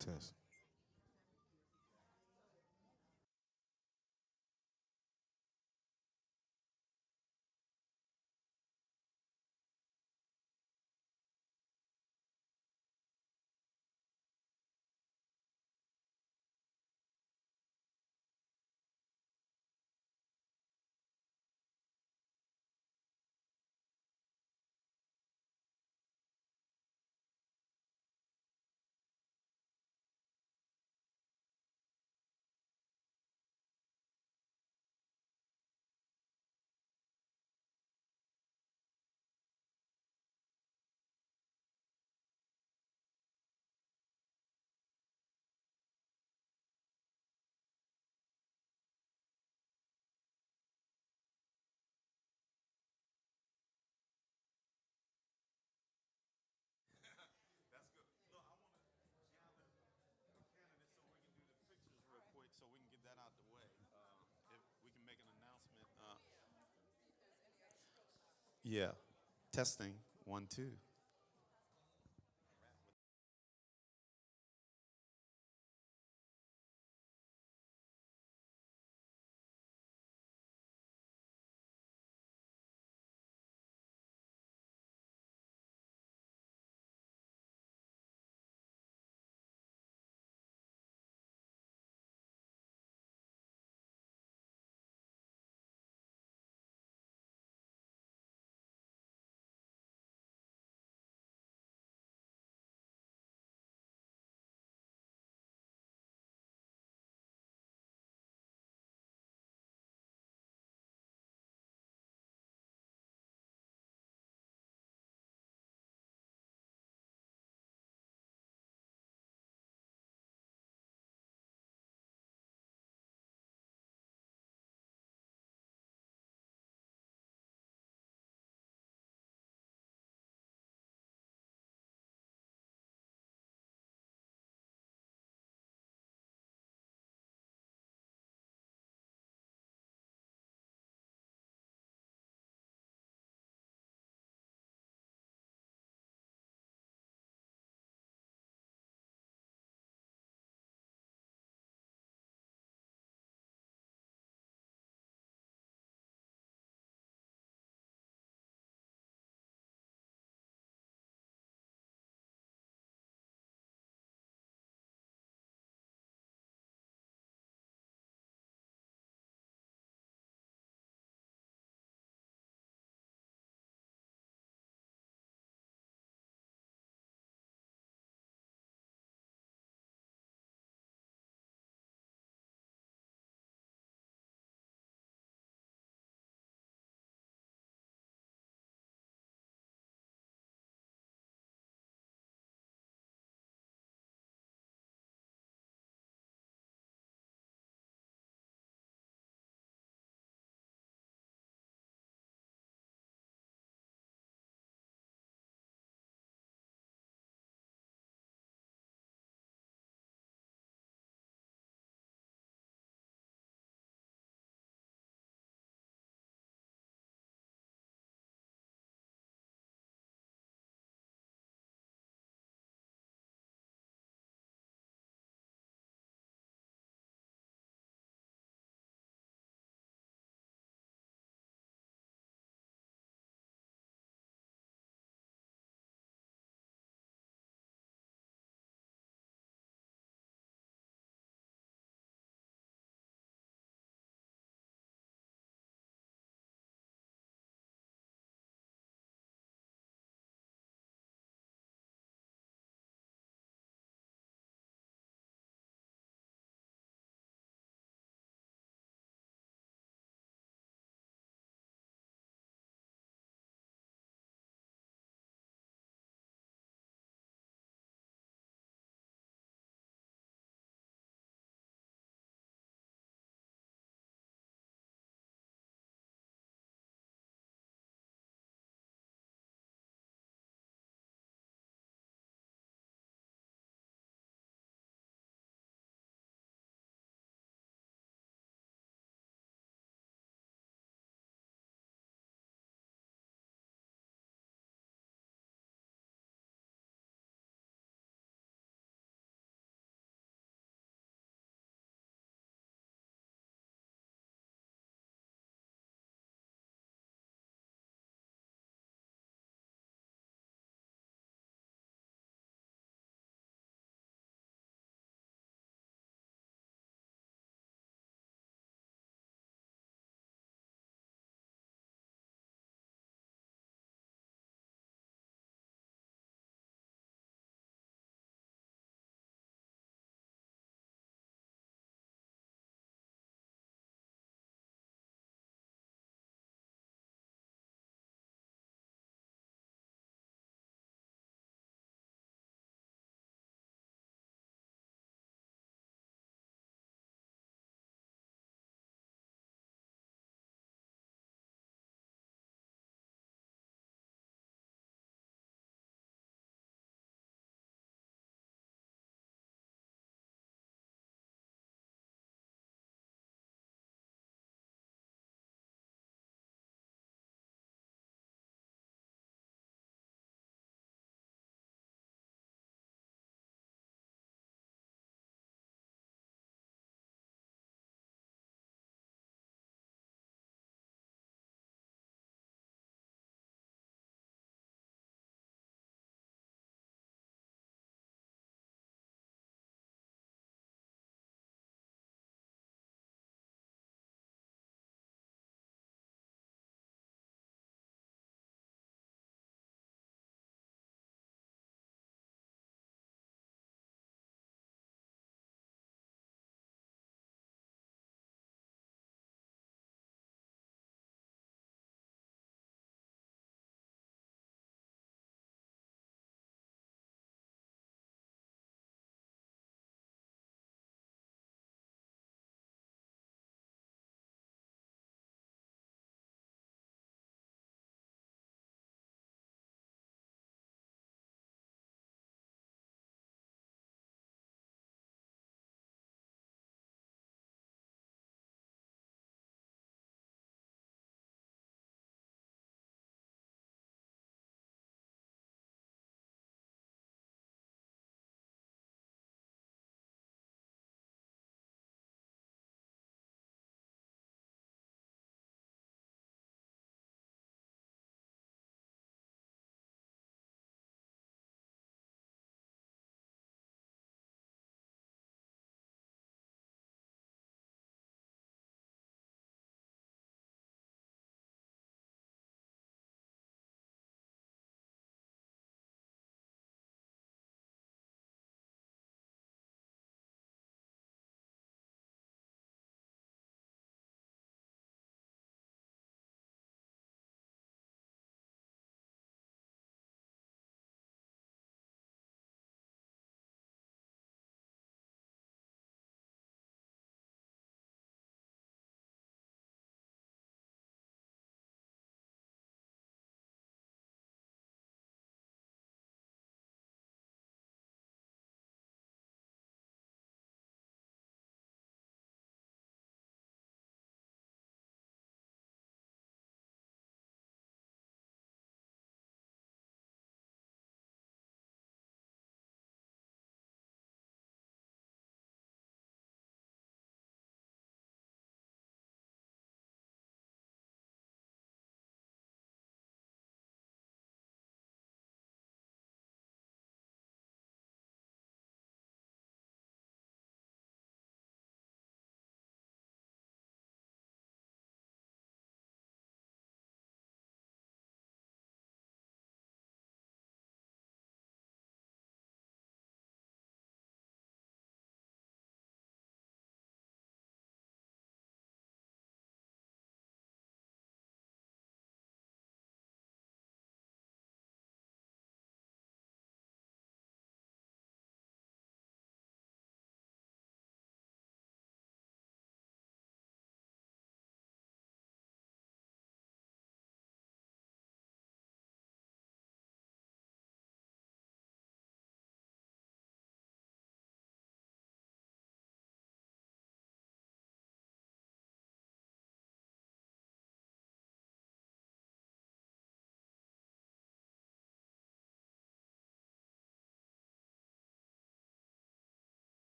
Test. That's good. Look, I want to gather the candidates so we can do the pictures real quick so we can get that out the way. If we can make an announcement. Yeah. Testing. 1, 2.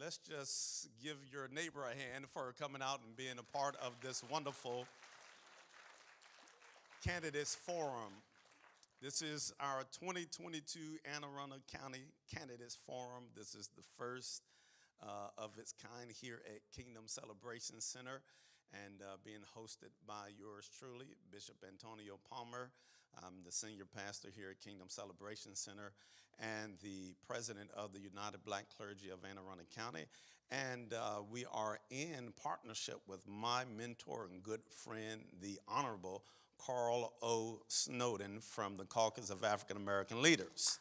let's just give your neighbor a hand for coming out and being a part of this wonderful Candidates Forum. This is our 2022 Anne Arundel County Candidates Forum. This is the first of its kind here at Kingdom Celebration Center, and being hosted by yours truly, Bishop Antonio Palmer. I'm the senior pastor here at Kingdom Celebration Center and the president of the United Black Clergy of Anne Arundel County. And we are in partnership with my mentor and good friend, the Honorable Carl O. Snowden from the Caucus of African American Leaders.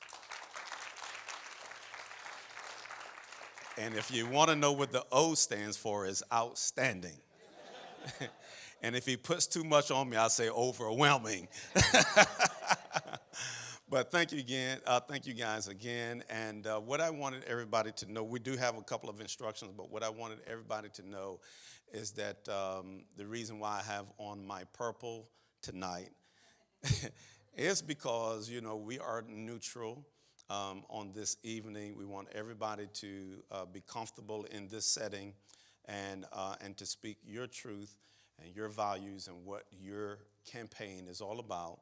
And if you want to know what the O stands for, is outstanding. And if he puts too much on me, I'll say overwhelming. But thank you again. Thank you guys again. And what I wanted everybody to know, we do have a couple of instructions, but what I wanted everybody to know is that the reason why I have on my purple tonight is because, you know, we are neutral on this evening. We want everybody to be comfortable in this setting and to speak your truth and your values and what your campaign is all about.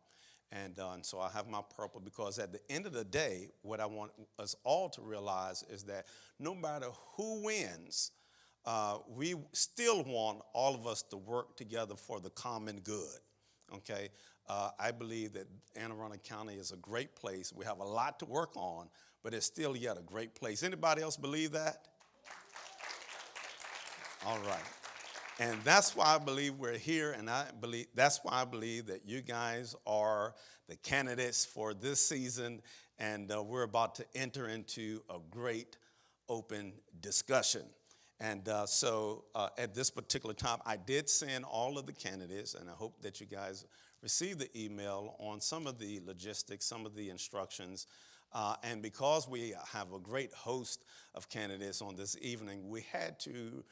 And so I have my purple because at the end of the day, what I want us all to realize is that no matter who wins, we still want all of us to work together for the common good, okay? I believe that Anne Arundel County is a great place. We have a lot to work on, but it's still yet a great place. Anybody else believe that? All right. And that's why I believe we're here, and that's why I believe that you guys are the candidates for this season, and we're about to enter into a great open discussion. And so at this particular time, I did send all of the candidates, and I hope that you guys received the email on some of the logistics, some of the instructions. And because we have a great host of candidates on this evening, we had to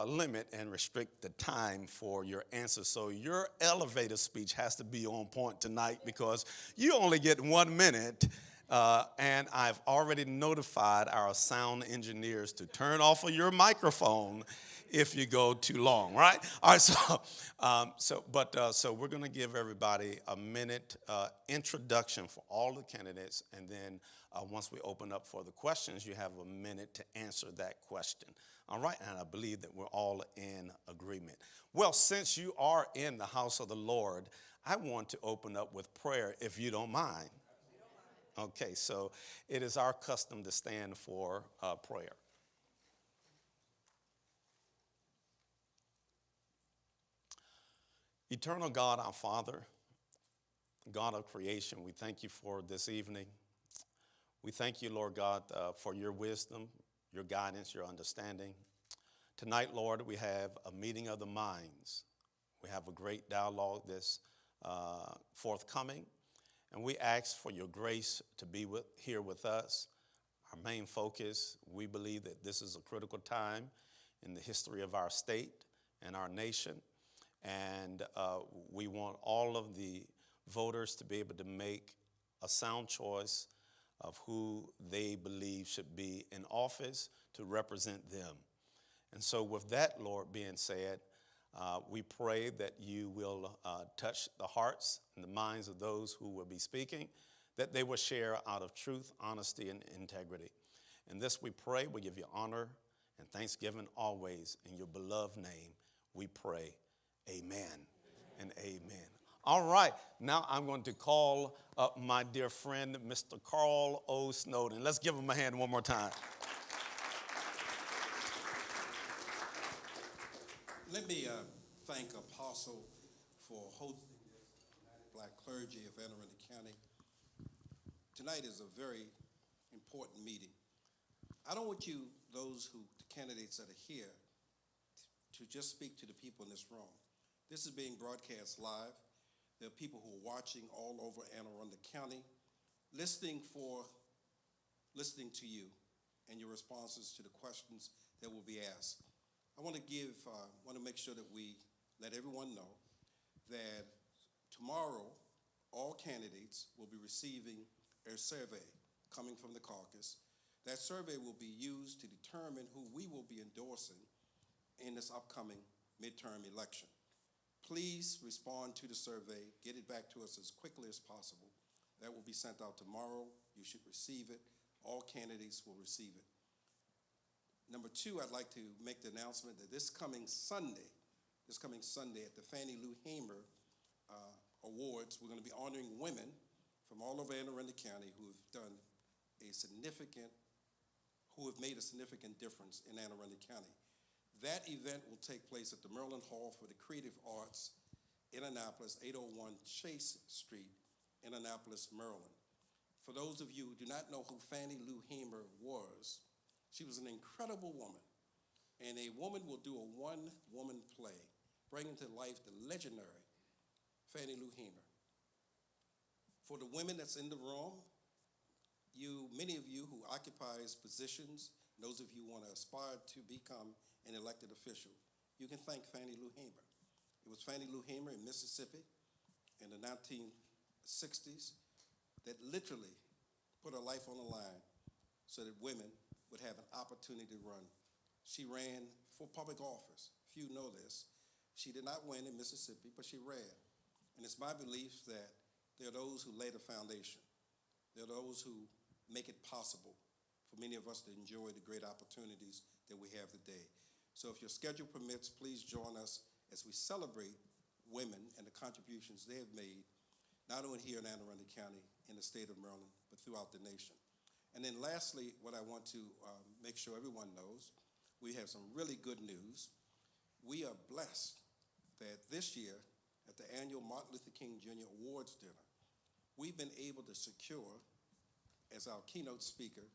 limit and restrict the time for your answers. So your elevator speech has to be on point tonight because you only get 1 minute. And I've already notified our sound engineers to turn off of your microphone if you go too long, right? All right, so we're going to give everybody a minute introduction for all the candidates, and then once we open up for the questions, you have a minute to answer that question. All right, and I believe that we're all in agreement. Well, since you are in the house of the Lord, I want to open up with prayer, if you don't mind. Okay, so it is our custom to stand for prayer. Eternal God, our Father, God of creation, we thank you for this evening. We thank you, Lord God, for your wisdom, your guidance, your understanding. Tonight, Lord, we have a meeting of the minds. We have a great dialogue that's forthcoming. And we ask for your grace to be here with us. Our main focus, we believe that this is a critical time in the history of our state and our nation. And we want all of the voters to be able to make a sound choice of who they believe should be in office to represent them. And so with that, Lord, being said, we pray that you will touch the hearts and the minds of those who will be speaking, that they will share out of truth, honesty, and integrity. And this we pray, we give you honor and thanksgiving always. In your beloved name, we pray. Amen and amen. All right, now I'm going to call up my dear friend, Mr. Carl O. Snowden. Let's give him a hand one more time. Let me thank Apostle for hosting this Black Clergy of Anne Arundel County. Tonight is a very important meeting. I don't want you, the candidates that are here, to just speak to the people in this room. This is being broadcast live. There are people who are watching all over Anne Arundel County, listening to you and your responses to the questions that will be asked. I want to make sure that we let everyone know that tomorrow all candidates will be receiving a survey coming from the caucus That survey will be used to determine who we will be endorsing in this upcoming midterm election. Please respond to the survey. Get it back to us as quickly as possible. That will be sent out tomorrow. You should receive it. All candidates will receive it. Number two, I'd like to make the announcement that this coming Sunday at the Fannie Lou Hamer Awards, we're going to be honoring women from all over Anne Arundel County who have made a significant difference in Anne Arundel County. That event will take place at the Maryland Hall for the Creative Arts in Annapolis, 801 Chase Street, in Annapolis, Maryland. For those of you who do not know who Fannie Lou Hamer was, she was an incredible woman, and a woman will do a one-woman play, bringing to life the legendary Fannie Lou Hamer. For the women that's in the room, many of you who occupies positions, those of you who want to aspire to become an elected official, you can thank Fannie Lou Hamer. It was Fannie Lou Hamer in Mississippi in the 1960s that literally put her life on the line so that women would have an opportunity to run. She ran for public office. Few know this. She did not win in Mississippi, but she ran. And it's my belief that there are those who lay the foundation. There are those who make it possible for many of us to enjoy the great opportunities that we have today. So if your schedule permits, please join us as we celebrate women and the contributions they have made, not only here in Anne Arundel County, in the state of Maryland, but throughout the nation. And then lastly, what I want to make sure everyone knows, we have some really good news. We are blessed that this year, at the annual Martin Luther King Jr. Awards dinner, we've been able to secure, as our keynote speaker,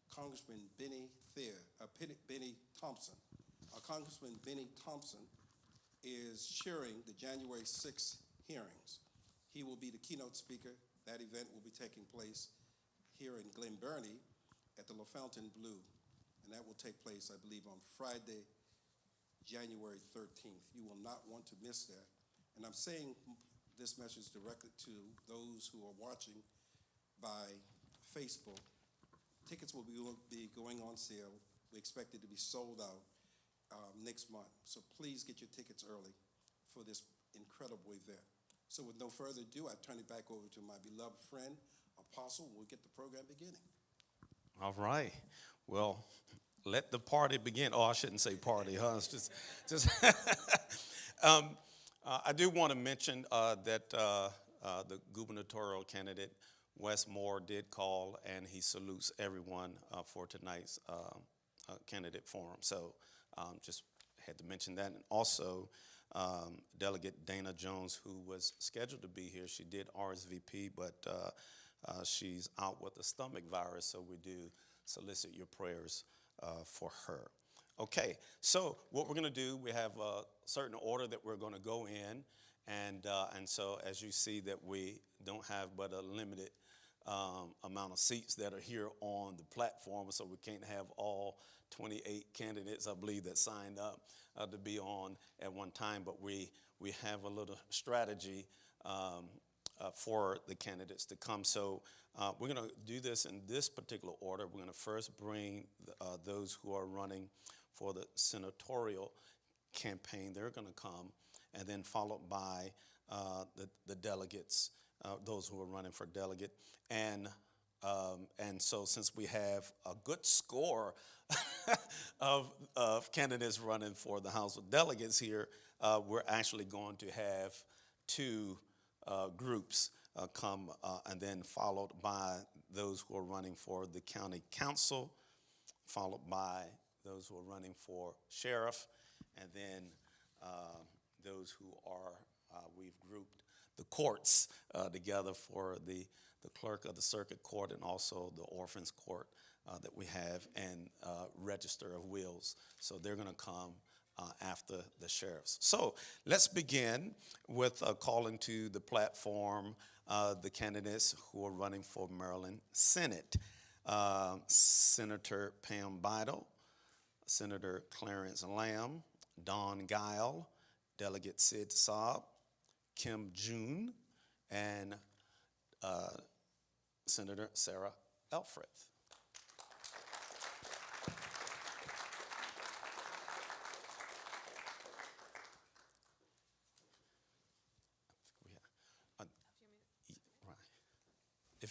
Congressman Benny Thompson. Congressman Benny Thompson is chairing the January 6th hearings. He will be the keynote speaker. That event will be taking place here in Glen Burnie at the LaFountain Blue, and that will take place, I believe, on Friday, January 13th. You will not want to miss that. And I'm saying this message directly to those who are watching by Facebook. Tickets will be going on sale. We expect it to be sold out next month. So please get your tickets early for this incredible event. So with no further ado, I turn it back over to my beloved friend, Apostle. We'll get the program beginning. All right. Well, let the party begin. Oh, I shouldn't say party, huh? It's just I do want to mention that the gubernatorial candidate, Wes Moore, did call, and he salutes everyone for tonight's candidate forum. So just had to mention that. And also, Delegate Dana Jones, who was scheduled to be here, she did RSVP, but she's out with a stomach virus, so we do solicit your prayers for her. Okay, so what we're going to do, we have a certain order that we're going to go in, and so as you see that we don't have but a limited amount of seats that are here on the platform, so we can't have all 28 candidates, I believe, that signed up to be on at one time, but we have a little strategy for the candidates to come. So we're going to do this in this particular order. We're going to first bring those who are running for the senatorial campaign. They're going to come, and then followed by the delegates, those who are running for delegate. And so since we have a good score of candidates running for the House of Delegates here, we're actually going to have two groups come, and then followed by those who are running for the county council, followed by those who are running for sheriff, and then those who are, we've grouped the courts together for the clerk of the circuit court and also the orphans court that we have, and register of wills. So they're going to come after the sheriffs. So let's begin with calling to the platform the candidates who are running for Maryland Senate. Senator Pam Bidle, Senator Clarence Lamb, Don Guile, Delegate Sid Saab, Kim June, and Senator Sarah Elfreth.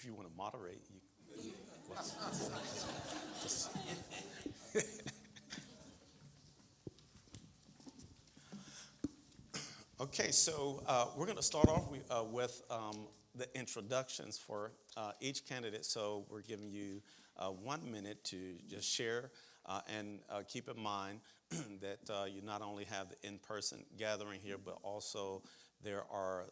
if you want to moderate, you. Just- Okay, so we're going to start off with the introductions for each candidate. So we're giving you 1 minute to just share and keep in mind that you not only have the in-person gathering here, but also there are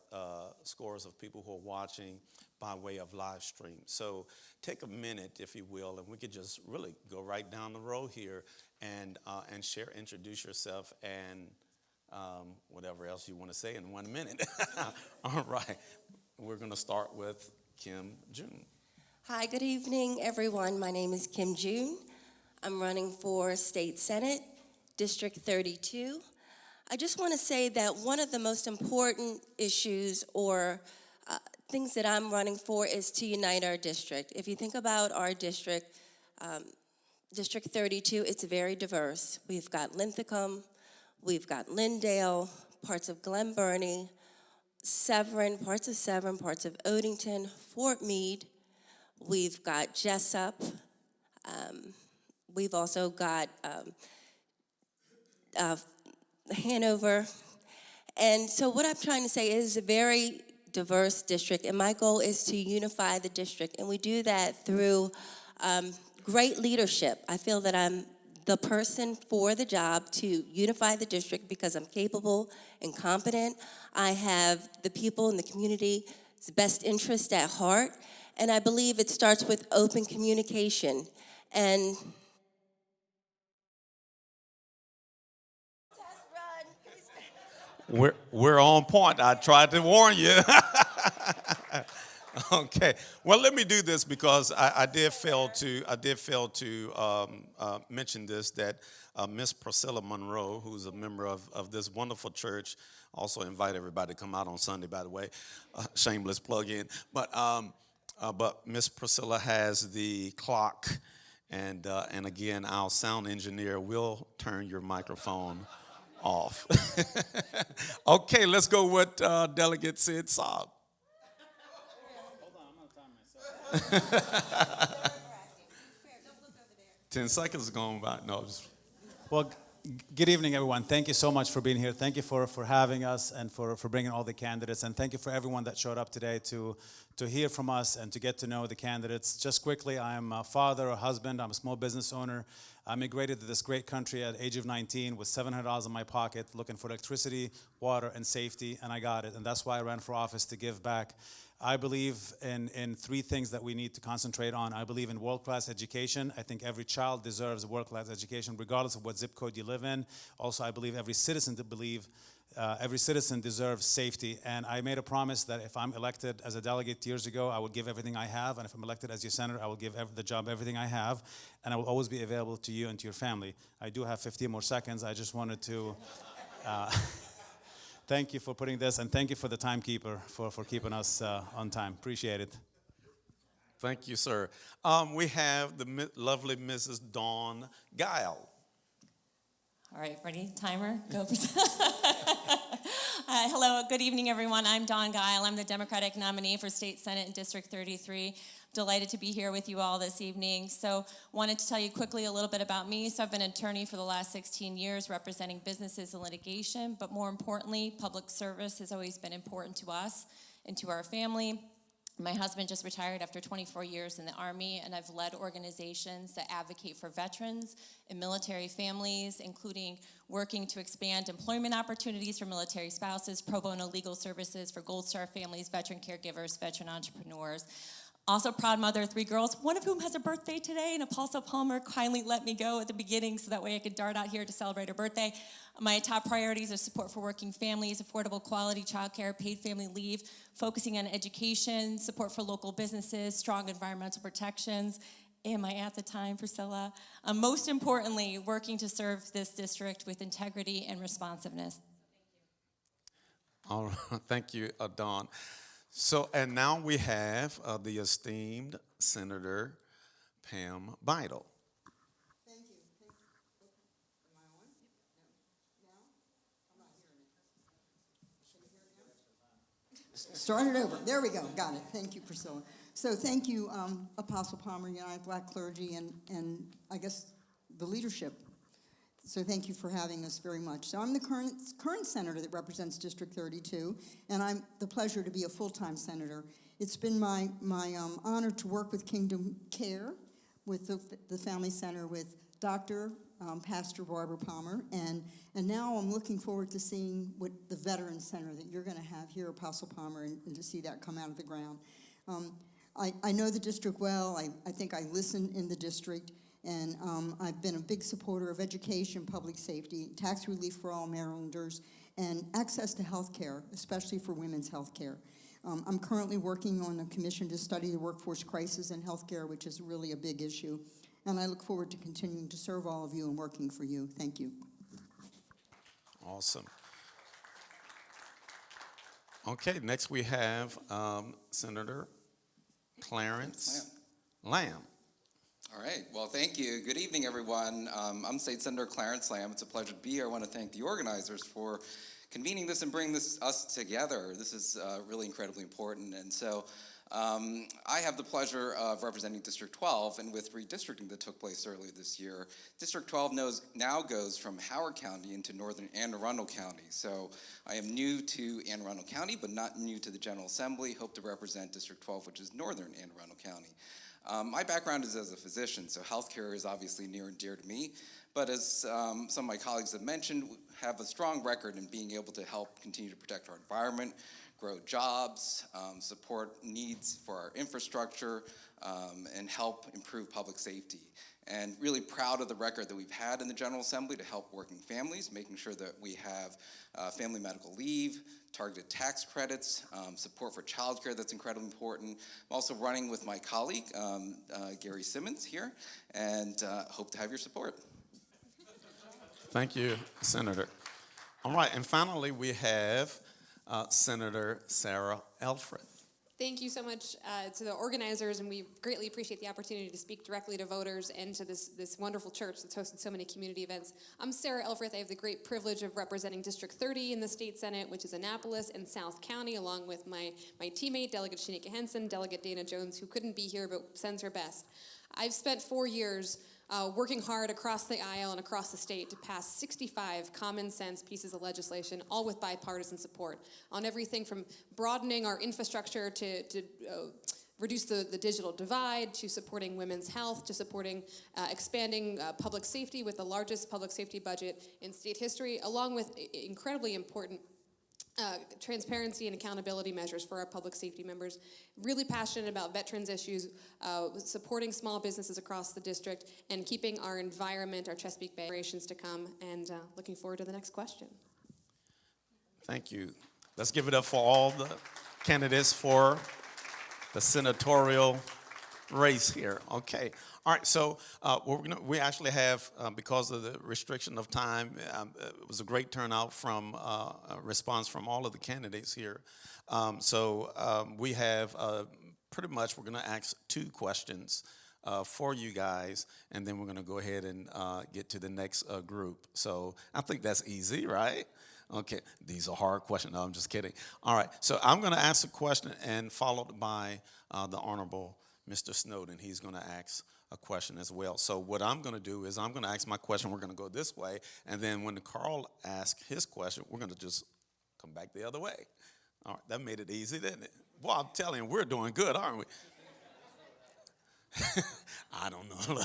scores of people who are watching by way of live stream. So take a minute, if you will, and we could just really go right down the road here and share, introduce yourself, and whatever else you want to say in 1 minute. All right. We're going to start with Kim June. Hi, good evening, everyone. My name is Kim June. I'm running for State Senate, District 32. I just want to say that one of the most important issues or things that I'm running for is to unite our district. If you think about our district, District 32, it's very diverse. We've got Linthicum, we've got Lyndale, parts of Glen Burnie, Severn, parts of Odenton, Fort Meade. We've got Jessup. We've also got Hanover. And so what I'm trying to say is a very diverse district, and my goal is to unify the district, and we do that through great leadership. I feel that I'm the person for the job to unify the district because I'm capable and competent. I have the people in the community's best interest at heart, and I believe it starts with open communication. And We're on point. I tried to warn you. Okay. Well, let me do this because I did fail to mention this, that Miss Priscilla Monroe, who's a member of this wonderful church, also invite everybody to come out on Sunday, by the way. Shameless plug in. But Miss Priscilla has the clock, and again, our sound engineer will turn your microphone off. Okay, let's go with Delegate Sid Saab. Hold on, I'm gonna time myself. 10 seconds is going by. No, just. Well, good evening, everyone. Thank you so much for being here. Thank you for having us and for bringing all the candidates. And thank you for everyone that showed up today to hear from us and to get to know the candidates. Just quickly, I'm a father, a husband. I'm a small business owner. I migrated to this great country at the age of 19 with $700 in my pocket, looking for electricity, water, and safety, and I got it. And that's why I ran for office, to give back. I believe in three things that we need to concentrate on. I believe in world-class education. I think every child deserves a world-class education, regardless of what zip code you live in. Also, I believe every citizen deserves safety. And I made a promise that if I'm elected as a delegate years ago, I will give everything I have. And if I'm elected as your senator, I will give the job everything I have. And I will always be available to you and to your family. I do have 15 more seconds. I just wanted to thank you for putting this, and thank you for the timekeeper for keeping us on time. Appreciate it. Thank you, sir. We have the lovely Mrs. Dawn Guile. All right, ready? Timer, go. Hello, good evening, everyone. I'm Dawn Guile. I'm the Democratic nominee for State Senate in District 33. Delighted to be here with you all this evening. So wanted to tell you quickly a little bit about me. So I've been an attorney for the last 16 years representing businesses in litigation, but more importantly, public service has always been important to us and to our family. My husband just retired after 24 years in the Army, and I've led organizations that advocate for veterans and military families, including working to expand employment opportunities for military spouses, pro bono legal services for Gold Star families, veteran caregivers, veteran entrepreneurs. Also proud mother of 3 girls, one of whom has a birthday today, and Apolso Palmer kindly let me go at the beginning so that way I could dart out here to celebrate her birthday. My top priorities are support for working families, affordable quality childcare, paid family leave, focusing on education, support for local businesses, strong environmental protections. Am I at the time, Priscilla? Most importantly, working to serve this district with integrity and responsiveness. All right. Thank you, Dawn. So, and now we have the esteemed Senator Pam Beidel. Thank you. Am I on? No. Now? I'm not hearing it. Should I hear it now? Start it over. There we go. Got it. Thank you, Priscilla. So thank you, Apostle Palmer, United Black Clergy, and I guess the leadership. So thank you for having us very much. So I'm the current senator that represents District 32, and I'm the pleasure to be a full-time senator. It's been my honor to work with Kingdom Care, with the Family Center, with Dr. Pastor Barbara Palmer, and now I'm looking forward to seeing what the Veterans Center that you're going to have here, Apostle Palmer, and to see that come out of the ground. I know the district well. I think I listen in the district, and I've been a big supporter of education, public safety, tax relief for all Marylanders, and access to health care, especially for women's health care. I'm currently working on a commission to study the workforce crisis in health care, which is really a big issue. And I look forward to continuing to serve all of you and working for you. Thank you. Awesome. Okay, next we have Senator Clarence Lamb. All right, well, thank you. Good evening, everyone. I'm State Senator Clarence Lamb. It's a pleasure to be here. I want to thank the organizers for convening this and bringing us together. This is really incredibly important. And so I have the pleasure of representing District 12, and with redistricting that took place earlier this year, District 12 now goes from Howard County into northern Anne Arundel County. So I am new to Anne Arundel County, but not new to the General Assembly. Hope to represent District 12, which is northern Anne Arundel County. My background is as a physician, so healthcare is obviously near and dear to me. But as some of my colleagues have mentioned, we have a strong record in being able to help continue to protect our environment, grow jobs, support needs for our infrastructure, and help improve public safety. And really proud of the record that we've had in the General Assembly to help working families, making sure that we have family medical leave, targeted tax credits, support for childcare that's incredibly important. I'm also running with my colleague, Gary Simmons here, and hope to have your support. Thank you, Senator. All right, and finally we have Senator Sarah Elfred. Thank you so much to the organizers, and we greatly appreciate the opportunity to speak directly to voters and to this wonderful church that's hosted so many community events. I'm Sarah Elfreth. I have the great privilege of representing District 30 in the State Senate, which is Annapolis and South County, along with my teammate, Delegate Shanika Henson, Delegate Dana Jones, who couldn't be here but sends her best. I've spent 4 years working hard across the aisle and across the state to pass 65 common sense pieces of legislation, all with bipartisan support, on everything from broadening our infrastructure to reduce the digital divide, to supporting women's health, to supporting expanding public safety with the largest public safety budget in state history, along with incredibly important transparency and accountability measures for our public safety members. Really passionate about veterans issues, supporting small businesses across the district, and keeping our environment, our Chesapeake Bay generations to come, and looking forward to the next question. Thank you. Let's give it up for all the candidates for the senatorial race here. Okay. All right, so we actually have, because of the restriction of time, it was a great turnout from a response from all of the candidates here. We have pretty much, we're going to ask 2 questions for you guys, and then we're going to go ahead and get to the next group. So I think that's easy, right? Okay, these are hard questions. No, I'm just kidding. All right, so I'm going to ask a question, and followed by the Honorable Mr. Snowden. He's going to ask a question as well. So what I'm going to do is I'm going to ask my question. We're going to go this way, and then when Carl asks his question, we're going to just come back the other way. All right, that made it easy, didn't it? Well, I'm telling you, we're doing good, aren't we? I don't know.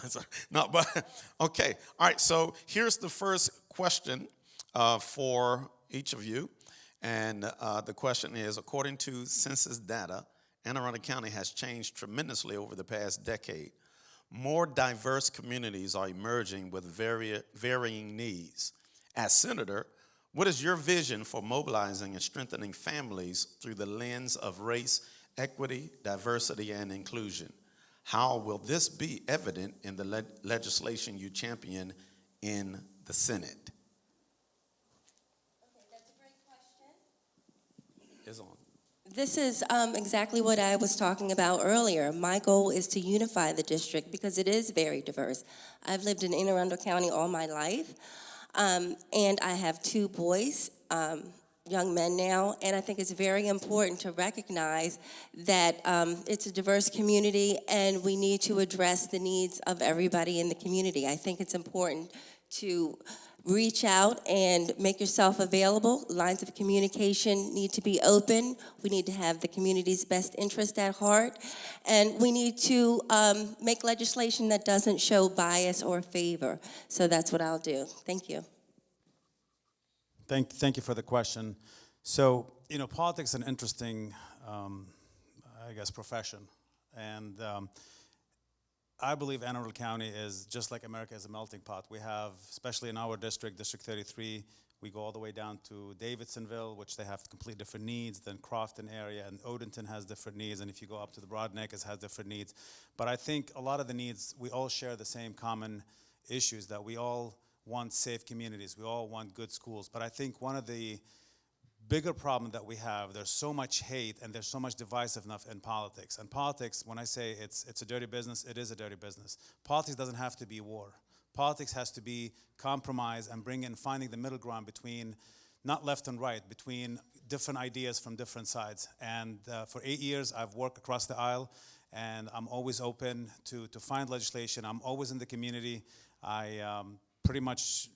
No, but okay. All right, so here's the first question for each of you, and the question is, according to census data, Anne Arundel County has changed tremendously over the past decade. More diverse communities are emerging with varying needs. As senator, what is your vision for mobilizing and strengthening families through the lens of race, equity, diversity, and inclusion? How will this be evident in the legislation you champion in the Senate? Okay, that's a great question. It's on. This is exactly what I was talking about earlier. My goal is to unify the district because it is very diverse. I've lived in Anne Arundel County all my life, and I have 2 boys, young men now, and I think it's very important to recognize that it's a diverse community and we need to address the needs of everybody in the community. I think it's important to reach out and make yourself available. Lines of communication need to be open. We need to have the community's best interest at heart. And we need to make legislation that doesn't show bias or favor. So that's what I'll do. Thank you. Thank you for the question. So, politics is an interesting, I guess, profession. And I believe Anne Arundel County is just like America is a melting pot. We have, especially in our district, District 33, we go all the way down to Davidsonville, which they have completely different needs than Crofton area, and Odenton has different needs, and if you go up to the Broad Neck, it has different needs. But I think a lot of the needs, we all share the same common issues, that we all want safe communities, we all want good schools. But I think one of the bigger problem that we have, there's so much hate and there's so much divisiveness in politics. And politics, when I say it's a dirty business, it is a dirty business. Politics doesn't have to be war. Politics has to be compromise and finding the middle ground between not left and right, between different ideas from different sides. And for 8 years, I've worked across the aisle, and I'm always open to find legislation. I'm always in the community. I pretty much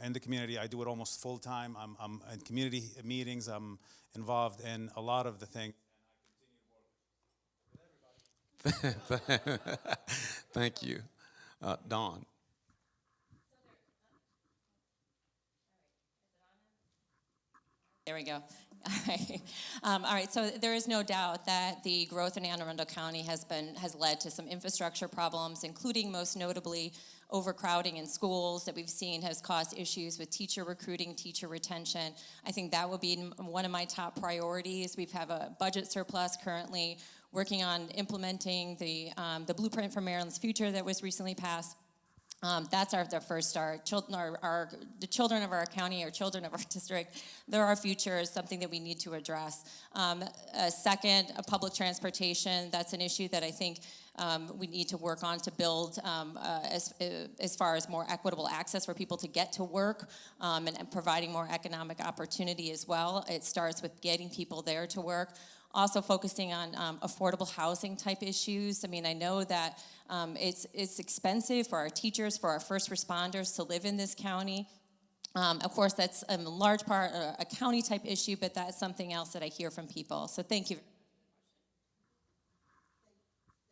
in the community, I do it almost full time. I'm in community meetings. I'm involved in a lot of the things. Thank you. Dawn. There we go. All right, so there is no doubt that the growth in Anne Arundel County has led to some infrastructure problems, including most notably overcrowding in schools that we've seen has caused issues with teacher recruiting, teacher retention. I think that would be one of my top priorities. We have a budget surplus currently, working on implementing the Blueprint for Maryland's Future that was recently passed. That's our first start. The children of our county, or children of our district, they're our future, is something that we need to address. Second, public transportation. That's an issue that I think we need to work on to build as far as more equitable access for people to get to work, and providing more economic opportunity as well. It starts with getting people there to work. Also focusing on affordable housing type issues. I mean, I know that it's expensive for our teachers, for our first responders to live in this county. Of course, that's in large part a county type issue, but that's something else that I hear from people. So thank you.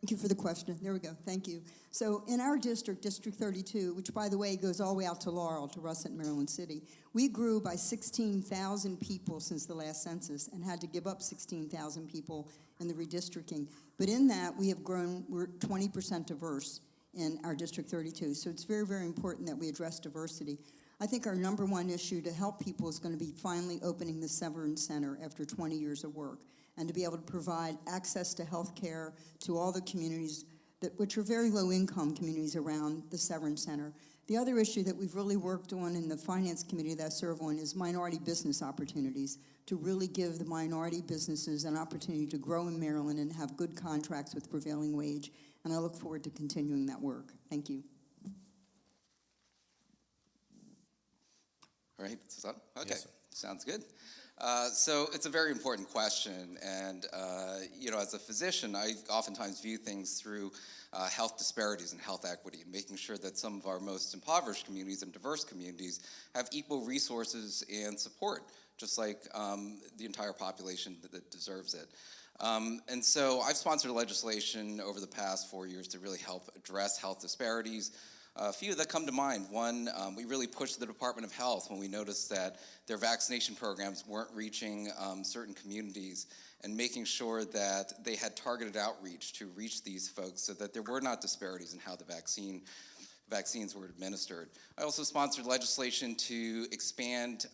Thank you for the question. There we go. Thank you. So in our district, District 32, which, by the way, goes all the way out to Laurel, to Russet, Maryland City, we grew by 16,000 people since the last census and had to give up 16,000 people in the redistricting. But in that, we have grown, we're 20% diverse in our District 32. So it's very, very important that we address diversity. I think our number one issue to help people is going to be finally opening the Severn Center after 20 years of work, and to be able to provide access to health care to all the communities, which are very low-income communities around the Severn Center. The other issue that we've really worked on in the Finance Committee that I serve on is minority business opportunities, to really give the minority businesses an opportunity to grow in Maryland and have good contracts with prevailing wage. And I look forward to continuing that work. Thank you. All right, is that okay? Yes, sir. Sounds good. So it's a very important question, and as a physician, I oftentimes view things through health disparities and health equity, and making sure that some of our most impoverished communities and diverse communities have equal resources and support, just like the entire population that deserves it. And so I've sponsored legislation over the past 4 years to really help address health disparities. A few that come to mind. One, we really pushed the Department of Health when we noticed that their vaccination programs weren't reaching certain communities, and making sure that they had targeted outreach to reach these folks so that there were not disparities in how the vaccines were administered. I also sponsored legislation to expand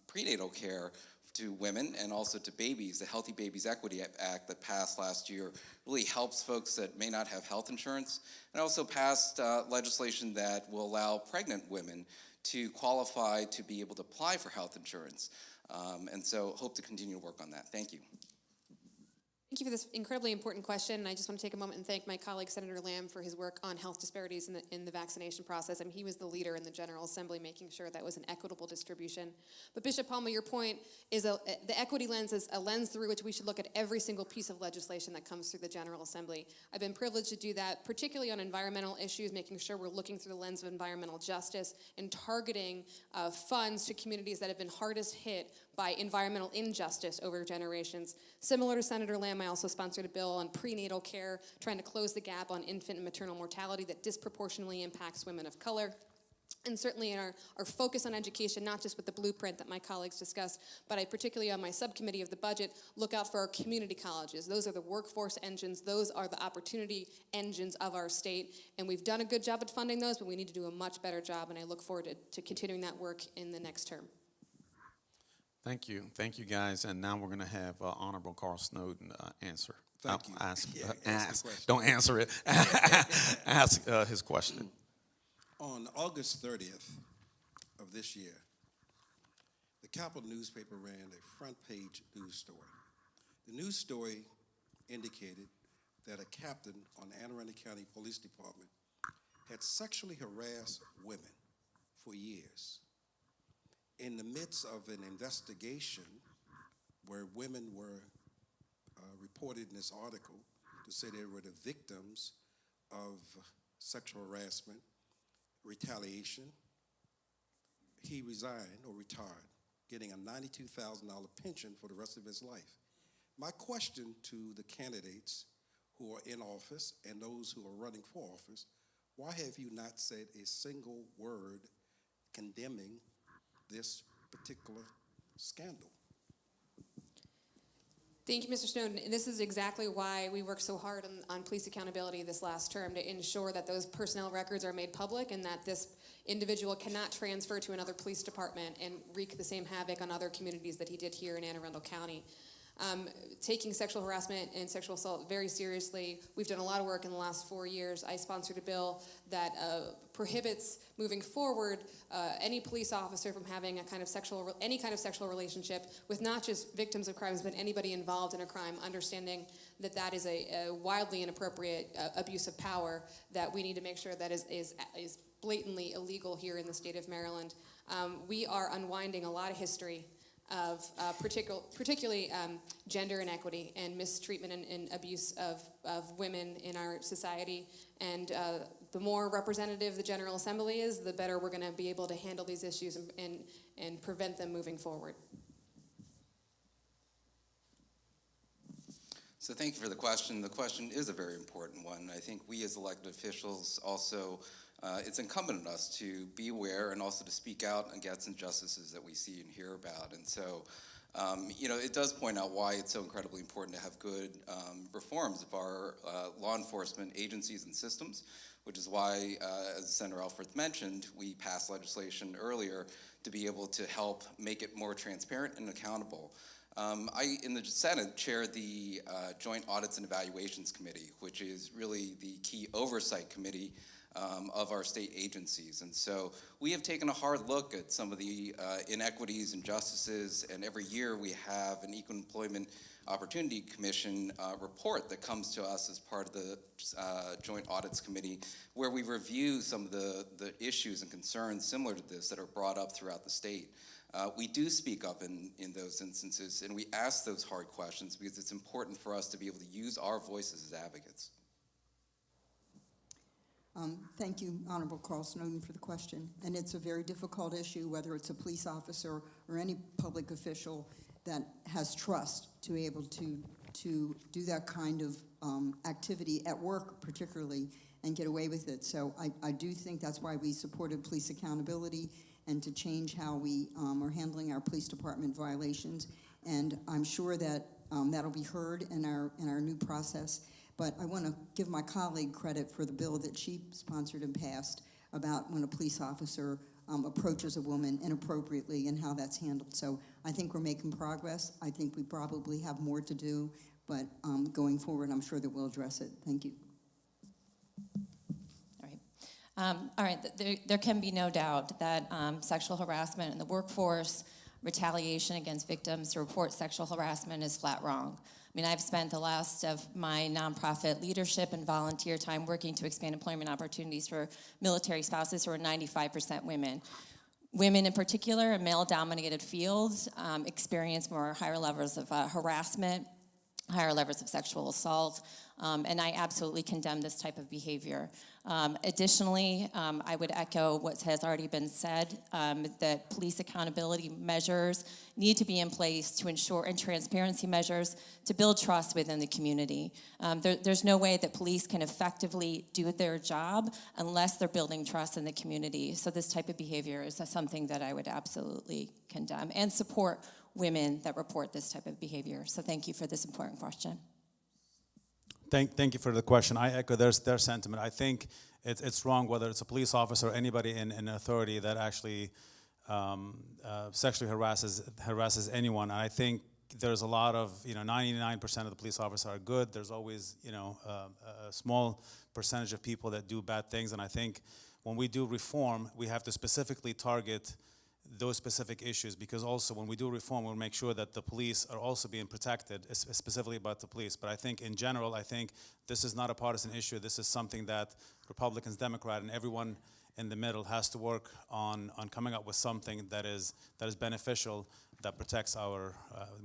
prenatal care to women and also to babies. The Healthy Babies Equity Act that passed last year really helps folks that may not have health insurance. And also passed legislation that will allow pregnant women to qualify to be able to apply for health insurance. And so hope to continue to work on that. Thank you. Thank you for this incredibly important question. And I just want to take a moment and thank my colleague, Senator Lamb, for his work on health disparities in the vaccination process. I mean, he was the leader in the General Assembly, making sure that was an equitable distribution. But Bishop Palmer, your point is the equity lens is a lens through which we should look at every single piece of legislation that comes through the General Assembly. I've been privileged to do that, particularly on environmental issues, making sure we're looking through the lens of environmental justice and targeting funds to communities that have been hardest hit by environmental injustice over generations. Similar to Senator Lamb, I also sponsored a bill on prenatal care, trying to close the gap on infant and maternal mortality that disproportionately impacts women of color. And certainly in our focus on education, not just with the blueprint that my colleagues discussed, but I particularly on my subcommittee of the budget, look out for our community colleges. Those are the workforce engines. Those are the opportunity engines of our state. And we've done a good job at funding those, but we need to do a much better job. And I look forward to continuing that work in the next term. Thank you. Thank you, guys. And now we're going to have Honorable Carl Snowden answer. Thank you. Ask, Yeah, ask the ask. question. Don't answer it. Ask his question. On August 30th of this year, the Capital newspaper ran a front-page news story. The news story indicated that a captain on the Anne Arundel County Police Department had sexually harassed women for years. In the midst of an investigation where women were reported in this article to say they were the victims of sexual harassment, retaliation, he resigned or retired, getting a $92,000 pension for the rest of his life. My question to the candidates who are in office and those who are running for office, why have you not said a single word condemning this particular scandal? Thank you, Mr. Snowden. And this is exactly why we worked so hard on police accountability this last term, to ensure that those personnel records are made public and that this individual cannot transfer to another police department and wreak the same havoc on other communities that he did here in Anne Arundel County. Taking sexual harassment and sexual assault very seriously. We've done a lot of work in the last 4 years. I sponsored a bill that prohibits moving forward any police officer from having any kind of sexual relationship with not just victims of crimes, but anybody involved in a crime, understanding that that is a wildly inappropriate abuse of power that we need to make sure that is blatantly illegal here in the state of Maryland. We are unwinding a lot of history of particularly gender inequity and mistreatment and abuse of women in our society. And the more representative the General Assembly is, the better we're going to be able to handle these issues and prevent them moving forward. So thank you for the question. The question is a very important one. I think we as elected officials also, it's incumbent on us to be aware and also to speak out against injustices that we see and hear about. And so, it does point out why it's so incredibly important to have good reforms of our law enforcement agencies and systems, which is why, as Senator Elfreth mentioned, we passed legislation earlier to be able to help make it more transparent and accountable. I, in the Senate, chair the Joint Audits and Evaluations Committee, which is really the key oversight committee of our state agencies. And so we have taken a hard look at some of the inequities and injustices, and every year we have an Equal Employment Opportunity Commission report that comes to us as part of the Joint Audits Committee, where we review some of the issues and concerns similar to this that are brought up throughout the state. We do speak up in those instances, and we ask those hard questions because it's important for us to be able to use our voices as advocates. Thank you, Honorable Carl Snowden, for the question. And it's a very difficult issue, whether it's a police officer or any public official that has trust to be able to do that kind of activity at work, particularly, and get away with it. So I do think that's why we supported police accountability and to change how we are handling our police department violations. And I'm sure that that'll be heard in our new process. But I want to give my colleague credit for the bill that she sponsored and passed about when a police officer approaches a woman inappropriately and how that's handled. So I think we're making progress. I think we probably have more to do, but going forward, I'm sure that we'll address it. Thank you. All right. There can be no doubt that sexual harassment in the workforce, retaliation against victims to report sexual harassment is flat wrong. mean, I've spent the last of my nonprofit leadership and volunteer time working to expand employment opportunities for military spouses who are 95% women. Women in particular in male-dominated fields experience higher levels of harassment, higher levels of sexual assault, and I absolutely condemn this type of behavior. Additionally, I would echo what has already been said, that police accountability measures need to be in place to ensure, and transparency measures to build trust within the community. There's no way that police can effectively do their job unless they're building trust in the community. So this type of behavior is something that I would absolutely condemn and support women that report this type of behavior. So thank you for this important question. Thank you for the question. I echo their sentiment. I think it's wrong whether it's a police officer or anybody in authority that actually sexually harasses anyone. And I think there's a lot of, 99% of the police officers are good. There's always, a small percentage of people that do bad things. And I think when we do reform, we have to specifically target those specific issues, because also when we do reform, we'll make sure that the police are also being protected, specifically about the police. But I think in general, I think this is not a partisan issue. This is something that Republicans, Democrats, and everyone in the middle has to work on coming up with something that is beneficial, that protects our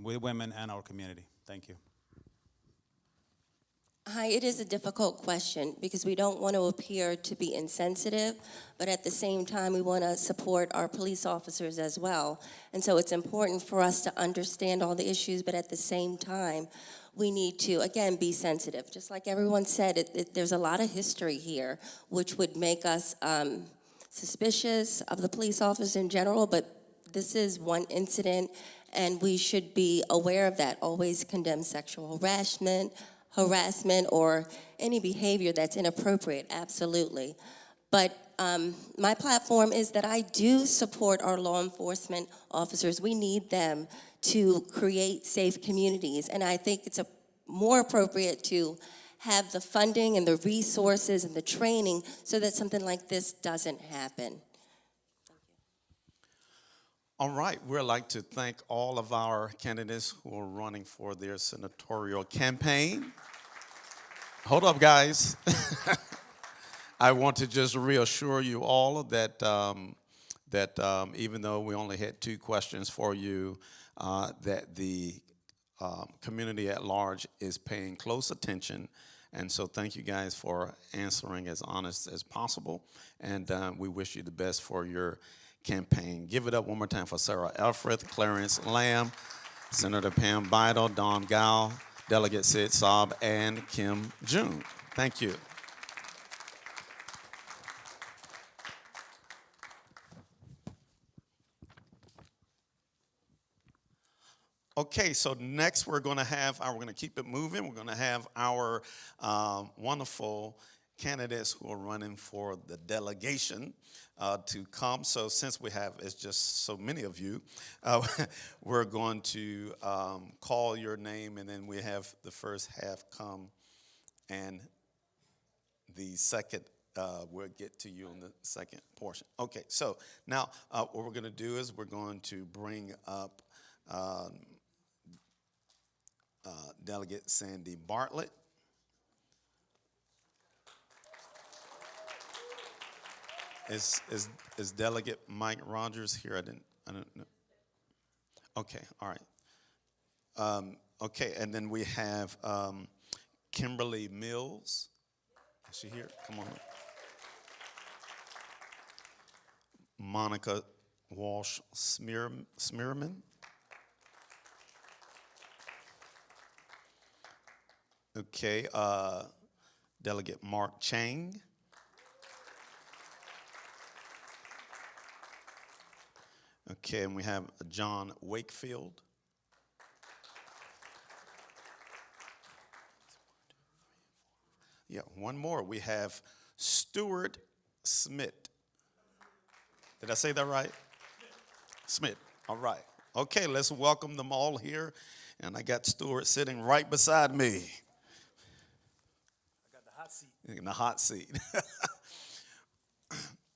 women and our community. Thank you. Hi, it is a difficult question because we don't want to appear to be insensitive, but at the same time, we want to support our police officers as well. And so it's important for us to understand all the issues, but at the same time, we need to, again, be sensitive. Just like everyone said, there's a lot of history here, which would make us suspicious of the police officers in general, but this is one incident, and we should be aware of that. Always condemn sexual harassment, or any behavior that's inappropriate, absolutely. But my platform is that I do support our law enforcement officers. We need them to create safe communities, and I think it's more appropriate to have the funding and the resources and the training so that something like this doesn't happen. All right, we'd like to thank all of our candidates who are running for their senatorial campaign. Hold up, guys. I want to just reassure you all that even though we only had 2 questions for you, that the community at large is paying close attention. And so thank you guys for answering as honest as possible. And we wish you the best for your campaign. Give it up one more time for Sarah Elfreth, Clarence Lamb, Senator Pam Beidle, Don Gao, Delegate Sid Saab, and Kim June. Thank you. Okay, so next we're going to keep it moving. We're going to have our wonderful candidates who are running for the delegation to come. So since it's just so many of you, we're going to call your name, and then we have the first half come, and the second, we'll get to you on the second portion. Okay, so now what we're going to do is we're going to bring up Delegate Sandy Bartlett. Is Delegate Mike Rogers here? I don't know. Okay, all right. Okay, and then we have Kimberly Mills. Is she here? Come on. Monica Walsh Smearman. Okay, Delegate Mark Chang. Okay, and we have John Wakefield. Yeah, one more. We have Stuart Smith. Did I say that right? Smith. All right. Okay, let's welcome them all here. And I got Stuart sitting right beside me. I got the hot seat. In the hot seat.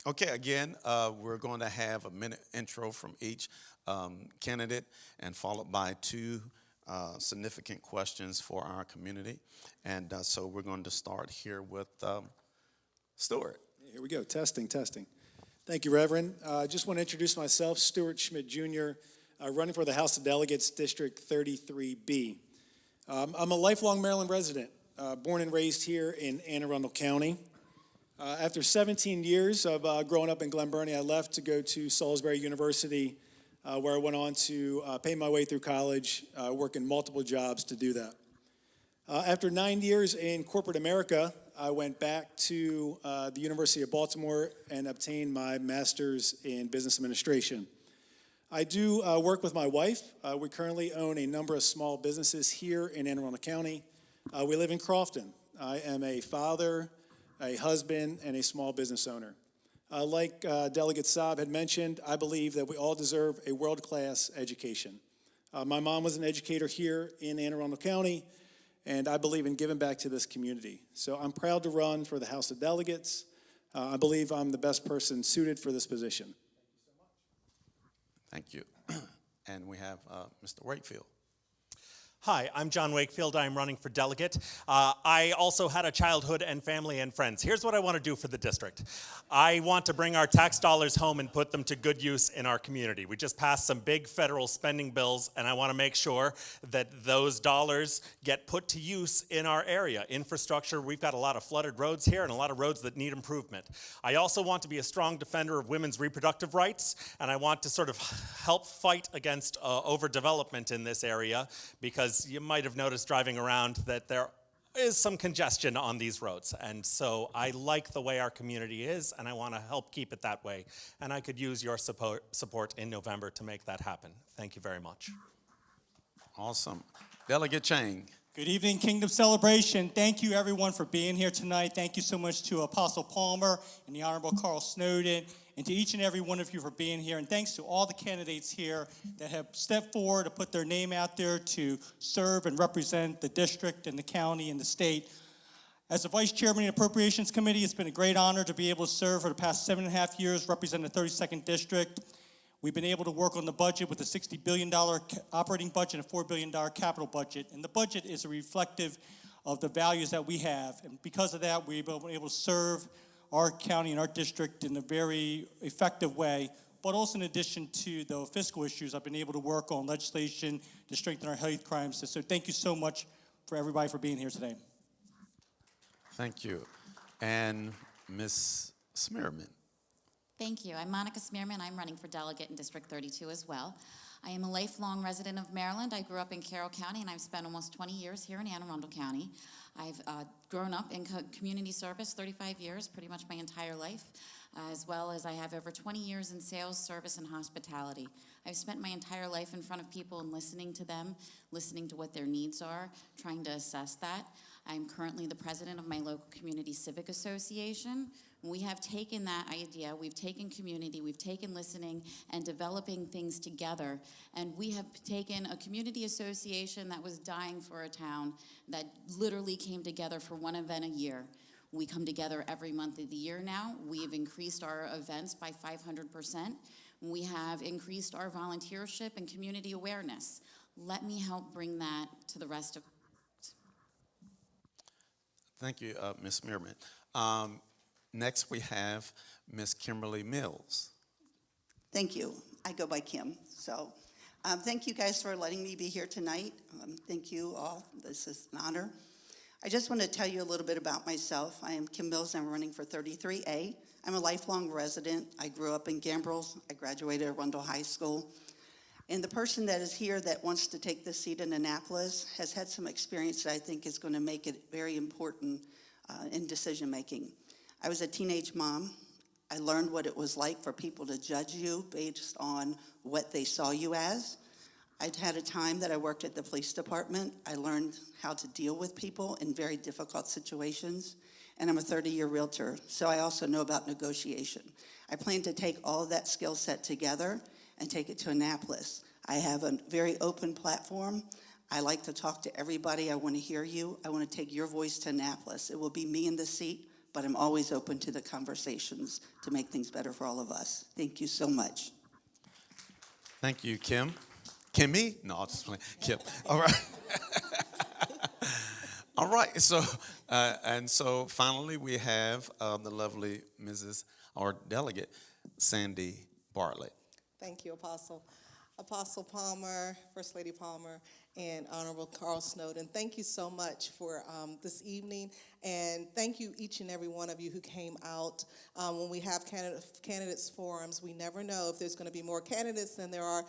Okay, again, we're going to have a minute intro from each candidate, and followed by 2 significant questions for our community. And so we're going to start here with Stuart. Here we go, testing. Thank you, Reverend. I just want to introduce myself, Stuart Schmidt Jr., running for the House of Delegates, District 33B. I'm a lifelong Maryland resident, born and raised here in Anne Arundel County. After 17 years of growing up in Glen Burnie, I left to go to Salisbury University, where I went on to pay my way through college, working multiple jobs to do that. After 9 years in corporate America, I went back to the University of Baltimore and obtained my master's in business administration. I do work with my wife. We currently own a number of small businesses here in Anne Arundel County. We live in Crofton. I am a father, a husband, and a small business owner. Like Delegate Saab had mentioned, I believe that we all deserve a world-class education. My mom was an educator here in Anne Arundel County, and I believe in giving back to this community. So I'm proud to run for the House of Delegates. I believe I'm the best person suited for this position. Thank you. And we have Mr. Wakefield. Hi, I'm John Wakefield. I'm running for delegate. I also had a childhood and family and friends. Here's what I want to do for the district. I want to bring our tax dollars home and put them to good use in our community. We just passed some big federal spending bills, and I want to make sure that those dollars get put to use in our area. Infrastructure, we've got a lot of flooded roads here and a lot of roads that need improvement. I also want to be a strong defender of women's reproductive rights, and I want to sort of help fight against overdevelopment in this area, because you might have noticed driving around that there is some congestion on these roads. And so I like the way our community is, and I want to help keep it that way. And I could use your support in November to make that happen. Thank you very much. Awesome. Delegate Chang. Good evening, Kingdom Celebration. Thank you, everyone, for being here tonight. Thank you so much to Apostle Palmer and the Honorable Carl Snowden, and to each and every one of you for being here. And thanks to all the candidates here that have stepped forward to put their name out there to serve and represent the district and the county and the state. As the Vice Chairman of the Appropriations Committee, it's been a great honor to be able to serve for the past 7.5 years representing the 32nd District. We've been able to work on the budget with a $60 billion operating budget and a $4 billion capital budget. And the budget is reflective of the values that we have. And because of that, we've been able to serve our county and our district in a very effective way. But also in addition to the fiscal issues, I've been able to work on legislation to strengthen our hate crime system. So thank you so much for everybody for being here today. Thank you. And Ms. Smearman. Thank you. I'm Monica Smearman. I'm running for delegate in District 32 as well. I am a lifelong resident of Maryland. I grew up in Carroll County, and I've spent almost 20 years here in Anne Arundel County. I've grown up in community service, 35 years, pretty much my entire life, as well as I have over 20 years in sales, service, and hospitality. I've spent my entire life in front of people and listening to them, listening to what their needs are, trying to assess that. I'm currently the president of my local community civic association. We have taken that idea, we've taken community, we've taken listening and developing things together, and we have taken a community association that was dying for a town that literally came together for one event a year. We come together every month of the year now. We have increased our events by 500%. We have increased our volunteership and community awareness. Let me help bring that to the rest of. Thank you, Ms. Mearman. Next, we have Ms. Kimberly Mills. Thank you. I go by Kim. So thank you guys for letting me be here tonight. Thank you all. This is an honor. I just want to tell you a little bit about myself. I am Kim Mills. I'm running for 33A. I'm a lifelong resident. I grew up in Gambrels. I graduated at Arundel High School. And the person that is here that wants to take this seat in Annapolis has had some experience that I think is going to make it very important in decision making. I was a teenage mom. I learned what it was like for people to judge you based on what they saw you as. I'd had a time that I worked at the police department. I learned how to deal with people in very difficult situations. And I'm a 30-year realtor, so I also know about negotiation. I plan to take all of that skill set together and take it to Annapolis. I have a very open platform. I like to talk to everybody. I want to hear you. I want to take your voice to Annapolis. It will be me in the seat, but I'm always open to the conversations to make things better for all of us. Thank you so much. Thank you, Kim. Kimmy? No, I'll just play Kim. All right. All right. So, and so finally we have the lovely our delegate, Sandy Bartlett. Thank you, Apostle. Apostle Palmer, First Lady Palmer, and Honorable Carl Snowden, thank you so much for this evening, and thank you each and every one of you who came out. When we have candidates forums, we never know if there's going to be more candidates than there are,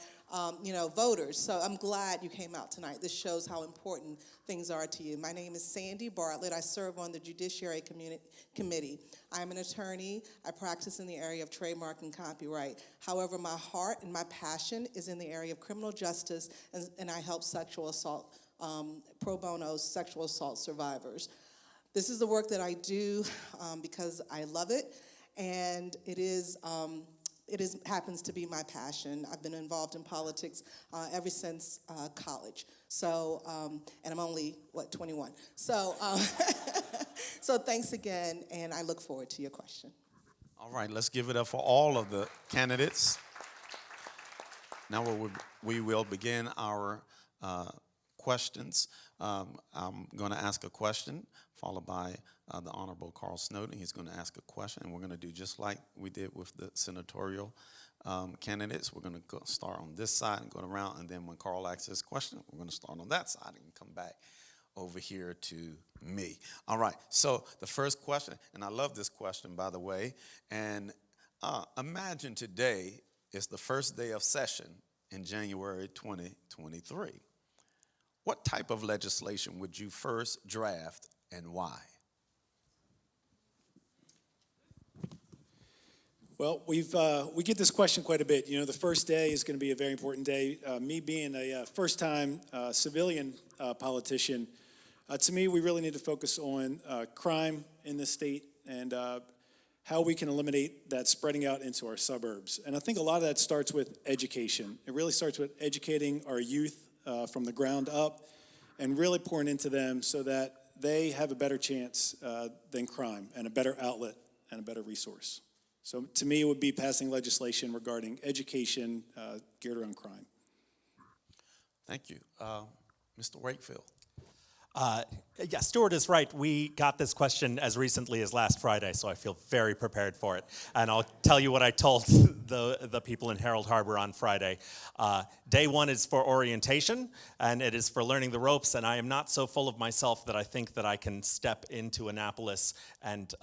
voters. So I'm glad you came out tonight. This shows how important things are to you. My name is Sandy Bartlett. I serve on the Judiciary Committee. I'm an attorney. I practice in the area of trademark and copyright. However, my heart and my passion is in the area of criminal justice, and I help sexual assault, pro bono sexual assault survivors. This is the work that I do because I love it, and it happens to be my passion. I've been involved in politics ever since college. So, and I'm only, 21. So, so thanks again, and I look forward to your question. All right, let's give it up for all of the candidates. Now we will begin our questions. I'm going to ask a question, followed by the Honorable Carl Snowden. He's going to ask a question, and we're going to do just like we did with the senatorial candidates. We're going to start on this side and go around, and then when Carl asks his question, we're going to start on that side and come back over here to me. All right, so the first question, and I love this question, by the way, and imagine today is the first day of session in January 2023. What type of legislation would you first draft and why? Well, we get this question quite a bit. You know, the first day is going to be a very important day. Me being a first-time civilian politician, to me, we really need to focus on crime in the state and how we can eliminate that spreading out into our suburbs. And I think a lot of that starts with education. It really starts with educating our youth from the ground up and really pouring into them so that they have a better chance than crime and a better outlet and a better resource. So to me, it would be passing legislation regarding education geared around crime. Thank you. Mr. Wakefield. Yeah, Stuart is right. We got this question as recently as last Friday, so I feel very prepared for it. And I'll tell you what I told the people in Harold Harbor on Friday. Day one is for orientation, and it is for learning the ropes, and I am not so full of myself that I think that I can step into Annapolis and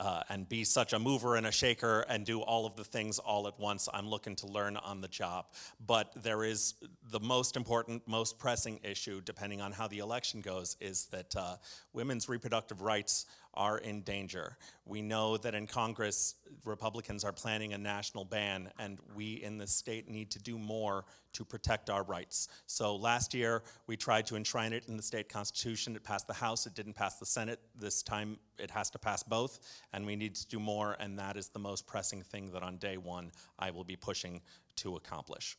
be such a mover and a shaker and do all of the things all at once. I'm looking to learn on the job. But there is the most important, most pressing issue, depending on how the election goes, is that women's reproductive rights are in danger. We know that in Congress, Republicans are planning a national ban, and we in the state need to do more to protect our rights. So last year, we tried to enshrine it in the state constitution. It passed the House, it didn't pass the Senate. This time, it has to pass both, and we need to do more, and that is the most pressing thing that on day one, I will be pushing to accomplish.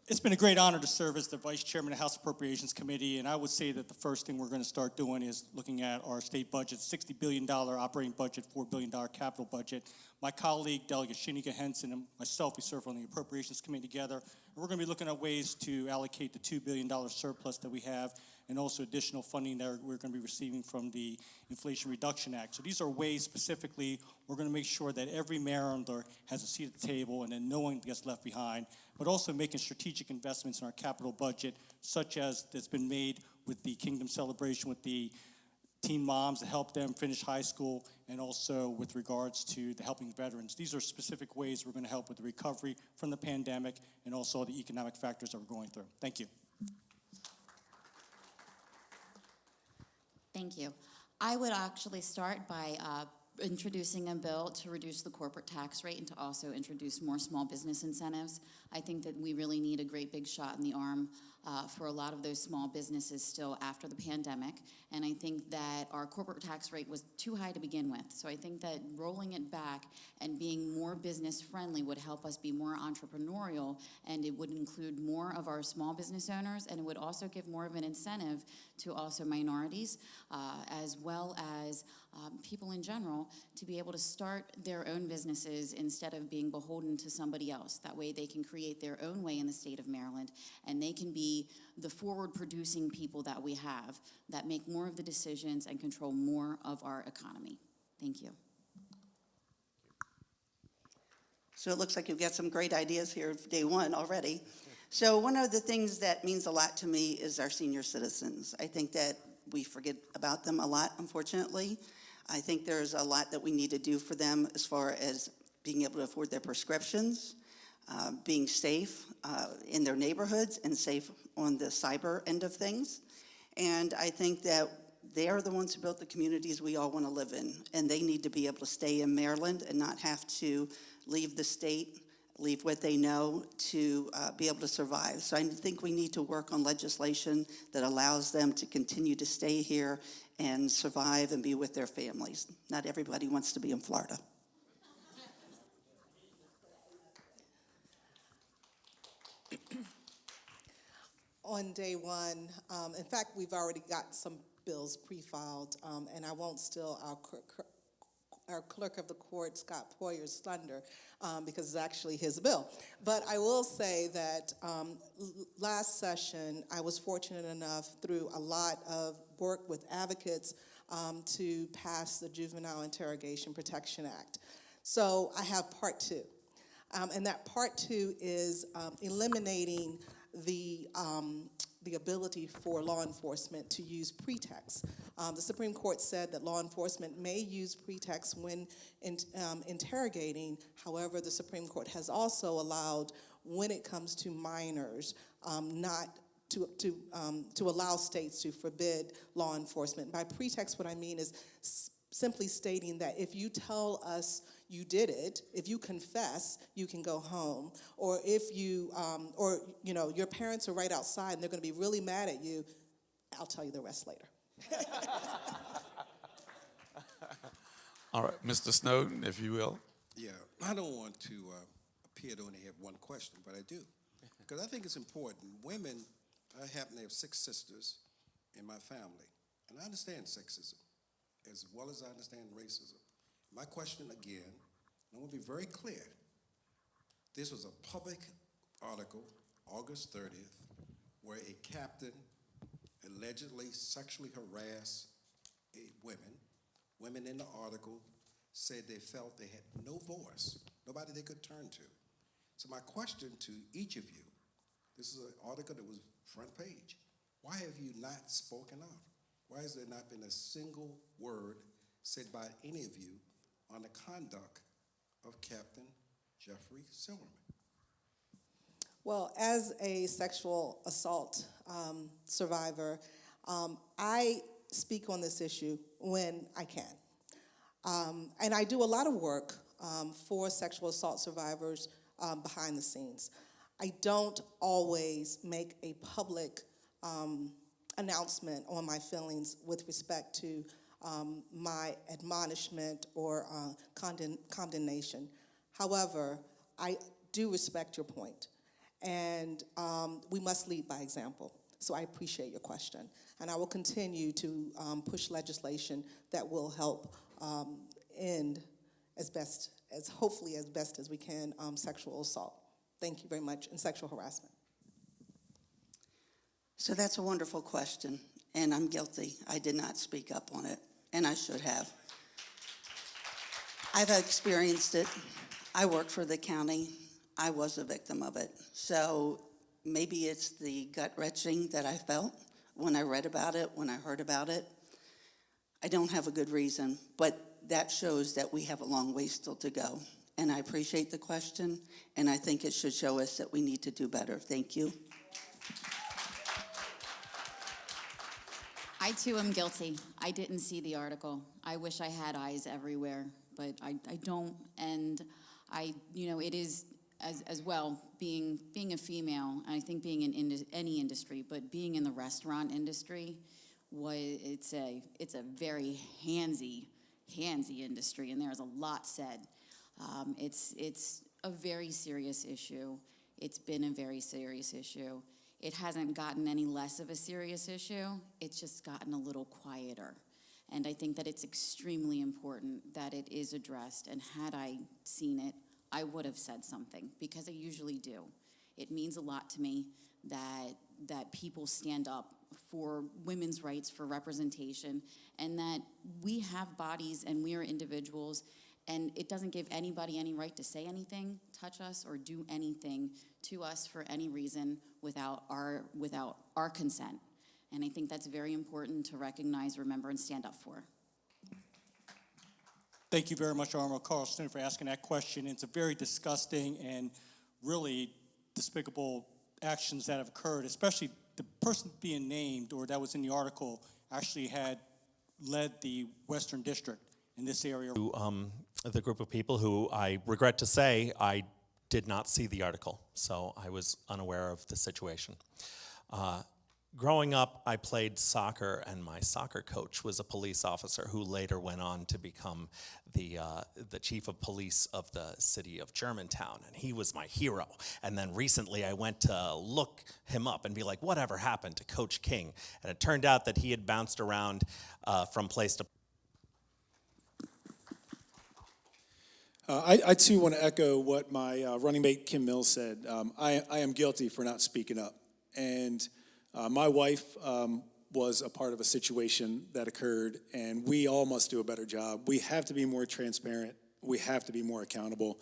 It's been a great honor to serve as the Vice Chairman of the House Appropriations Committee, and I would say that the first thing we're going to start doing is looking at our state budget, $60 billion operating budget, $4 billion capital budget. My colleague, Delegate Shanika Henson, and myself, we serve on the Appropriations Committee together, and we're going to be looking at ways to allocate the $2 billion surplus that we have and also additional funding that we're going to be receiving from the Inflation Reduction Act. So these are ways specifically we're going to make sure that every Marylander has a seat at the table and that no one gets left behind, but also making strategic investments in our capital budget, such as that's been made with the Kingdom Celebration with the teen moms to help them finish high school, and also with regards to the helping veterans. These are specific ways we're going to help with the recovery from the pandemic and also the economic factors that we're going through. Thank you. Thank you. I would actually start by introducing a bill to reduce the corporate tax rate and to also introduce more small business incentives. I think that we really need a great big shot in the arm for a lot of those small businesses still after the pandemic. And I think that our corporate tax rate was too high to begin with. So I think that rolling it back and being more business friendly would help us be more entrepreneurial, and it would include more of our small business owners, and it would also give more of an incentive to also minorities, as well as people in general to be able to start their own businesses instead of being beholden to somebody else. That way they can create their own way in the state of Maryland, and they can be the forward-producing people that we have that make more of the decisions and control more of our economy. Thank you. So it looks like you've got some great ideas here day one already. So one of the things that means a lot to me is our senior citizens. I think that we forget about them a lot, unfortunately. I think there's a lot that we need to do for them as far as being able to afford their prescriptions, being safe in their neighborhoods, and safe on the cyber end of things. And I think that they are the ones who built the communities we all want to live in, and they need to be able to stay in Maryland and not have to leave the state, leave what they know to be able to survive. So I think we need to work on legislation that allows them to continue to stay here and survive and be with their families. Not everybody wants to be in Florida. On day one, in fact, we've already got some bills pre-filed, and I won't steal our clerk of the court, Scott Poyer's thunder, because it's actually his bill. But I will say that last session, I was fortunate enough through a lot of work with advocates to pass the Juvenile Interrogation Protection Act. So I have part two. And that part two is eliminating the ability for law enforcement to use pretext. The Supreme Court said that law enforcement may use pretext when interrogating. However, the Supreme Court has also allowed, when it comes to minors, not to allow states to forbid law enforcement. By pretext, what I mean is simply stating that if you tell us you did it, if you confess, you can go home. Or if you, your parents are right outside and they're going to be really mad at you, I'll tell you the rest later. All right, Mr. Snowden, if you will. Yeah, I don't want to appear to only have one question, but I do. Because I think it's important. Women, I happen to have 6 sisters in my family, and I understand sexism as well as I understand racism. My question again, and I want to be very clear, this was a public article, August 30th, where a captain allegedly sexually harassed women in the article said they felt they had no voice, nobody they could turn to. So my question to each of you, this is an article that was front page, why have you not spoken out? Why has there not been a single word said by any of you on the conduct of Captain Jeffrey Silverman? Well, as a sexual assault survivor, I speak on this issue when I can. And I do a lot of work for sexual assault survivors behind the scenes. I don't always make a public announcement on my feelings with respect to my admonishment or condemnation. However, I do respect your point, and we must lead by example. So I appreciate your question, and I will continue to push legislation that will help end hopefully as best as we can, sexual assault. Thank you very much, and sexual harassment. So that's a wonderful question, and I'm guilty. I did not speak up on it, and I should have. I've experienced it. I work for the county. I was a victim of it. So maybe it's the gut-wrenching that I felt when I read about it, when I heard about it. I don't have a good reason, but that shows that we have a long way still to go. And I appreciate the question, and I think it should show us that we need to do better. Thank you. I too am guilty. I didn't see the article. I wish I had eyes everywhere, but I don't. And it is as well being a female. And I think being in any industry, but being in the restaurant industry, it's a very handsy industry, and there's a lot said. It's a very serious issue. It's been a very serious issue. It hasn't gotten any less of a serious issue. It's just gotten a little quieter. And I think that it's extremely important that it is addressed. And had I seen it, I would have said something, because I usually do. It means a lot to me that people stand up for women's rights, for representation, and that we have bodies and we are individuals, and it doesn't give anybody any right to say anything, touch us, or do anything to us for any reason without our consent. And I think that's very important to recognize, remember, and stand up for. Thank you very much, Honorable Carl Snowden, for asking that question. It's a very disgusting and really despicable actions that have occurred, especially the person being named, or that was in the article, actually had led the Western District in this area. To the group of people who, I regret to say, I did not see the article, so I was unaware of the situation. Growing up, I played soccer, and my soccer coach was a police officer who later went on to become the chief of police of the city of Germantown, and he was my hero. And then recently I went to look him up and be like, whatever happened to Coach King? And it turned out that he had bounced around from place to I too want to echo what my running mate Kim Mills said. I am guilty for not speaking up. And my wife was a part of a situation that occurred, and we all must do a better job. We have to be more transparent. We have to be more accountable.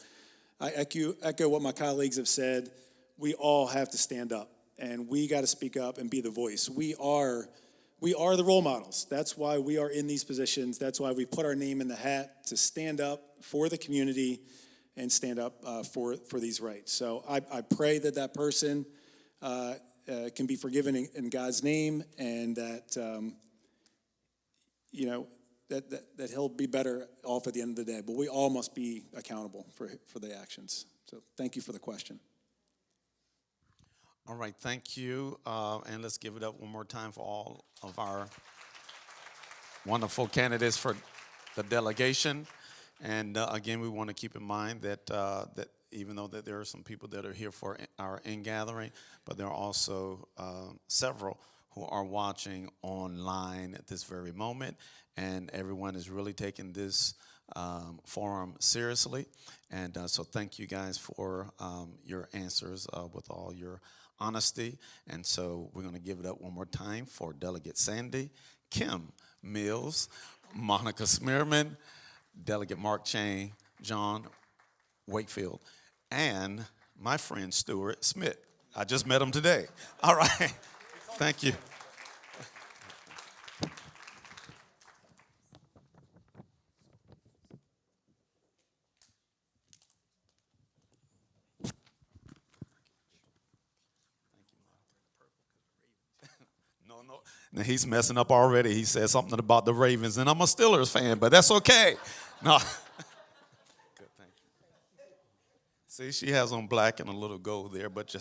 I echo what my colleagues have said. We all have to stand up, and we got to speak up and be the voice. We are the role models. That's why we are in these positions. That's why we put our name in the hat, to stand up for the community and stand up for these rights. So I pray that person can be forgiven in God's name, and that that he'll be better off at the end of the day. But we all must be accountable for the actions. So thank you for the question. All right, thank you. And let's give it up one more time for all of our wonderful candidates for the delegation. And again, we want to keep in mind that even though that there are some people that are here for our in-gathering, but there are also several who are watching online at this very moment, and everyone is really taking this forum seriously. And so thank you guys for your answers with all your honesty. And so we're going to give it up one more time for Delegate Sandy, Kim Mills, Monica Smearman, Delegate Mark Chain, John Wakefield, and my friend Stuart Smith. I just met him today. All right. Thank you. No. Now he's messing up already. He said something about the Ravens, and I'm a Steelers fan, but that's okay. No. Good, thank you. See, she has on black and a little gold there, but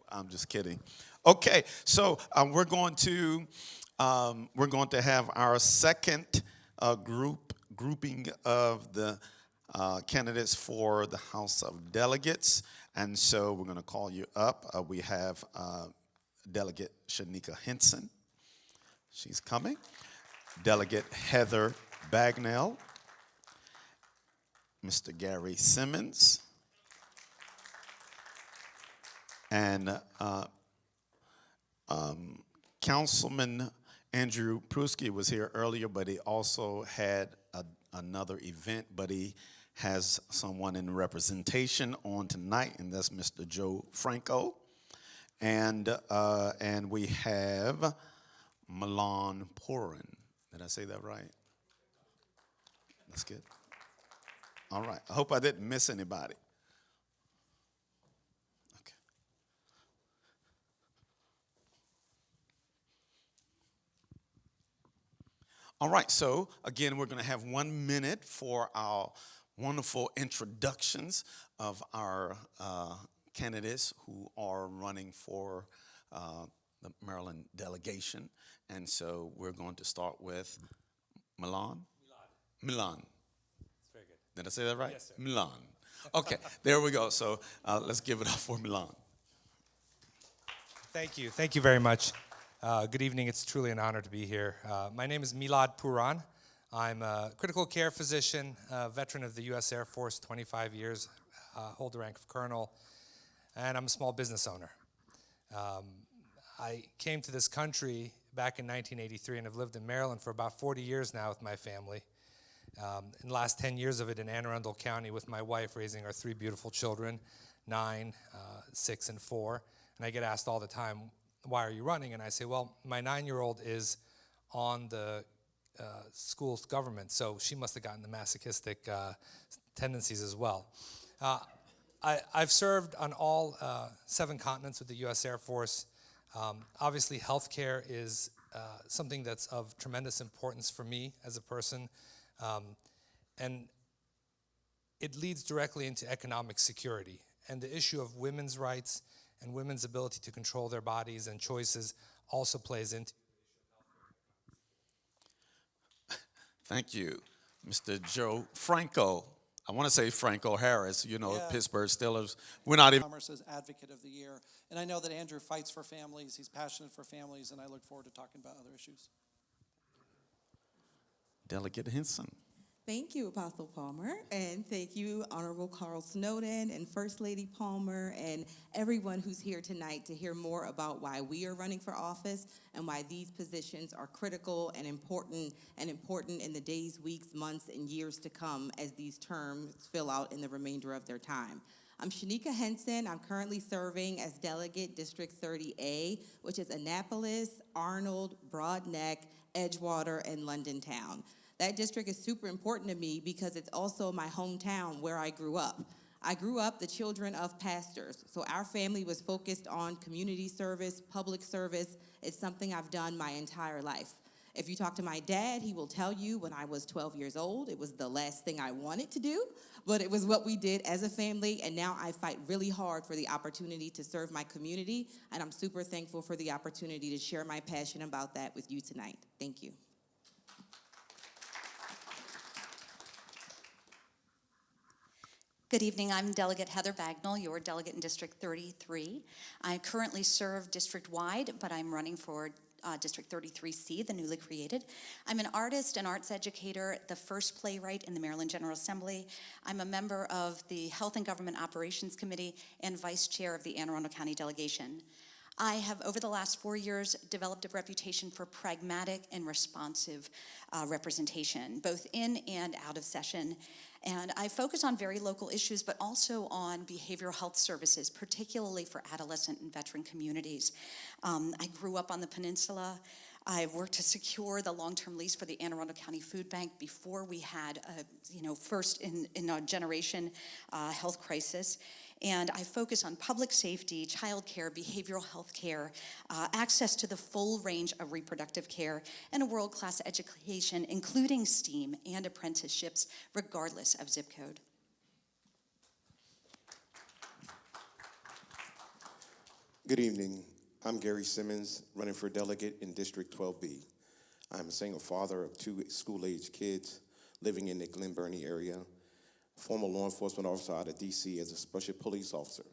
I'm just kidding. Okay, so we're going to have our second grouping of the candidates for the House of Delegates, and so we're going to call you up. We have Delegate Shanika Henson. She's coming. Delegate Heather Bagnell. Mr. Gary Simmons. And Councilman Andrew Pruski was here earlier, but he also had another event, but he has someone in representation on tonight, and that's Mr. Joe Franco. And we have Milan Porin. Did I say that right? That's good. All right. I hope I didn't miss anybody. Okay. All right. So again, we're going to have 1 minute for our wonderful introductions of our candidates who are running for the Maryland delegation. And so we're going to start with Milan. Milan. That's very good. Did I say that right? Yes, sir. Milan. Okay, there we go. So let's give it up for Milan. Thank you. Thank you very much. Good evening. It's truly an honor to be here. My name is Milad Puran. I'm a critical care physician, veteran of the U.S. Air Force, 25 years, hold the rank of colonel, and I'm a small business owner. I came to this country back in 1983 and have lived in Maryland for about 40 years now with my family. In the last 10 years of it in Anne Arundel County with my wife, raising our 3 beautiful children, 9, 6, and 4. And I get asked all the time, why are you running? And I say, well, my 9-year-old is on the school's government, so she must have gotten the masochistic tendencies as well. I've served on all 7 continents with the U.S. Air Force. Obviously, healthcare is something that's of tremendous importance for me as a person, and it leads directly into economic security. And the issue of women's rights and women's ability to control their bodies and choices also plays into. Thank you, Mr. Joe Franco. I want to say Franco Harris, Pittsburgh Steelers. We're not even. Commerce's Advocate of the Year. And I know that Andrew fights for families. He's passionate for families, and I look forward to talking about other issues. Delegate Henson. Thank you, Apostle Palmer, and thank you, Honorable Carl Snowden and First Lady Palmer, and everyone who's here tonight to hear more about why we are running for office and why these positions are critical and important in the days, weeks, months, and years to come as these terms fill out in the remainder of their time. I'm Shanika Henson. I'm currently serving as Delegate District 30A, which is Annapolis, Arnold, Broadneck, Edgewater, and London Town. That district is super important to me because it's also my hometown where I grew up. I grew up the children of pastors, so our family was focused on community service, public service. It's something I've done my entire life. If you talk to my dad, he will tell you when I was 12 years old, it was the last thing I wanted to do, but it was what we did as a family, and now I fight really hard for the opportunity to serve my community, and I'm super thankful for the opportunity to share my passion about that with you tonight. Thank you. Good evening, I'm Delegate Heather Bagnall, your delegate in District 33. I currently serve district-wide, but I'm running for District 33C, the newly created. I'm an artist and arts educator, the first playwright in the Maryland General Assembly. I'm a member of the Health and Government Operations Committee and vice chair of the Anne Arundel County delegation. I have, over the last 4 years, developed a reputation for pragmatic and responsive representation, both in and out of session. And I focus on very local issues, but also on behavioral health services, particularly for adolescent and veteran communities. I grew up on the peninsula. I worked to secure the long-term lease for the Anne Arundel County Food Bank before we had a, first in a generation health crisis. And I focus on public safety, child care, behavioral health care, access to the full range of reproductive care, and a world-class education, including STEAM and apprenticeships, regardless of zip code. Good evening. I'm Gary Simmons, running for delegate in District 12B. I'm a single father of 2 school-age kids living in the Glen Burnie area, former law enforcement officer out of D.C. as a special police officer,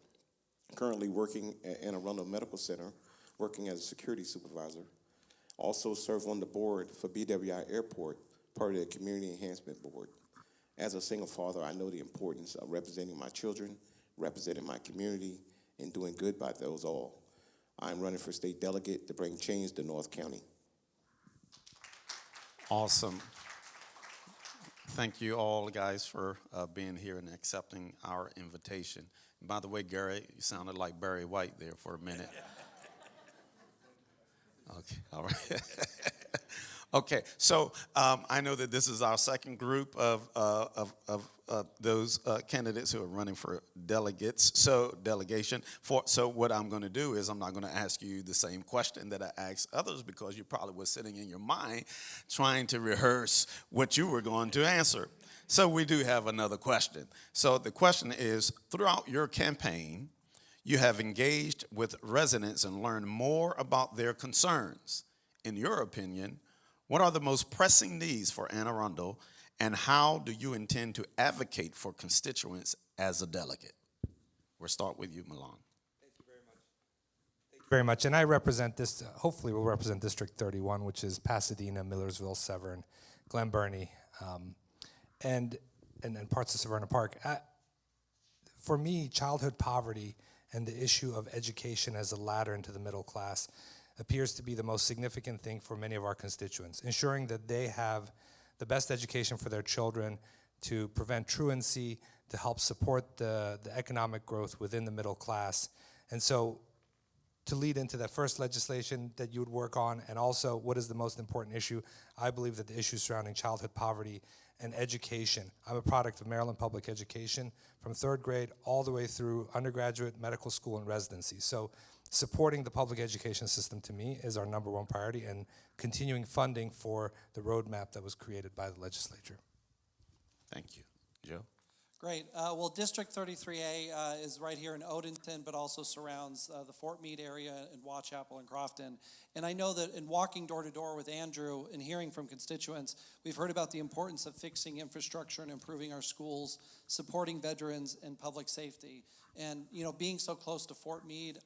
currently working at Anne Arundel Medical Center, working as a security supervisor. Also serve on the board for BWI Airport, part of the Community Enhancement Board. As a single father, I know the importance of representing my children, representing my community, and doing good by those all. I'm running for state delegate to bring change to North County. Awesome. Thank you all, guys, for being here and accepting our invitation. And by the way, Gary, you sounded like Barry White there for a minute. Okay, all right. Okay, so I know that this is our second group of those candidates who are running for delegation. So what I'm going to do is I'm not going to ask you the same question that I asked others, because you probably were sitting in your mind trying to rehearse what you were going to answer. So we do have another question. So the question is, throughout your campaign, you have engaged with residents and learned more about their concerns. In your opinion, what are the most pressing needs for Anne Arundel, and how do you intend to advocate for constituents as a delegate? We'll start with you, Milan. Thank you very much. Thank very much. And I represent this, hopefully we'll represent District 31, which is Pasadena, Millersville, Severn, Glen Burnie, and parts of Severna Park. For me, childhood poverty and the issue of education as a ladder into the middle class appears to be the most significant thing for many of our constituents, ensuring that they have the best education for their children to prevent truancy, to help support the economic growth within the middle class. And so to lead into that first legislation that you would work on, and also what is the most important issue, I believe that the issues surrounding childhood poverty and education. I'm a product of Maryland Public Education from 3rd grade all the way through undergraduate, medical school, and residency. So supporting the public education system to me is our #1 priority, and continuing funding for the roadmap that was created by the legislature. Thank you. Joe? Great. Well, District 33A is right here in Odenton, but also surrounds the Fort Meade area and Watchapel and Crofton. And I know that in walking door to door with Andrew and hearing from constituents, we've heard about the importance of fixing infrastructure and improving our schools, supporting veterans and public safety. And, you know, being so close to Fort Meade,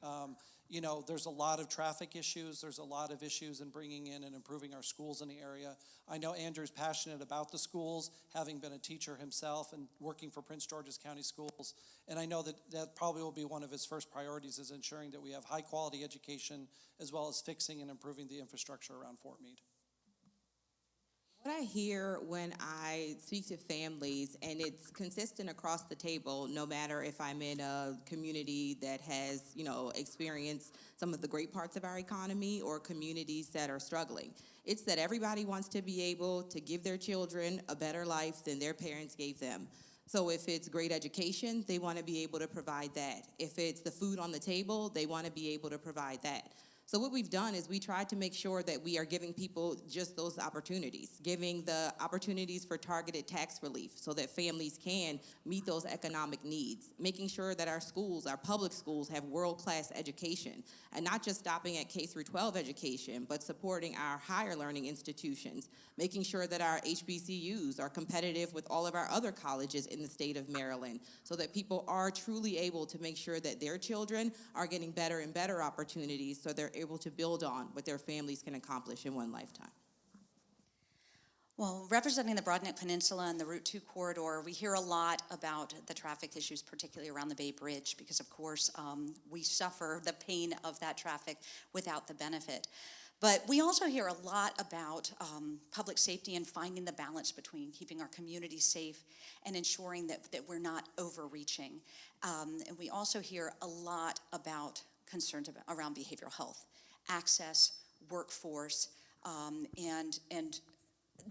you know, there's a lot of traffic issues. There's a lot of issues in bringing in and improving our schools in the area. I know Andrew's passionate about the schools, having been a teacher himself and working for Prince George's County Schools. And I know that that probably will be one of his first priorities, is ensuring that we have high quality education as well as fixing and improving the infrastructure around Fort Meade. What I hear when I speak to families, and it's consistent across the table, no matter if I'm in a community that has, you know, experienced some of the great parts of our economy or communities that are struggling. It's that everybody wants to be able to give their children a better life than their parents gave them. So if it's great education, they want to be able to provide that. If it's the food on the table, they want to be able to provide that. So what we've done is we tried to make sure that we are giving people just those opportunities, giving the opportunities for targeted tax relief so that families can meet those economic needs, making sure that our schools, our public schools, have world-class education, and not just stopping at K-12 education, but supporting our higher learning institutions, making sure that our HBCUs are competitive with all of our other colleges in the state of Maryland, so that people are truly able to make sure that their children are getting better and better opportunities so they're able to build on what their families can accomplish in one lifetime. Well, representing the Broadneck Peninsula and the Route 2 corridor, we hear a lot about the traffic issues, particularly around the Bay Bridge, because of course we suffer the pain of that traffic without the benefit. But we also hear a lot about public safety and finding the balance between keeping our community safe and ensuring that we're not overreaching. And we also hear a lot about concerns around behavioral health, access, workforce, and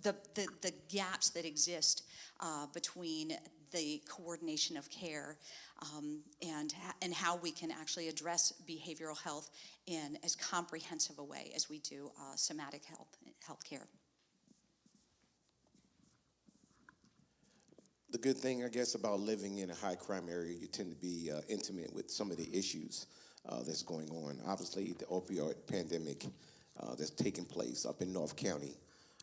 the gaps that exist between the coordination of care and how we can actually address behavioral health in as comprehensive a way as we do somatic health care. The good thing, I guess, about living in a high crime area, you tend to be intimate with some of the issues that's going on. Obviously, the opioid pandemic that's taking place up in North County,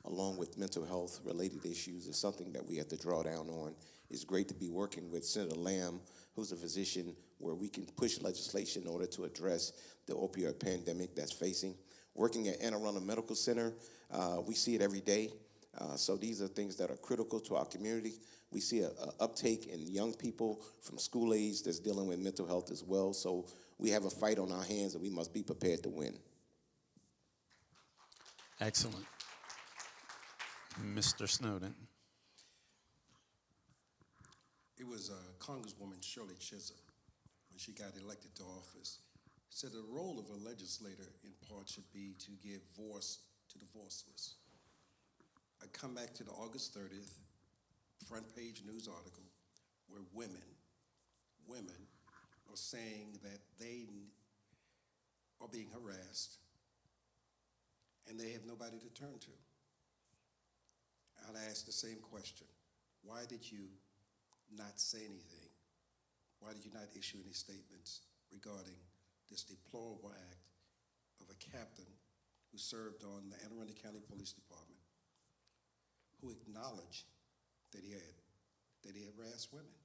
along with mental health related issues, is something that we have to draw down on. It's great to be working with Senator Lamb, who's a physician, where we can push legislation in order to address the opioid pandemic that's facing. Working at Anne Arundel Medical Center, we see it every day. So these are things that are critical to our community. We see an uptake in young people from school age that's dealing with mental health as well. So we have a fight on our hands, and we must be prepared to win. Excellent. Mr. Snowden. It was Congresswoman Shirley Chisholm, when she got elected to office, said the role of a legislator in part should be to give voice to the voiceless. I come back to the August 30th front page news article where women are saying that they are being harassed and they have nobody to turn to. I'd ask the same question. Why did you not say anything? Why did you not issue any statements regarding this deplorable act of a captain who served on the Anne Arundel County Police Department, who acknowledged that he harassed women?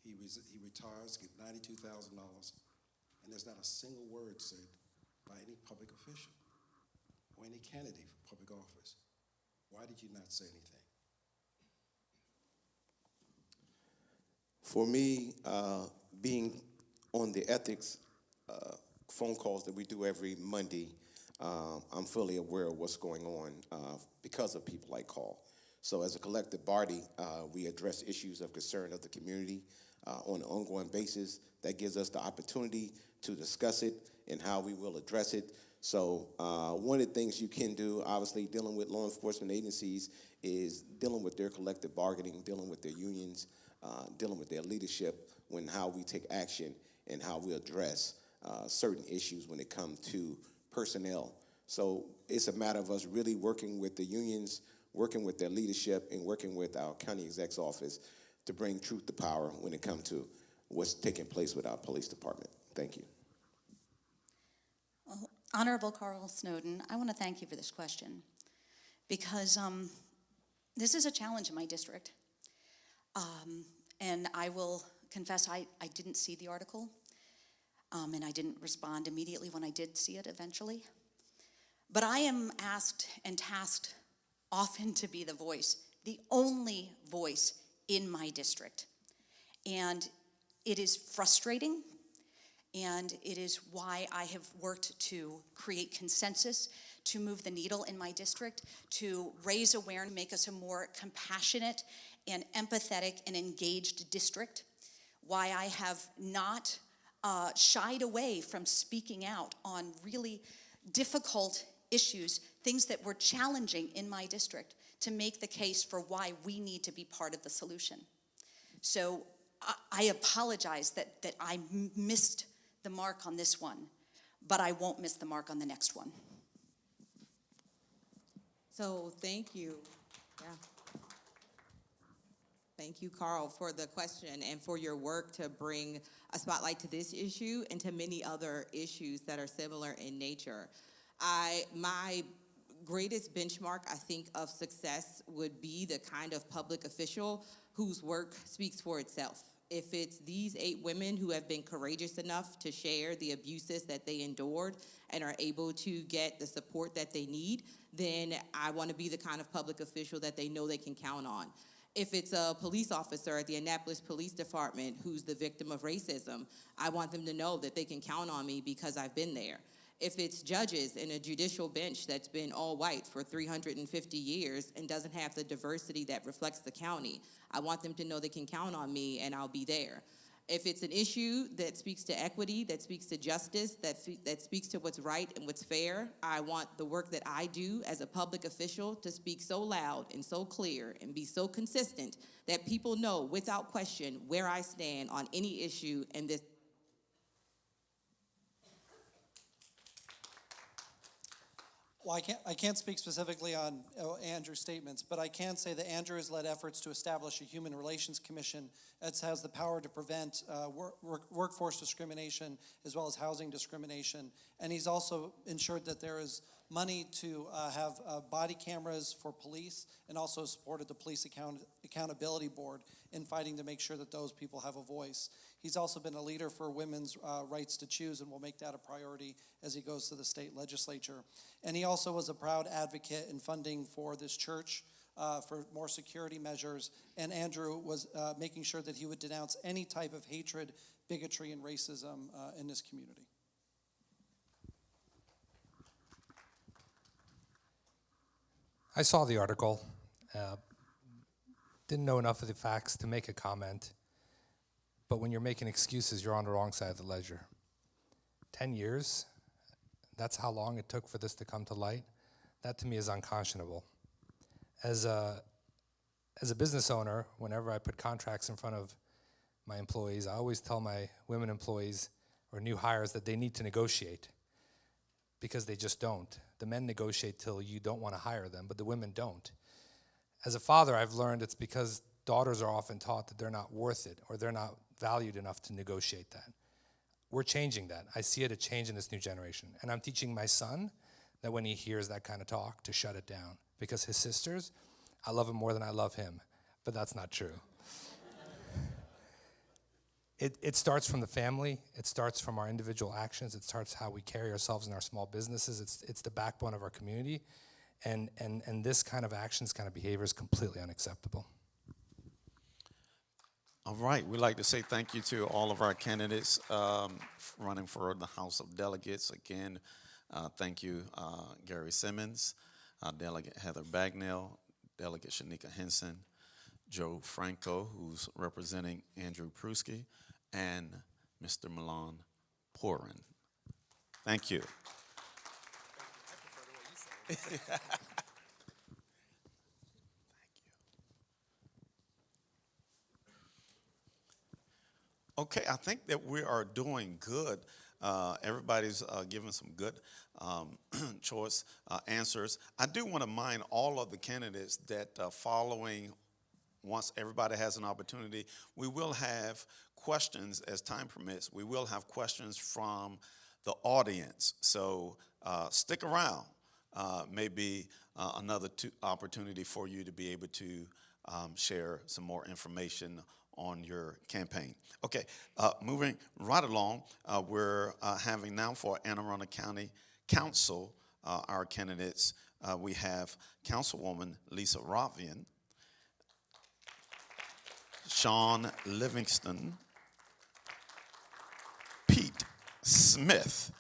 He retires, gets $92,000, and there's not a single word said by any public official or any candidate for public office. Why did you not say anything? For me, being on the ethics phone calls that we do every Monday, I'm fully aware of what's going on because of people like Carl. So as a collective body, we address issues of concern of the community on an ongoing basis. That gives us the opportunity to discuss it and how we will address it. So one of the things you can do, obviously dealing with law enforcement agencies, is dealing with their collective bargaining, dealing with their unions, dealing with their leadership, when how we take action and how we address certain issues when it comes to personnel. So it's a matter of us really working with the unions, working with their leadership, and working with our county exec's office to bring truth to power when it comes to what's taking place with our police department. Thank you. Well, Honorable Carl Snowden, I want to thank you for this question because this is a challenge in my district. And I will confess I didn't see the article, and I didn't respond immediately when I did see it eventually. But I am asked and tasked often to be the voice, the only voice in my district. And it is frustrating, and it is why I have worked to create consensus, to move the needle in my district, to raise awareness, make us a more compassionate and empathetic and engaged district, why I have not shied away from speaking out on really difficult issues, things that were challenging in my district, to make the case for why we need to be part of the solution. So I apologize that I missed the mark on this one, but I won't miss the mark on the next one. So thank you. Yeah. Thank you, Carl, for the question and for your work to bring a spotlight to this issue and to many other issues that are similar in nature. My greatest benchmark, I think, of success would be the kind of public official whose work speaks for itself. If it's these 8 women who have been courageous enough to share the abuses that they endured and are able to get the support that they need, then I want to be the kind of public official that they know they can count on. If it's a police officer at the Annapolis Police Department who's the victim of racism, I want them to know that they can count on me because I've been there. If it's judges in a judicial bench that's been all white for 350 years and doesn't have the diversity that reflects the county, I want them to know they can count on me and I'll be there. If it's an issue that speaks to equity, that speaks to justice, that speaks to what's right and what's fair, I want the work that I do as a public official to speak so loud and so clear and be so consistent that people know without question where I stand on any issue in this. Well, I can't speak specifically on Andrew's statements, but I can say that Andrew has led efforts to establish a Human Relations Commission that has the power to prevent workforce discrimination as well as housing discrimination. And he's also ensured that there is money to have body cameras for police, and also supported the Police Accountability Board in fighting to make sure that those people have a voice. He's also been a leader for women's rights to choose, and will make that a priority as he goes to the state legislature. And he also was a proud advocate in funding for this church for more security measures. And Andrew was making sure that he would denounce any type of hatred, bigotry, and racism in this community. I saw the article, didn't know enough of the facts to make a comment, but when you're making excuses, you're on the wrong side of the ledger. 10 years, that's how long it took for this to come to light. That to me is unconscionable. As a business owner, whenever I put contracts in front of my employees, I always tell my women employees or new hires that they need to negotiate, because they just don't. The men negotiate till you don't want to hire them, but the women don't. As a father, I've learned it's because daughters are often taught that they're not worth it, or they're not valued enough to negotiate that. We're changing that. I see it a change in this new generation. And I'm teaching my son that when he hears that kind of talk, to shut it down. Because his sisters, I love him more than I love him. But that's not true. It starts from the family. It starts from our individual actions. It starts how we carry ourselves in our small businesses. It's the backbone of our community. And this kind of actions, kind of behavior is completely unacceptable. All right, we'd like to say thank you to all of our candidates running for the House of Delegates. Again, thank you, Gary Simmons, Delegate Heather Bagnell, Delegate Shanika Henson, Joe Franco, who's representing Andrew Pruski, and Mr. Milan Porin. Thank you. Okay, I think that we are doing good. Everybody's giving some good choice answers. I do want to mind all of the candidates that following, once everybody has an opportunity, we will have questions as time permits. We will have questions from the audience. So stick around. Maybe another opportunity for you to be able to share some more information on your campaign. Okay, moving right along, we're having now for Anne Arundel County Council, our candidates. We have Councilwoman Lisa Rodvian, Sean Livingston, Pete Smith,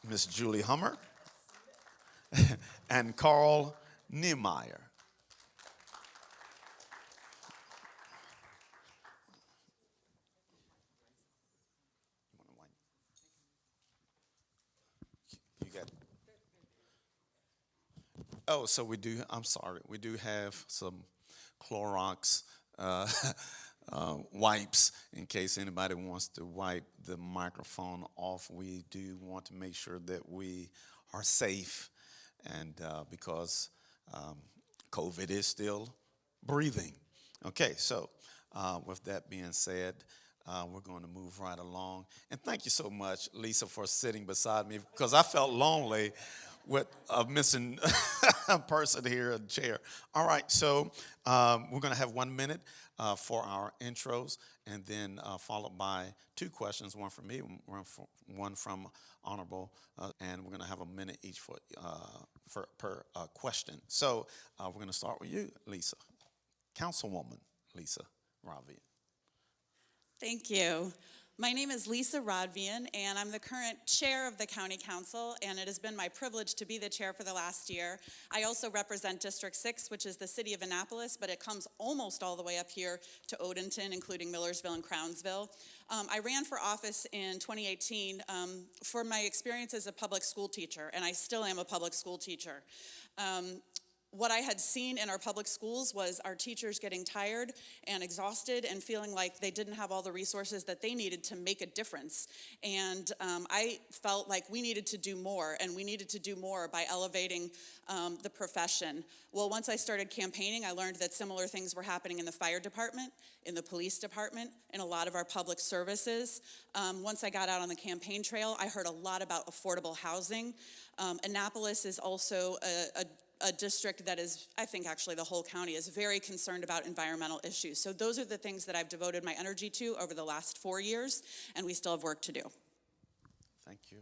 Miss Julie Hummer, and Carl Niemeyer. Oh, so we do, I'm sorry, we do have some Clorox wipes in case anybody wants to wipe the microphone off. We do want to make sure that we are safe, and because COVID is still breathing. Okay, so with that being said, we're going to move right along. And thank you so much, Lisa, for sitting beside me, because I felt lonely with a missing person here in the chair. All right, so we're going to have 1 minute for our intros, and then followed by 2 questions, one from me, one from Honorable, and we're going to have a minute each for per question. So we're going to start with you, Lisa. Councilwoman Lisa Rodvian. Thank you. My name is Lisa Rodvian, and I'm the current chair of the County Council, and it has been my privilege to be the chair for the last year. I also represent District 6, which is the city of Annapolis, but it comes almost all the way up here to Odenton, including Millersville and Crownsville. I ran for office in 2018 for my experience as a public school teacher, and I still am a public school teacher. What I had seen in our public schools was our teachers getting tired and exhausted and feeling like they didn't have all the resources that they needed to make a difference. And I felt like we needed to do more, and we needed to do more by elevating the profession. Well, once I started campaigning, I learned that similar things were happening in the fire department, in the police department, in a lot of our public services. Once I got out on the campaign trail, I heard a lot about affordable housing. Annapolis is also a district that is, I think actually the whole county is very concerned about environmental issues. So those are the things that I've devoted my energy to over the last 4 years, and we still have work to do. Thank you.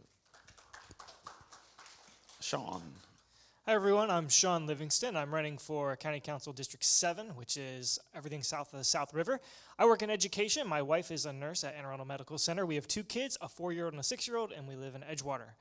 Sean. Hi everyone, I'm Sean Livingston. I'm running for County Council District 7, which is everything south of the South River. I work in education. My wife is a nurse at Anne Arundel Medical Center. We have 2 kids, a 4-year-old and a 6-year-old, and we live in Edgewater.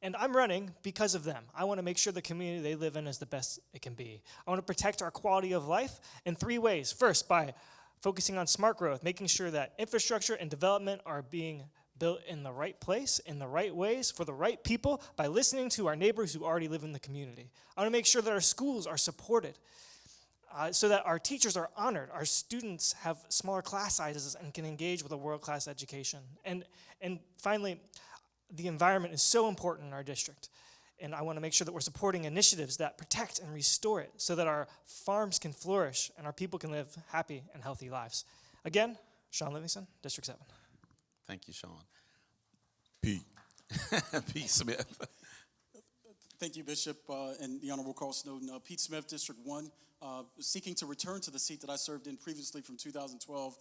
And I'm running because of them. I want to make sure the community they live in is the best it can be. I want to protect our quality of life in 3 ways. First, by focusing on smart growth, making sure that infrastructure and development are being built in the right place, in the right ways, for the right people, by listening to our neighbors who already live in the community. I want to make sure that our schools are supported, so that our teachers are honored, our students have smaller class sizes and can engage with a world-class education. And finally, the environment is so important in our district, and I want to make sure that we're supporting initiatives that protect and restore it so that our farms can flourish and our people can live happy and healthy lives. Again, Sean Livingston, District 7. Thank you, Sean. Pete. Pete Smith. Thank you, Bishop, and the Honorable Carl Snowden. Pete Smith, District 1, seeking to return to the seat that I served in previously from 2012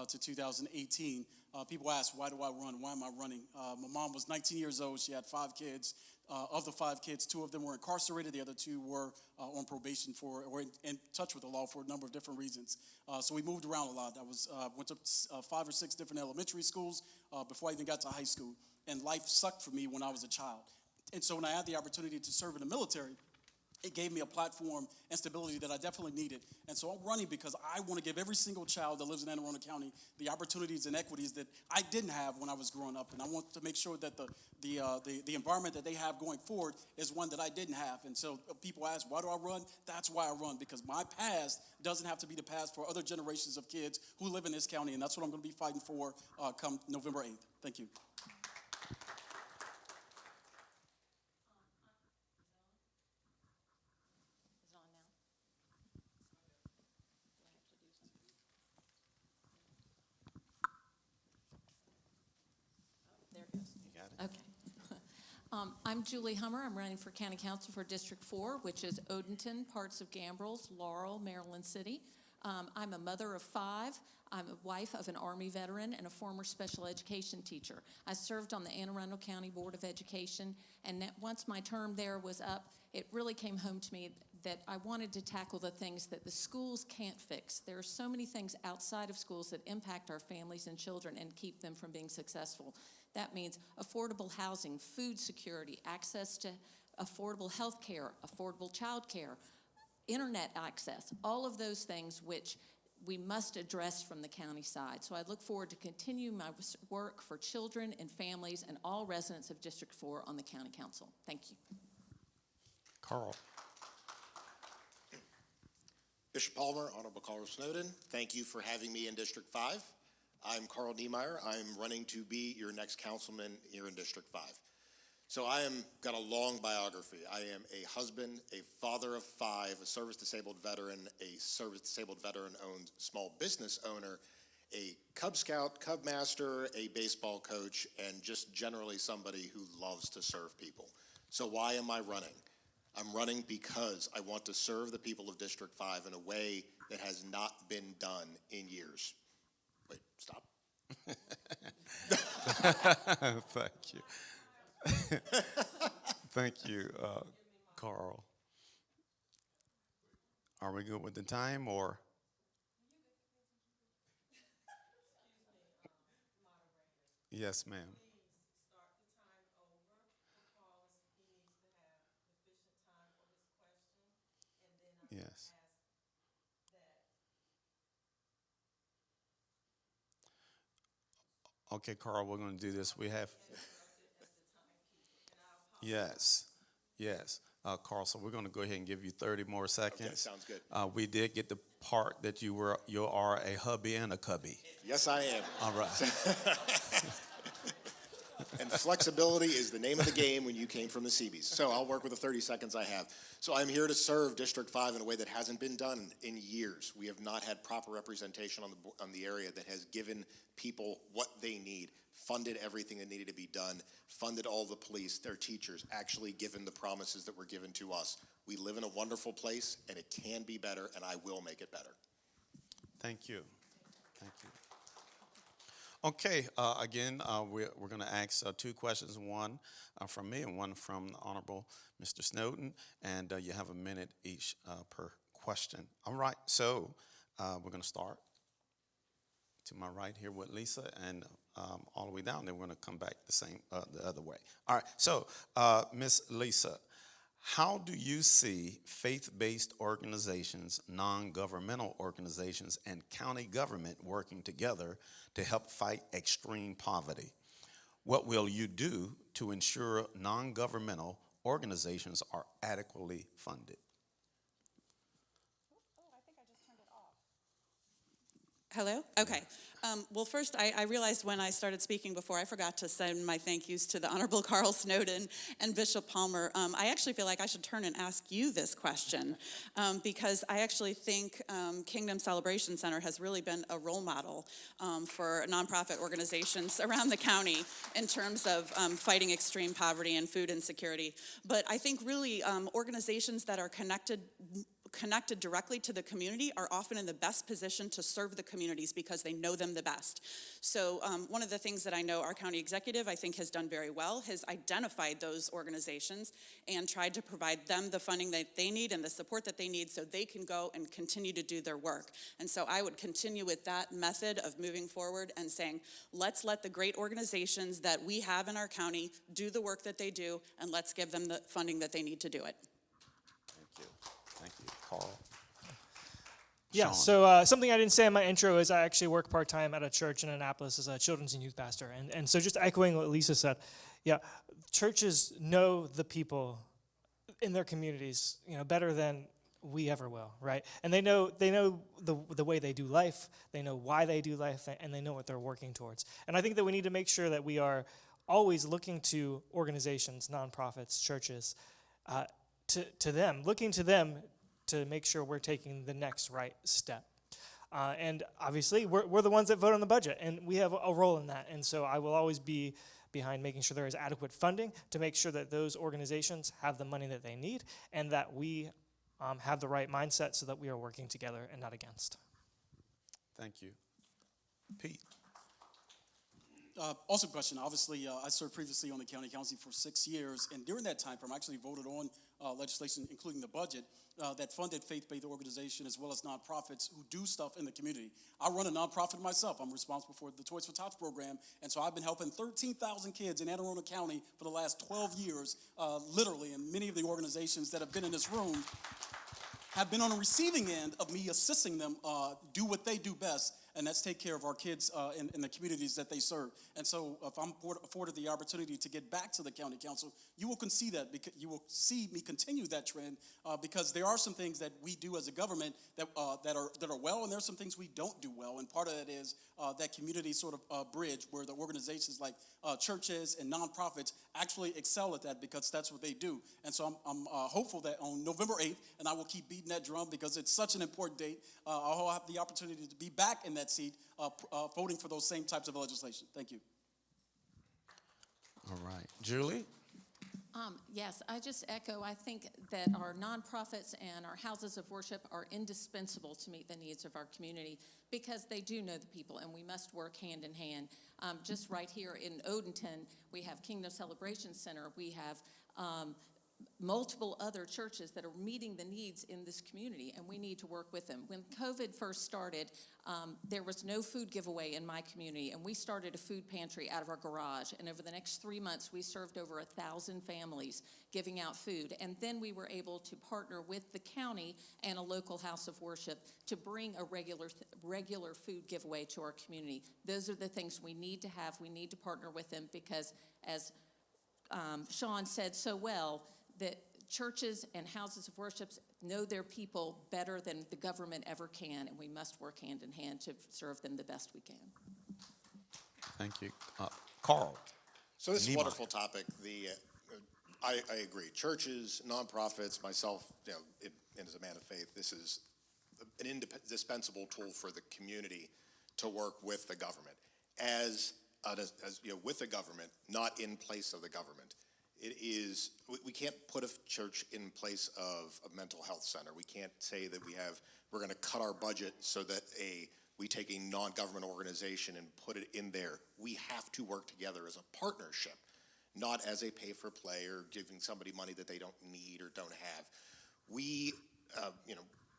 to 2018. People ask, why do I run? Why am I running? My mom was 19 years old. She had 5 kids. Of the 5 kids, 2 of them were incarcerated. The other 2 were on probation or in touch with the law for a number of different reasons. So we moved around a lot. I went to 5 or 6 different elementary schools before I even got to high school. And life sucked for me when I was a child. And so when I had the opportunity to serve in the military, it gave me a platform and stability that I definitely needed. And so I'm running because I want to give every single child that lives in Anne Arundel County the opportunities and equities that I didn't have when I was growing up. And I want to make sure that the environment that they have going forward is one that I didn't have. And so people ask, why do I run? That's why I run, because my past doesn't have to be the past for other generations of kids who live in this county. And that's what I'm going to be fighting for come November 8th. Thank you. Okay. I'm Julie Hummer. I'm running for County Council for District 4, which is Odenton, parts of Gambrels, Laurel, Maryland City. I'm a mother of 5. I'm a wife of an Army veteran and a former special education teacher. I served on the Anne Arundel County Board of Education, and once my term there was up, it really came home to me that I wanted to tackle the things that the schools can't fix. There are so many things outside of schools that impact our families and children and keep them from being successful. That means affordable housing, food security, access to affordable health care, affordable child care, internet access, all of those things which we must address from the county side. So I look forward to continue my work for children and families and all residents of District 4 on the County Council. Thank you. Carl. Bishop Palmer, Honorable Carl Snowden, thank you for having me in District 5. I'm Carl Niemeyer. I'm running to be your next councilman here in District 5. So I got a long biography. I am a husband, a father of 5, a service-disabled veteran, a service-disabled veteran-owned small business owner, a Cub Scout, Cub Master, a baseball coach, and just generally somebody who loves to serve people. So why am I running? I'm running because I want to serve the people of District 5 in a way that has not been done in years. Wait, stop. Thank you. Thank you, Carl. Are we good with the time, or? Yes, ma'am. Yes. Okay, Carl, we're going to do this. We have. Yes, yes. Carl, so we're going to go ahead and give you 30 more seconds. Okay, sounds good. We did get the part that you are a hubby and a cubby. Yes, I am. All right. And flexibility is the name of the game when you came from the Seabees. So I'll work with the 30 seconds I have. So I'm here to serve District 5 in a way that hasn't been done in years. We have not had proper representation on the area that has given people what they need, funded everything that needed to be done, funded all the police, their teachers, actually given the promises that were given to us. We live in a wonderful place, and it can be better, and I will make it better. Thank you. Thank you. Okay, again, we're going to ask 2 questions, one from me and one from the Honorable Mr. Snowden, and you have a minute each per question. All right, so we're going to start to my right here with Lisa, and all the way down, then we're going to come back the other way. All right, so Miss Lisa, how do you see faith-based organizations, non-governmental organizations, and county government working together to help fight extreme poverty? What will you do to ensure non-governmental organizations are adequately funded? Hello? Okay. Well, first, I realized when I started speaking before, I forgot to send my thank yous to the Honorable Carl Snowden and Bishop Palmer. I actually feel like I should turn and ask you this question because I actually think Kingdom Celebration Center has really been a role model for nonprofit organizations around the county in terms of fighting extreme poverty and food insecurity. But I think really organizations that are connected directly to the community are often in the best position to serve the communities because they know them the best. So one of the things that I know our county executive, I think, has done very well, has identified those organizations and tried to provide them the funding that they need and the support that they need so they can go and continue to do their work. And so I would continue with that method of moving forward and saying, let's let the great organizations that we have in our county do the work that they do, and let's give them the funding that they need to do it. Thank you, Carl. Yeah, Sean. so something I didn't say in my intro is I actually work part-time at a church in Annapolis as a children's and youth pastor. And so just echoing what Lisa said, yeah, churches know the people in their communities, better than we ever will, right? And they know the way they do life, they know why they do life, and they know what they're working towards. And I think that we need to make sure that we are always looking to organizations, nonprofits, churches, looking to them to make sure we're taking the next right step. And obviously, we're the ones that vote on the budget, and we have a role in that. And so I will always be behind making sure there is adequate funding to make sure that those organizations have the money that they need and that we have the right mindset so that we are working together and not against. Thank you. Pete. Awesome question. Obviously, I served previously on the county council for 6 years, and during that time frame, I actually voted on legislation, including the budget, that funded faith-based organizations as well as nonprofits who do stuff in the community. I run a nonprofit myself. I'm responsible for the Toys for Tots program, and so I've been helping 13,000 kids in Anne Arundel County for the last 12 years, literally, and many of the organizations that have been in this room have been on the receiving end of me assisting them do what they do best, and that's take care of our kids in the communities that they serve. And so if I'm afforded the opportunity to get back to the county council, you will see me continue that trend because there are some things that we do as a government that are well, and there's some things we don't do well. And part of that is that community sort of bridge where the organizations like churches and nonprofits actually excel at that because that's what they do. And so I'm hopeful that on November 8th, and I will keep beating that drum because it's such an important date, I'll have the opportunity to be back in that seat voting for those same types of legislation. Thank you. All right. Julie? Yes, I just echo, I think that our nonprofits and our houses of worship are indispensable to meet the needs of our community because they do know the people and we must work hand in hand. Just right here in Odenton, we have Kingdom Celebration Center. We have multiple other churches that are meeting the needs in this community, and we need to work with them. When COVID first started, there was no food giveaway in my community, and we started a food pantry out of our garage, and over the next 3 months, we served over 1,000 families giving out food, and then we were able to partner with the county and a local house of worship to bring a regular food giveaway to our community. Those are the things we need to have. We need to partner with them because, as Sean said so well, that churches and houses of worship know their people better than the government ever can, and we must work hand in hand to serve them the best we can. Thank you. Carl. So this is a Niemeyer. wonderful topic. I agree. Churches, nonprofits, myself, and as a man of faith, this is an indispensable tool for the community to work with the government. As with the government, not in place of the government. It is, we can't put a church in place of a mental health center. We can't say that we're going to cut our budget so that we take a non-government organization and put it in there. We have to work together as a partnership, not as a pay-for-play or giving somebody money that they don't need or don't have.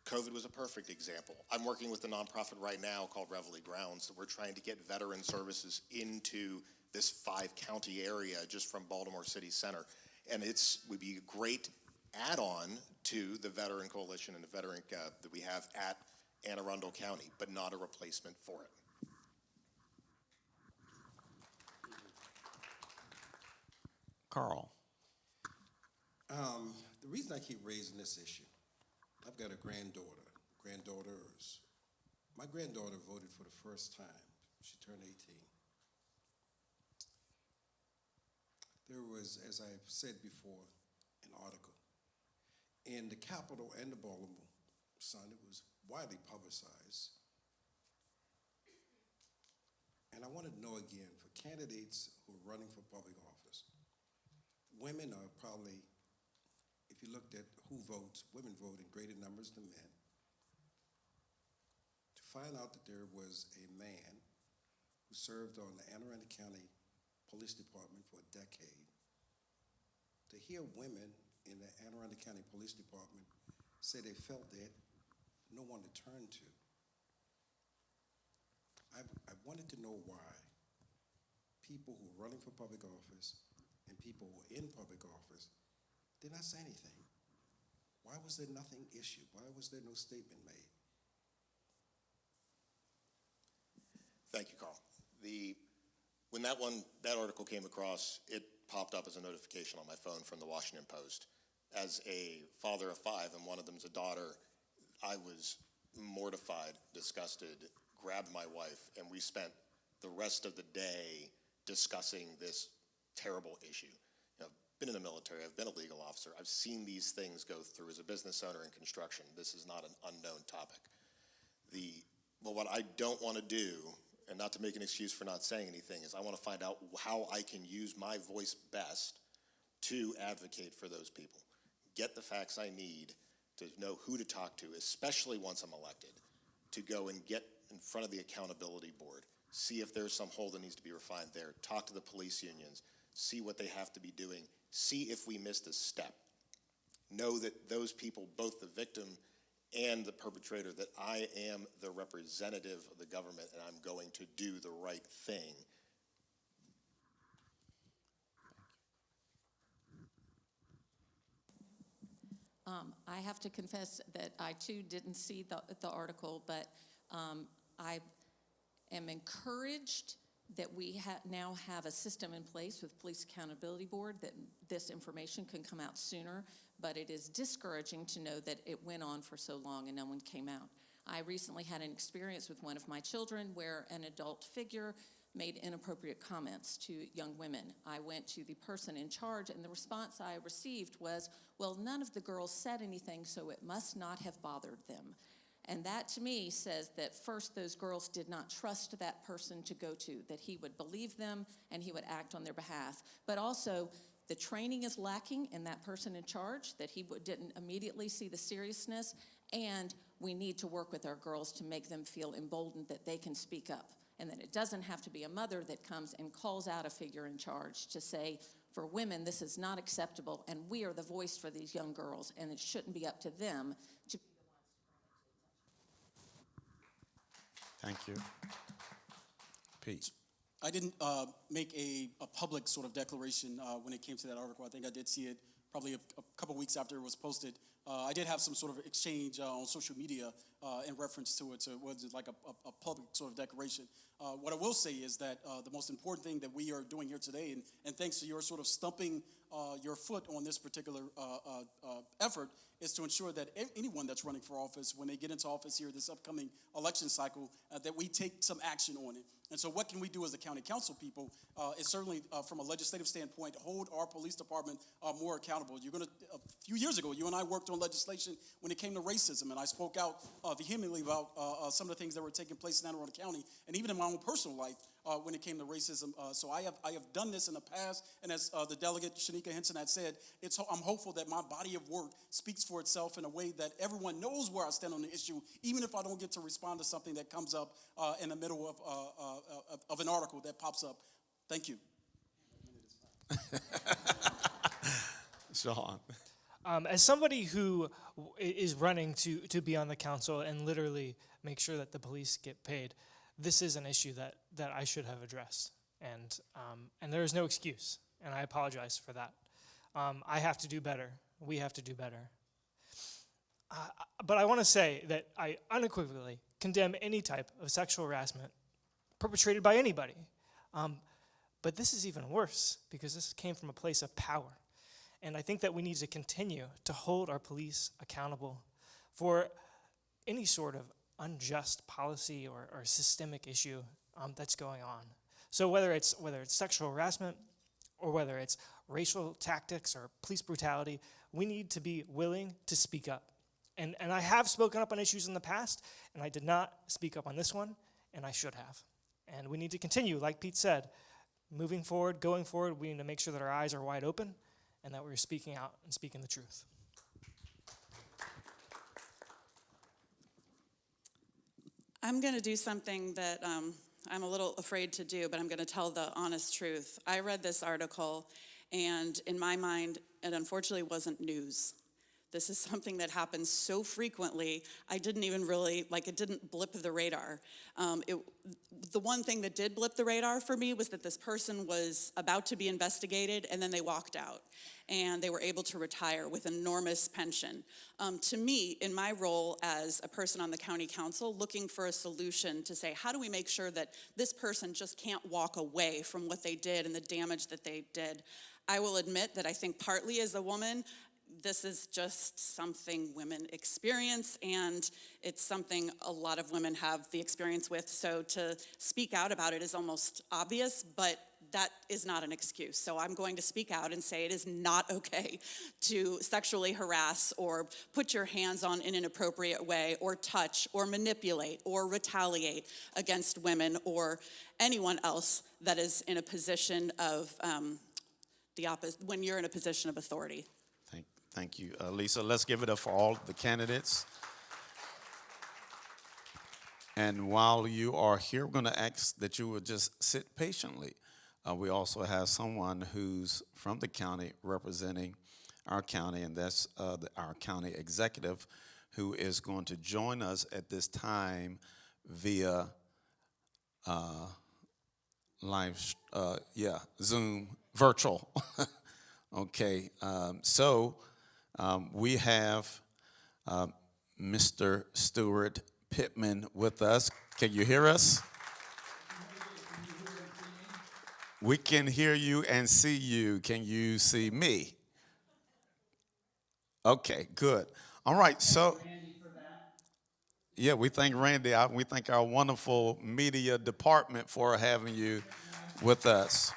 COVID was a perfect example. I'm working with a nonprofit right now called Reveille Grounds, so we're trying to get veteran services into this 5-county area just from Baltimore City Center. And would be a great add-on to the Veteran Coalition and the veteran that we have at Anne Arundel County, but not a replacement for it. Carl. The reason I keep raising this issue, I've got a granddaughter. Granddaughter is My granddaughter voted for the first time. She turned 18. There was, as I've said before, an article in the Capital and the Baltimore Sun. It was widely publicized. And I wanted to know again, for candidates who are running for public office, women are probably, if you looked at who votes, women vote in greater numbers than men. To find out that there was a man who served on the Anne Arundel County Police Department for a decade, to hear women in the Anne Arundel County Police Department say they felt they had no one to turn to. I wanted to know why people who are running for public office and people who are in public office did not say anything. Why was there nothing issued? Why was there no statement made? Thank you, Carl. When that article came across, it popped up as a notification on my phone from the Washington Post. As a father of 5, and one of them's a daughter, I was mortified, disgusted, grabbed my wife, and we spent the rest of the day discussing this terrible issue. You know, I've been in the military, I've been a legal officer, I've seen these things go through as a business owner in construction. This is not an unknown topic. But what I don't want to do, and not to make an excuse for not saying anything, is I want to find out how I can use my voice best to advocate for those people. Get the facts I need to know who to talk to, especially once I'm elected, to go and get in front of the accountability board, see if there's some hole that needs to be refined there, talk to the police unions, see what they have to be doing, see if we missed a step. Know that those people, both the victim and the perpetrator, that I am the representative of the government and I'm going to do the right thing. I have to confess that I too didn't see the article, but I am encouraged that we now have a system in place with Police Accountability Board that this information can come out sooner, but it is discouraging to know that it went on for so long and no one came out. I recently had an experience with one of my children where an adult figure made inappropriate comments to young women. I went to the person in charge, and the response I received was, well, none of the girls said anything, so it must not have bothered them. And that to me says that first, those girls did not trust that person to go to, that he would believe them and he would act on their behalf. But also, the training is lacking in that person in charge, that he didn't immediately see the seriousness, and we need to work with our girls to make them feel emboldened that they can speak up. And that it doesn't have to be a mother that comes and calls out a figure in charge to say, for women, this is not acceptable, and we are the voice for these young girls, and it shouldn't be up to them to be the ones. Thank you. Pete. I didn't make a public sort of declaration when it came to that article. I think I did see it probably a couple weeks after it was posted. I did have some sort of exchange on social media in reference to it, so it wasn't like a public sort of declaration. What I will say is that the most important thing that we are doing here today, and thanks to your sort of stumping your foot on this particular effort, is to ensure that anyone that's running for office, when they get into office here this upcoming election cycle, that we take some action on it. And so what can we do as the county council people is certainly, from a legislative standpoint, hold our police department more accountable. A few years ago, you and I worked on legislation when it came to racism, and I spoke out vehemently about some of the things that were taking place in Anne Arundel County, and even in my own personal life when it came to racism. So I have done this in the past, and as the delegate Shanika Henson had said, I'm hopeful that my body of work speaks for itself in a way that everyone knows where I stand on the issue, even if I don't get to respond to something that comes up in the middle of an article that pops up. Thank you. Sean. As somebody who is running to be on the council and literally make sure that the police get paid, this is an issue that I should have addressed, and there is no excuse, and I apologize for that. I have to do better. We have to do better. But I want to say that I unequivocally condemn any type of sexual harassment perpetrated by anybody. But this is even worse because this came from a place of power. And I think that we need to continue to hold our police accountable for any sort of unjust policy or systemic issue that's going on. So whether it's sexual harassment or whether it's racial tactics or police brutality, we need to be willing to speak up. And I have spoken up on issues in the past, and I did not speak up on this one, and I should have. And we need to continue, like Pete said, moving forward, going forward. We need to make sure that our eyes are wide open and that we're speaking out and speaking the truth. I'm going to do something that I'm a little afraid to do, but I'm going to tell the honest truth. I read this article, and in my mind, it unfortunately wasn't news. This is something that happens so frequently, I didn't even really, it didn't blip the radar. The one thing that did blip the radar for me was that this person was about to be investigated, and then they walked out, and they were able to retire with an enormous pension. To me, in my role as a person on the county council, looking for a solution to say, how do we make sure that this person just can't walk away from what they did and the damage that they did? I will admit that I think partly as a woman, this is just something women experience, and it's something a lot of women have the experience with. So to speak out about it is almost obvious, but that is not an excuse. So I'm going to speak out and say it is not okay to sexually harass or put your hands on in an inappropriate way or touch or manipulate or retaliate against women or anyone else that is in a position of when you're in a position of authority. Thank you, Lisa. Let's give it up for all the candidates. And while you are here, we're going to ask that you would just sit patiently. We also have someone who's from the county representing our county, and that's our county executive, who is going to join us at this time via live, Zoom, virtual. Okay, we have Mr. Stuart Pittman with us. Can you hear us? We can hear you and see you. Can you see me? Okay, good. All right, so yeah, we thank Randy. We thank our wonderful media department for having you with us.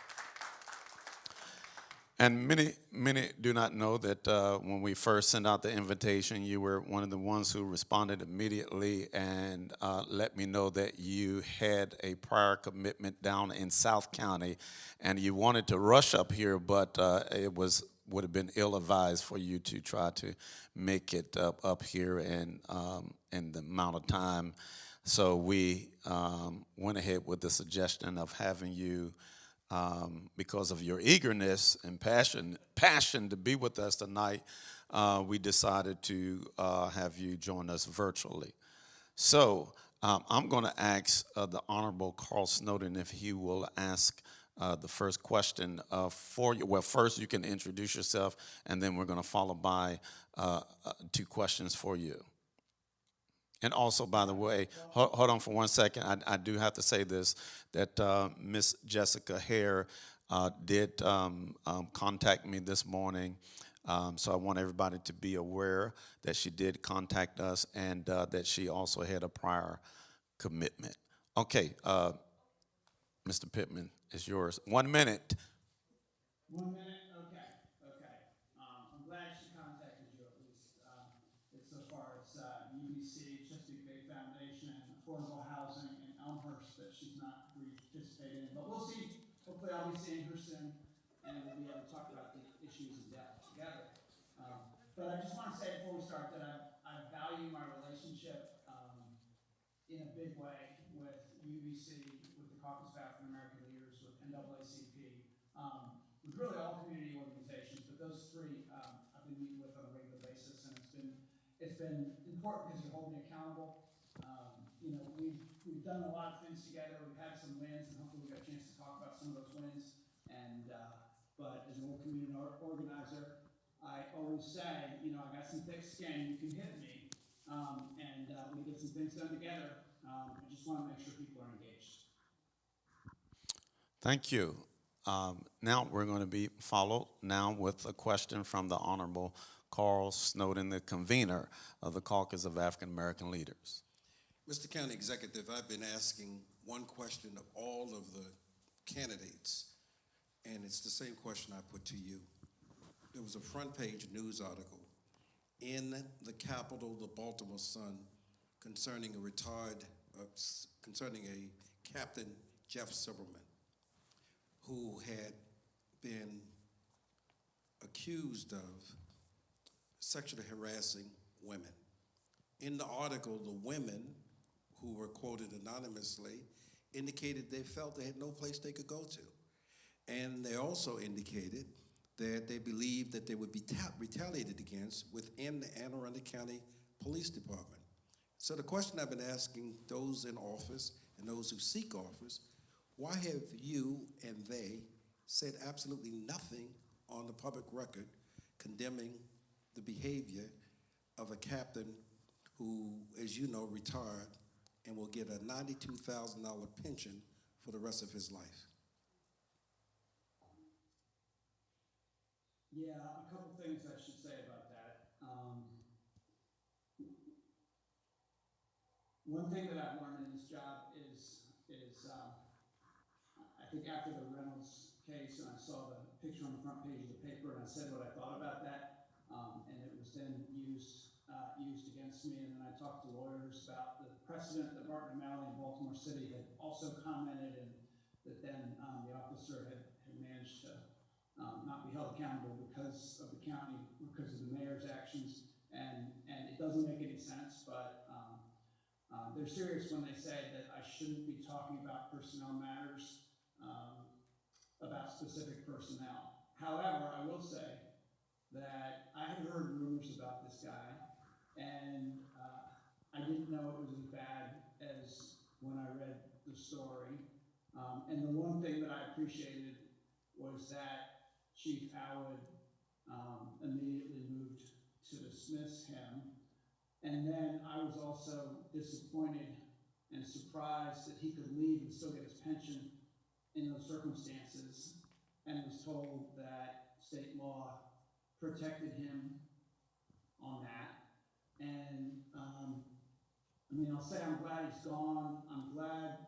And many do not know that when we first sent out the invitation, you were one of the ones who responded immediately and let me know that you had a prior commitment down in South County, and you wanted to rush up here, but it would have been ill-advised for you to try to make it up here in the amount of time. So we went ahead with the suggestion of having you. Because of your eagerness and passion to be with us tonight, we decided to have you join us virtually. So I'm going to ask the Honorable Carl Snowden if he will ask the first question for you. Well, first you can introduce yourself, and then we're going to follow by 2 questions for you. And also, by the way, hold on for 1 second. I do have to say this, that Miss Jessica Hare did contact me this morning. So I want everybody to be aware that she did contact us and that she also had a prior commitment. Okay, Mr. Pittman, it's yours. 1 minute. 1 minute? Okay. I'm glad she contacted you at least. So far, it's UBC, Chesapeake Bay Foundation, affordable housing, and Elmhurst that she's not participated in. But we'll see. Hopefully, I'll be seeing her soon, and we'll be able to talk about the issues in depth together. But I just want to say before we start that I value my relationship in a big way with UBC, with the Caucus of African American Leaders, with NAACP, with really all community organizations. But those 3 I've been meeting with on a regular basis, and it's been important because you hold me accountable. We've done a lot of things together. We've had some wins, and hopefully we'll get a chance to talk about some of those wins. And but as an old community organizer, I always say, I got some thick skin. You can hit me, and we get some things done together. I just want to make sure people are engaged. Thank you. Now we're going to be followed now with a question from the Honorable Carl Snowden, the convener of the Caucus of African American Leaders. Mr. County Executive, I've been asking one question of all of the candidates, and it's the same question I put to you. There was a front page news article in the Capital, the Baltimore Sun, concerning concerning a Captain Jeff Silverman, who had been accused of sexually harassing women. In the article, the women, who were quoted anonymously, indicated they felt they had no place they could go to. And they also indicated that they believed that they would be retaliated against within the Anne Arundel County Police Department. So the question I've been asking those in office and those who seek office, why have you and they said absolutely nothing on the public record condemning the behavior of a captain who, as you know, retired and will get a $92,000 pension for the rest of his life? Yeah, a couple things I should say about that. One thing that I've learned in this job is I think after the Reynolds case, and I saw the picture on the front page of the paper, and I said what I thought about that, and it was then used against me. And then I talked to lawyers about the precedent that Martin O'Malley in Baltimore City had also commented, and that then the officer had managed to not be held accountable because of the county, because of the mayor's actions, and it doesn't make any sense, but they're serious when they say that I shouldn't be talking about personnel matters, about specific personnel. However, I will say that I had heard rumors about this guy, and I didn't know it was as bad as when I read the story. And the one thing that I appreciated was that Chief Alwood immediately moved to dismiss him. And then I was also disappointed and surprised that he could leave and still get his pension in those circumstances, and was told that state law protected him on that. And I mean, I'll say I'm glad he's gone. I'm glad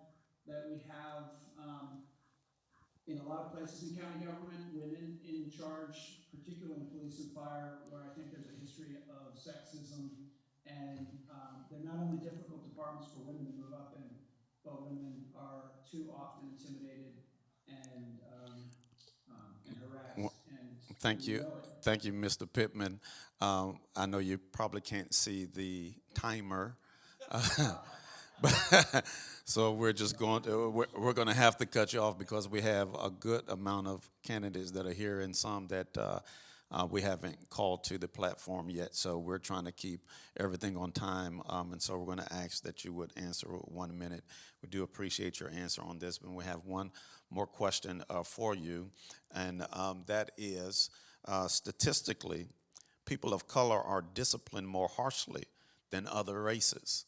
that we have, in a lot of places in county government, women in charge, particularly in police and fire, where I think there's a history of sexism. And they're not only difficult departments for women to move up in, but women are too often intimidated and harassed. And Thank we you. know it. Thank you, Mr. Pittman. I know you probably can't see the timer. So we're just we're going to have to cut you off because we have a good amount of candidates that are here and some that we haven't called to the platform yet. So we're trying to keep everything on time. And so we're going to ask that you would answer 1 minute. We do appreciate your answer on this. And we have one more question for you. And that is, statistically, people of color are disciplined more harshly than other races.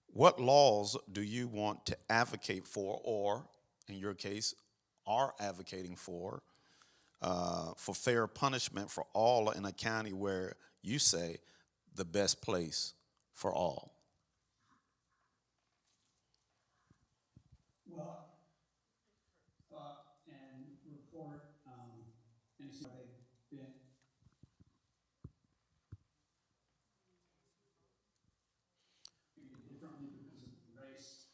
What laws do you want to advocate for, or in your case, are advocating for fair punishment for all in a county where you say the best place for all? Well, and report and see how they've been treated differently because of race.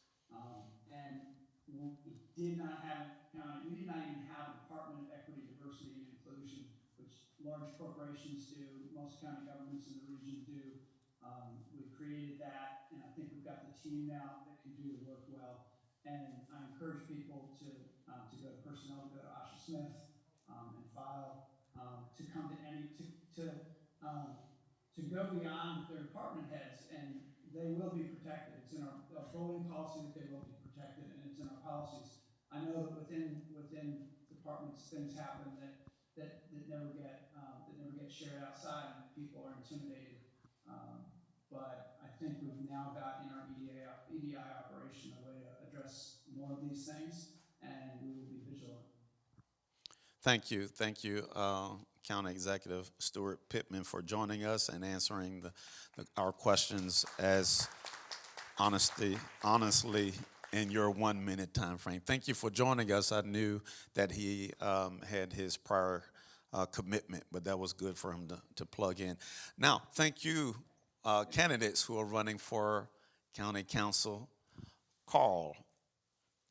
And we did not even have a Department of Equity, Diversity, and Inclusion, which large corporations do, most county governments in the region do. We created that, and I think we've got the team now that can do the work well. And I encourage people to go to personnel, to go to Asha Smith, and file, to come to to go beyond their department heads, and they will be protected. It's in our bullying policy that they will be protected, and it's in our policies. I know that within departments things happen that never get shared outside, and that people are intimidated. But I think we've now got in our EDI operation a way to address more of these things, and we will be vigilant. Thank you. Thank you, County Executive Stuart Pittman, for joining us and answering our questions as honestly, in your 1 minute time frame. Thank you for joining us. I knew that he had his prior commitment, but that was good for him to plug in. Now, thank you, candidates who are running for county council: Carl,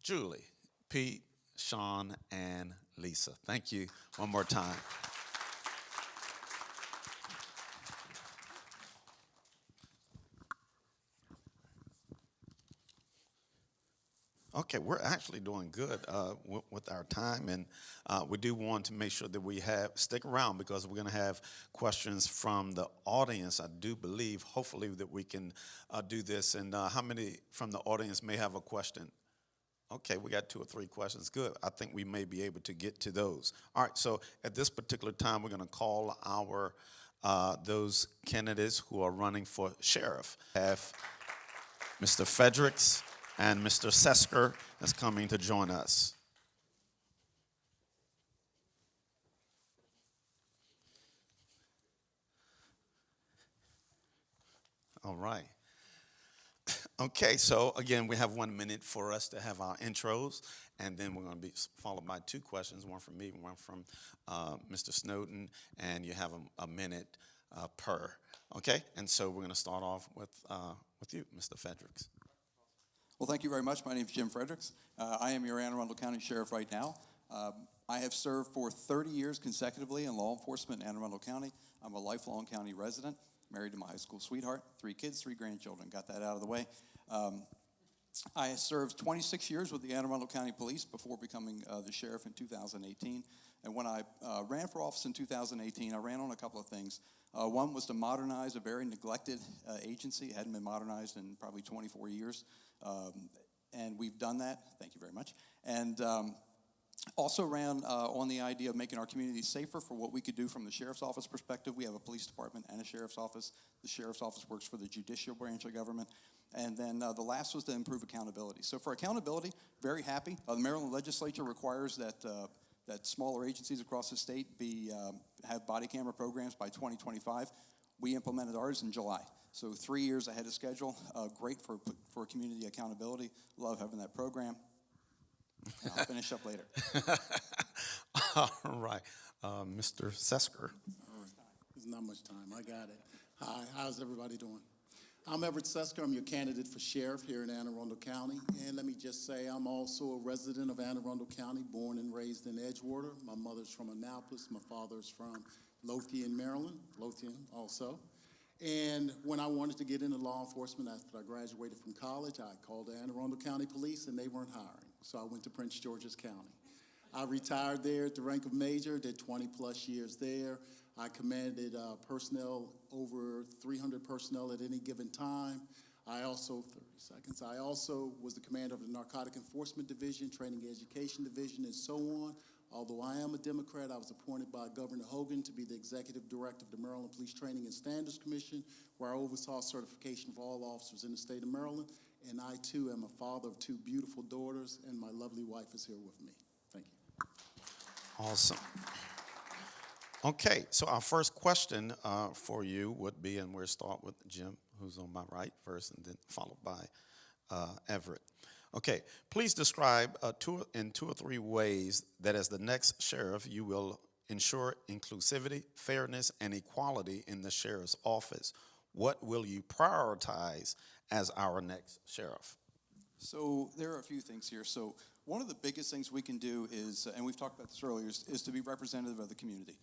Julie, Pete, Sean, and Lisa. Thank you one more time. Okay, we're actually doing good with our time, and we do want to make sure that we stick around, because we're going to have questions from the audience. I do believe, hopefully, that we can do this. And how many from the audience may have a question? Okay, we got 2 or 3 questions. Good. I think we may be able to get to those. All right, so at this particular time, we're going to call our those candidates who are running for sheriff. Have Mr. Fredericks and Mr. Sesker is coming to join us. All right. Okay, so again, we have 1 minute for us to have our intros, and then we're going to be followed by 2 questions, one from me, one from Mr. Snowden, and you have a minute per. Okay, and so we're going to start off with you, Mr. Fredericks. Well, thank you very much. My name is Jim Fredericks. I am your Anne Arundel County Sheriff right now. I have served for 30 years consecutively in law enforcement in Anne Arundel County. I'm a lifelong county resident, married to my high school sweetheart, 3 kids, 3 grandchildren. Got that out of the way. I served 26 years with the Anne Arundel County Police before becoming the sheriff in 2018. And when I ran for office in 2018, I ran on a couple of things. One was to modernize a very neglected agency. It hadn't been modernized in probably 24 years. And we've done that. Thank you very much. And also ran on the idea of making our community safer for what we could do from the sheriff's office perspective. We have a police department and a sheriff's office. The sheriff's office works for the judicial branch of government. And then the last was to improve accountability. So for accountability, very happy. The Maryland legislature requires that smaller agencies across the state have body camera programs by 2025. We implemented ours in July. So 3 years ahead of schedule. Great for community accountability. Love having that program. And I'll finish up later. All right. Mr. Sesker. All right. There's not much time. I got it. Hi. How's everybody doing? I'm Everett Sesker. I'm your candidate for sheriff here in Anne Arundel County. And let me just say, I'm also a resident of Anne Arundel County, born and raised in Edgewater. My mother's from Annapolis. My father's from Lothian, Maryland. Lothian also. And when I wanted to get into law enforcement after I graduated from college, I called the Anne Arundel County Police, and they weren't hiring. So I went to Prince George's County. I retired there at the rank of major, did 20-plus years there. I commanded personnel, over 300 personnel at any given time. I also was the commander of the Narcotic Enforcement Division, Training and Education Division, and so on. Although I am a Democrat, I was appointed by Governor Hogan to be the executive director of the Maryland Police Training and Standards Commission, where I oversaw certification of all officers in the state of Maryland. And I, too, am a father of 2 beautiful daughters, and my lovely wife is here with me. Thank you. Awesome. Okay, so our first question for you would be, and we'll start with Jim, who's on my right first, and then followed by Everett. Okay, please describe in 2 or 3 ways that as the next sheriff, you will ensure inclusivity, fairness, and equality in the sheriff's office. What will you prioritize as our next sheriff? So there are a few things here. So one of the biggest things we can do is, and we've talked about this earlier, is to be representative of the community.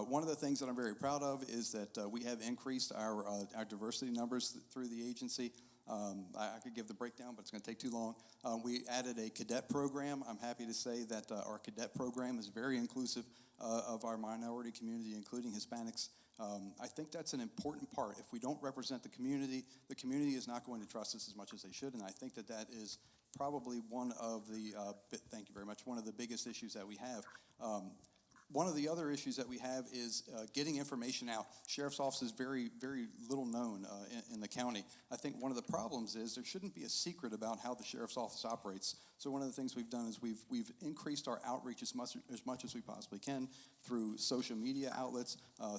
One of the things that I'm very proud of is that we have increased our diversity numbers through the agency. I could give the breakdown, but it's going to take too long. We added a cadet program. I'm happy to say that our cadet program is very inclusive of our minority community, including Hispanics. I think that's an important part. If we don't represent the community is not going to trust us as much as they should, and I think that is probably one of the, thank you very much, one of the biggest issues that we have. One of the other issues that we have is getting information out. Sheriff's office is very, very little known in the county. I think one of the problems is there shouldn't be a secret about how the sheriff's office operates. So one of the things we've done is we've increased our outreach as much as we possibly can through social media outlets,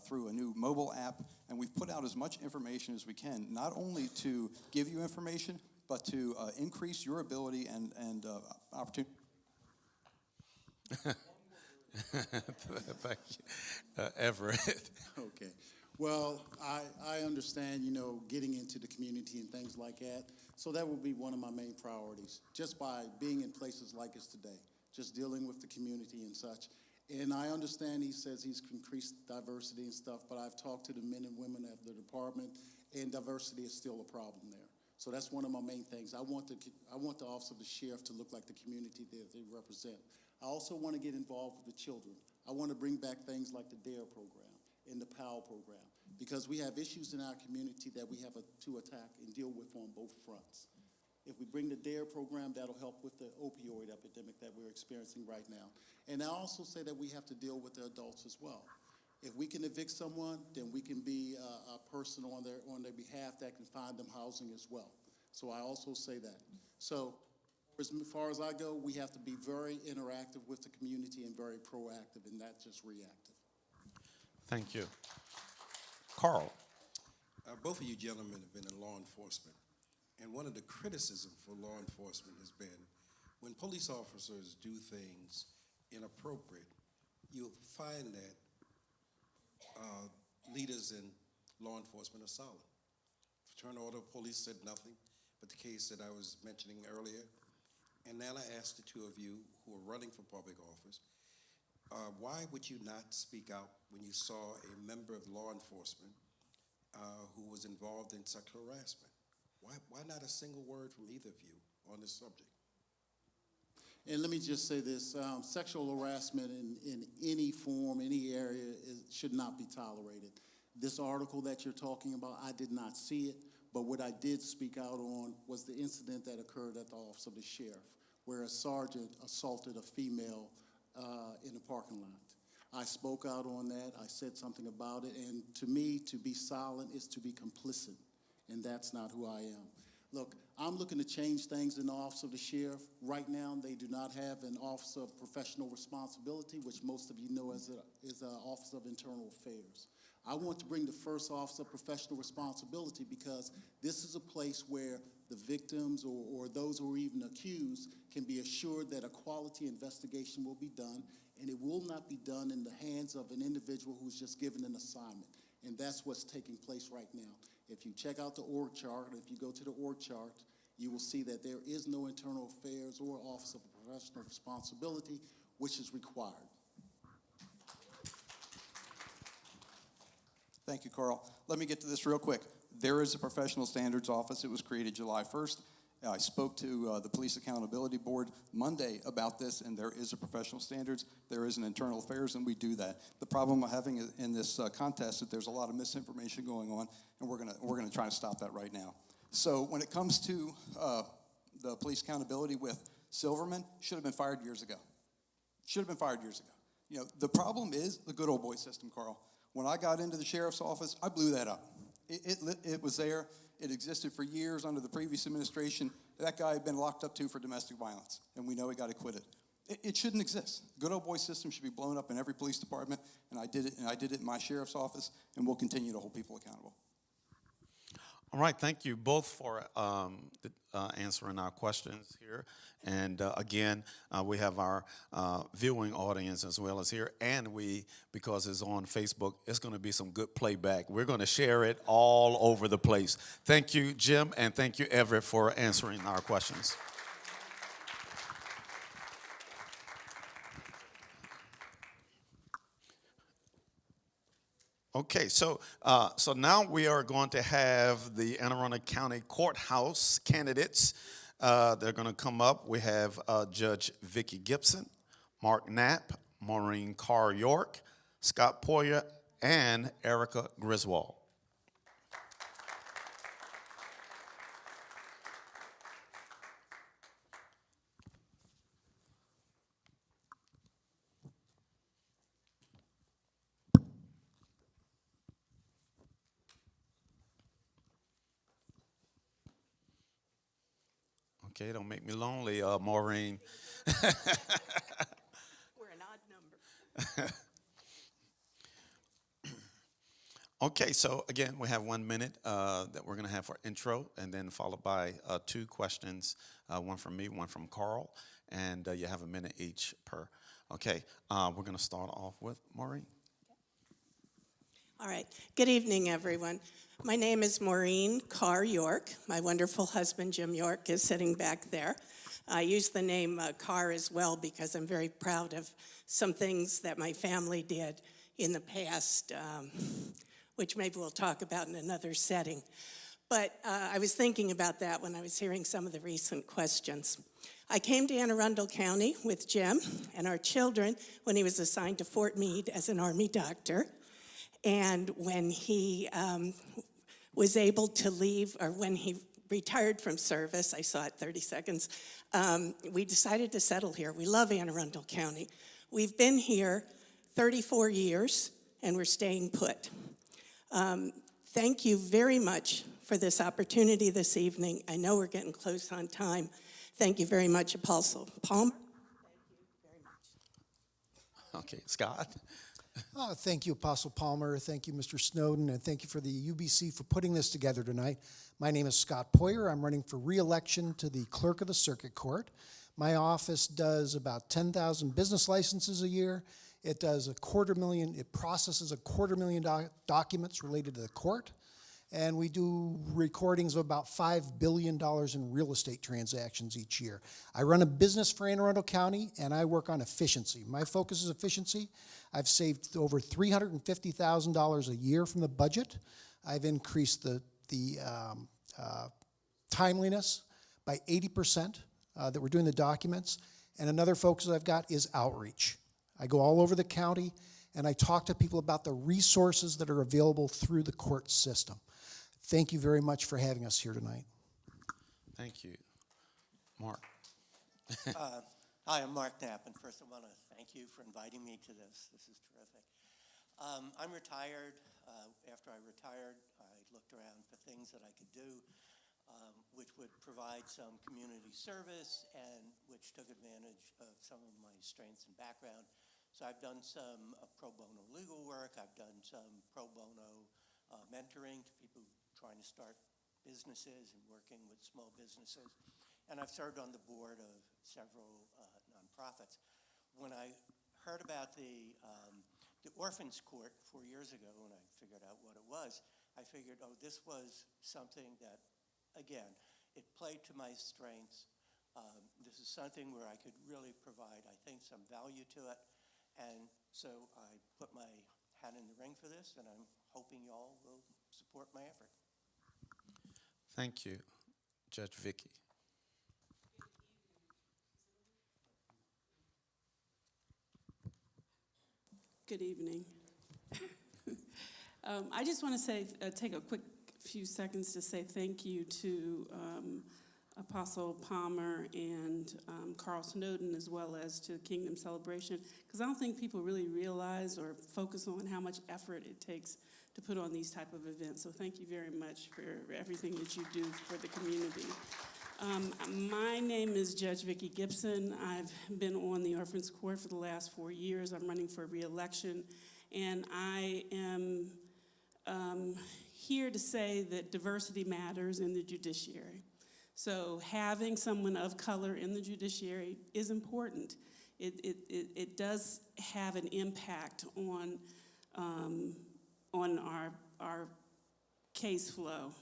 through a new mobile app, and we've put out as much information as we can, not only to give you information, but to increase your ability and opportunity. Thank you. Everett. Okay. Well, I understand, getting into the community and things like that. So that will be one of my main priorities, just by being in places like this today, just dealing with the community and such. And I understand he says he's increased diversity and stuff, but I've talked to the men and women at the department, and diversity is still a problem there. So that's one of my main things. I want the Office of the Sheriff to look like the community that they represent. I also want to get involved with the children. I want to bring back things like the DARE program and the PAL program, because we have issues in our community that we have to attack and deal with on both fronts. If we bring the DARE program, that'll help with the opioid epidemic that we're experiencing right now. And I also say that we have to deal with the adults as well. If we can evict someone, then we can be a person on their behalf that can find them housing as well. So I also say that. So as far as I go, we have to be very interactive with the community and very proactive and not just reactive. Thank you. Carl. Both of you gentlemen have been in law enforcement, and one of the criticisms for law enforcement has been when police officers do things inappropriate, you'll find that leaders in law enforcement are silent. Fraternal Order of Police said nothing, but the case that I was mentioning earlier. And now I ask the two of you who are running for public office, why would you not speak out when you saw a member of law enforcement who was involved in sexual harassment? Why not a single word from either of you on this subject? And let me just say this, sexual harassment in any form, any area, should not be tolerated. This article that you're talking about, I did not see it, but what I did speak out on was the incident that occurred at the Office of the Sheriff, where a sergeant assaulted a female in a parking lot. I spoke out on that, I said something about it, and to me, to be silent is to be complicit, and that's not who I am. Look, I'm looking to change things in the Office of the Sheriff. Right now, they do not have an Office of Professional Responsibility, which most of you know as an Office of Internal Affairs. I want to bring the first Office of Professional Responsibility because this is a place where the victims or those who are even accused can be assured that a quality investigation will be done, and it will not be done in the hands of an individual who's just given an assignment. And that's what's taking place right now. If you check out the org chart, if you go to the org chart, you will see that there is no Internal Affairs or Office of Professional Responsibility, which is required. Thank you, Carl. Let me get to this real quick. There is a Professional Standards Office. It was created July 1st. I spoke to the Police Accountability Board Monday about this, and there is a professional standards. There is an internal affairs, and we do that. The problem I'm having in this contest is that there's a lot of misinformation going on, and we're gonna try to stop that right now. So when it comes to the police accountability with Silverman, should have been fired years ago. Should have been fired years ago. You know, the problem is the good old boy system, Carl. When I got into the sheriff's office, I blew that up. It was there. It existed for years under the previous administration. That guy had been locked up too for domestic violence, and we know he got acquitted. It shouldn't exist. Good old boy system should be blown up in every police department, and I did it in my sheriff's office, and we'll continue to hold people accountable. All right, thank you both for answering our questions here. And again, we have our viewing audience as well as here. And because it's on Facebook, it's going to be some good playback. We're going to share it all over the place. Thank you, Jim, and thank you, Everett, for answering our questions. Okay, so now we are going to have the Anne Arundel County Courthouse candidates. They're going to come up. We have Judge Vicki Gibson, Mark Knapp, Maureen Carr York, Scott Poyer, and Erica Griswold. Okay, don't make me lonely, Maureen. We're an odd number. Okay, so again, we have 1 minute that we're going to have for intro, and then followed by 2 questions, one from me, one from Carl, and you have a minute each per. Okay, we're going to start off with Maureen. All right. Good evening, everyone. My name is Maureen Carr York. My wonderful husband, Jim York, is sitting back there. I use the name Carr as well because I'm very proud of some things that my family did in the past, which maybe we'll talk about in another setting. But I was thinking about that when I was hearing some of the recent questions. I came to Anne Arundel County with Jim and our children when he was assigned to Fort Meade as an Army doctor. And when he was able to leave, or when he retired from service, I saw it 30 seconds, we decided to settle here. We love Anne Arundel County. We've been here 34 years, and we're staying put. Thank you very much for this opportunity this evening. I know we're getting close on time. Thank you very much, Apostle Palmer. Okay, Scott. Thank you, Apostle Palmer. Thank you, Mr. Snowden, and thank you for the UBC for putting this together tonight. My name is Scott Poyer. I'm running for re-election to the Clerk of the Circuit Court. My office does about 10,000 business licenses a year. It does it processes a 250,000 documents related to the court. And we do recordings of about $5 billion in real estate transactions each year. I run a business for Anne Arundel County, and I work on efficiency. My focus is efficiency. I've saved over $350,000 a year from the budget. I've increased the timeliness by 80% that we're doing the documents. And another focus I've got is outreach. I go all over the county, and I talk to people about the resources that are available through the court system. Thank you very much for having us here tonight. Thank you. Mark. Hi, I'm Mark Knapp, and first I want to thank you for inviting me to this. This is terrific. I'm retired. After I retired, I looked around for things that I could do which would provide some community service and which took advantage of some of my strengths and background. So I've done some pro bono legal work. I've done some pro bono mentoring to people trying to start businesses and working with small businesses. And I've served on the board of several nonprofits. When I heard about the Orphans Court 4 years ago, and I figured out what it was, I figured, oh, this was something that, again, it played to my strengths. This is something where I could really provide, I think, some value to it. And so I put my hat in the ring for this, and I'm hoping y'all will support my effort. Thank you. Judge Vicky. Good evening. I just want to say, take a quick few seconds to say thank you to Apostle Palmer and Carl Snowden, as well as to Kingdom Celebration, because I don't think people really realize or focus on how much effort it takes to put on these type of events. So thank you very much for everything that you do for the community. My name is Judge Vicky Gibson. I've been on the Orphans Court for the last 4 years. I'm running for re-election, and I am here to say that diversity matters in the judiciary. So having someone of color in the judiciary is important. It does have an impact on our case flow.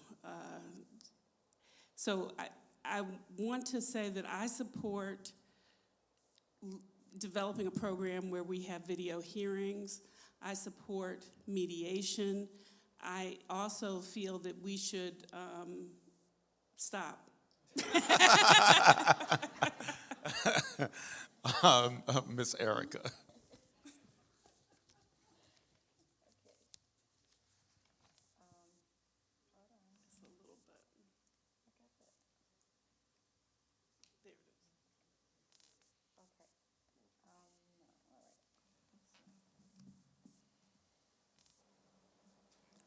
So I want to say that I support developing a program where we have video hearings. I support mediation. I also feel that we should stop. Miss Erica.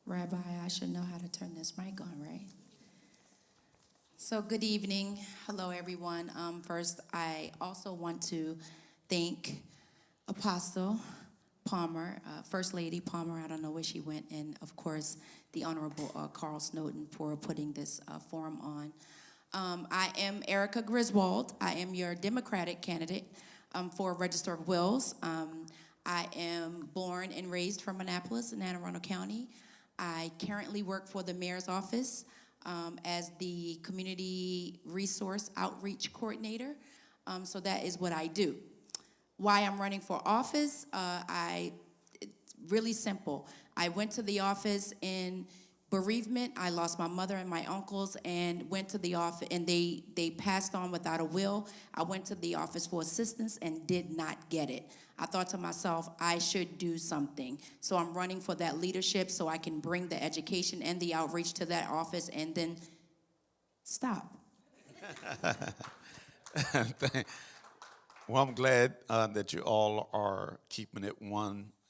Rabbi, I should know how to turn this mic on, right? So good evening. Hello, everyone. First, I also want to thank Apostle Palmer, First Lady Palmer, I don't know where she went, and of course, the Honorable Carl Snowden for putting this forum on. I am Erica Griswold. I am your Democratic candidate for Register of Wills. I am born and raised from Annapolis in Anne Arundel County. I currently work for the Mayor's Office as the Community Resource Outreach Coordinator. So that is what I do. Why I'm running for office, it's really simple. I went to the office in bereavement. I lost my mother and my uncles and went to the office, and they passed on without a will. I went to the office for assistance and did not get it. I thought to myself, I should do something. So I'm running for that leadership so I can bring the education and the outreach to that office and then stop. Well, I'm glad that you all are keeping it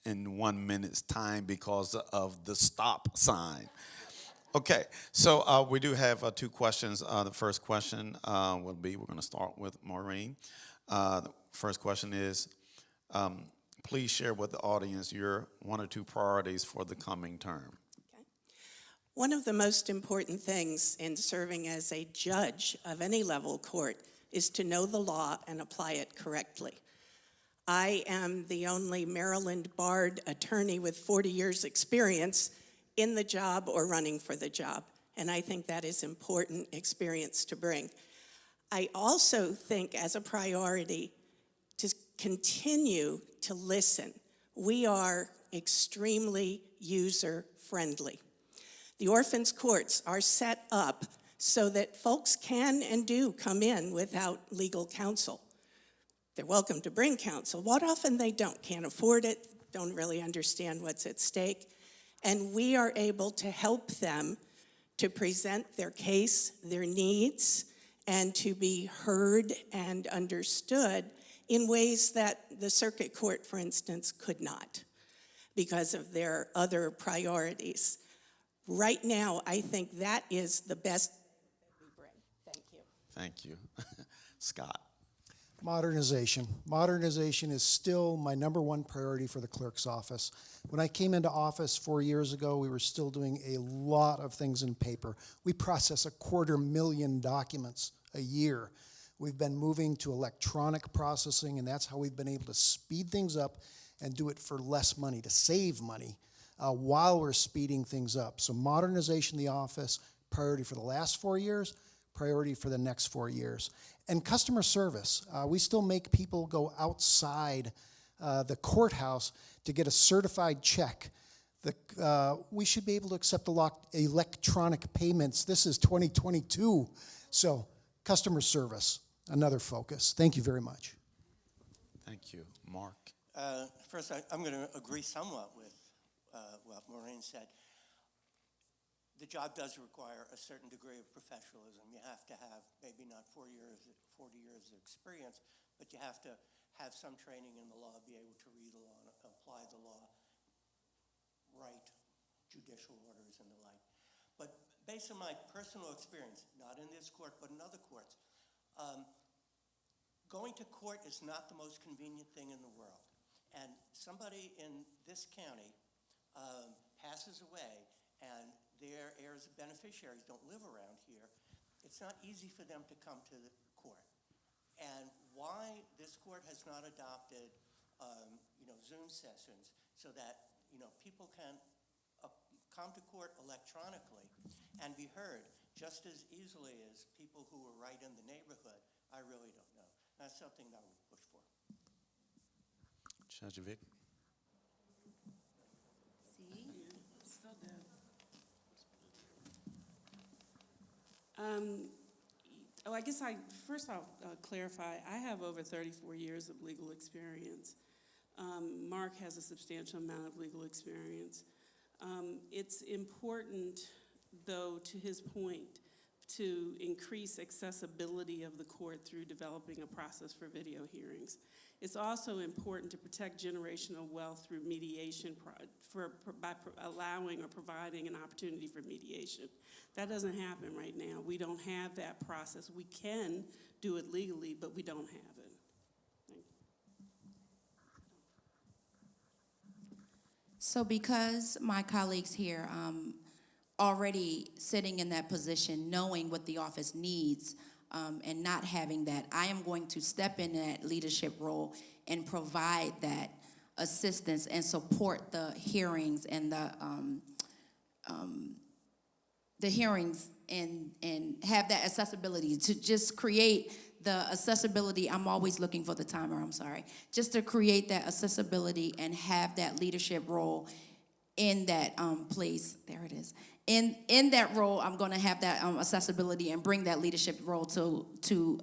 in 1 minute's time because of the stop sign. Okay, so we do have 2 questions. The first question will be, we're going to start with Maureen. The first question is, please share with the audience your 1 or 2 priorities for the coming term. One of the most important things in serving as a judge of any level court is to know the law and apply it correctly. I am the only Maryland barred attorney with 40 years experience in the job or running for the job, and I think that is important experience to bring. I also think as a priority to continue to listen. We are extremely user-friendly. The orphans courts are set up so that folks can and do come in without legal counsel. They're welcome to bring counsel. What often they don't, can't afford it, don't really understand what's at stake. And we are able to help them to present their case, their needs, and to be heard and understood in ways that the circuit court, for instance, could not because of their other priorities. Right now, I think that is the best that we bring. Thank you. Thank you. Scott. Modernization. Modernization is still my #1 priority for the clerk's office. When I came into office 4 years ago, we were still doing a lot of things in paper. We process 250,000 documents a year. We've been moving to electronic processing, and that's how we've been able to speed things up and do it for less money, to save money while we're speeding things up. So modernization of the office, priority for the last 4 years, priority for the next 4 years. And customer service. We still make people go outside the courthouse to get a certified check. We should be able to accept electronic payments. This is 2022. So customer service, another focus. Thank you very much. Thank you. Mark. First, I'm going to agree somewhat with what Maureen said. The job does require a certain degree of professionalism. You have to have maybe not 40 years of experience, but you have to have some training in the law, be able to read the law, and apply the law, write judicial orders and the like. But based on my personal experience, not in this court, but in other courts, going to court is not the most convenient thing in the world. And somebody in this county passes away and their heirs and beneficiaries don't live around here, it's not easy for them to come to the court. And why this court has not adopted, Zoom sessions so that, people can come to court electronically and be heard just as easily as people who are right in the neighborhood, I really don't know. That's something that I would push for. Judge Vic. I guess first I'll clarify, I have over 34 years of legal experience. Mark has a substantial amount of legal experience. It's important, though, to his point, to increase accessibility of the court through developing a process for video hearings. It's also important to protect generational wealth through mediation by allowing or providing an opportunity for mediation. That doesn't happen right now. We don't have that process. We can do it legally, but we don't have it. Thank you. So because my colleagues here already sitting in that position, knowing what the office needs, and not having that, I am going to step in that leadership role and provide that assistance and support the hearings and the hearings and have that accessibility to just create the accessibility. I'm always looking for the timer, I'm sorry. Just to create that accessibility and have that leadership role in that place. There it is. In that role, I'm going to have that accessibility and bring that leadership role to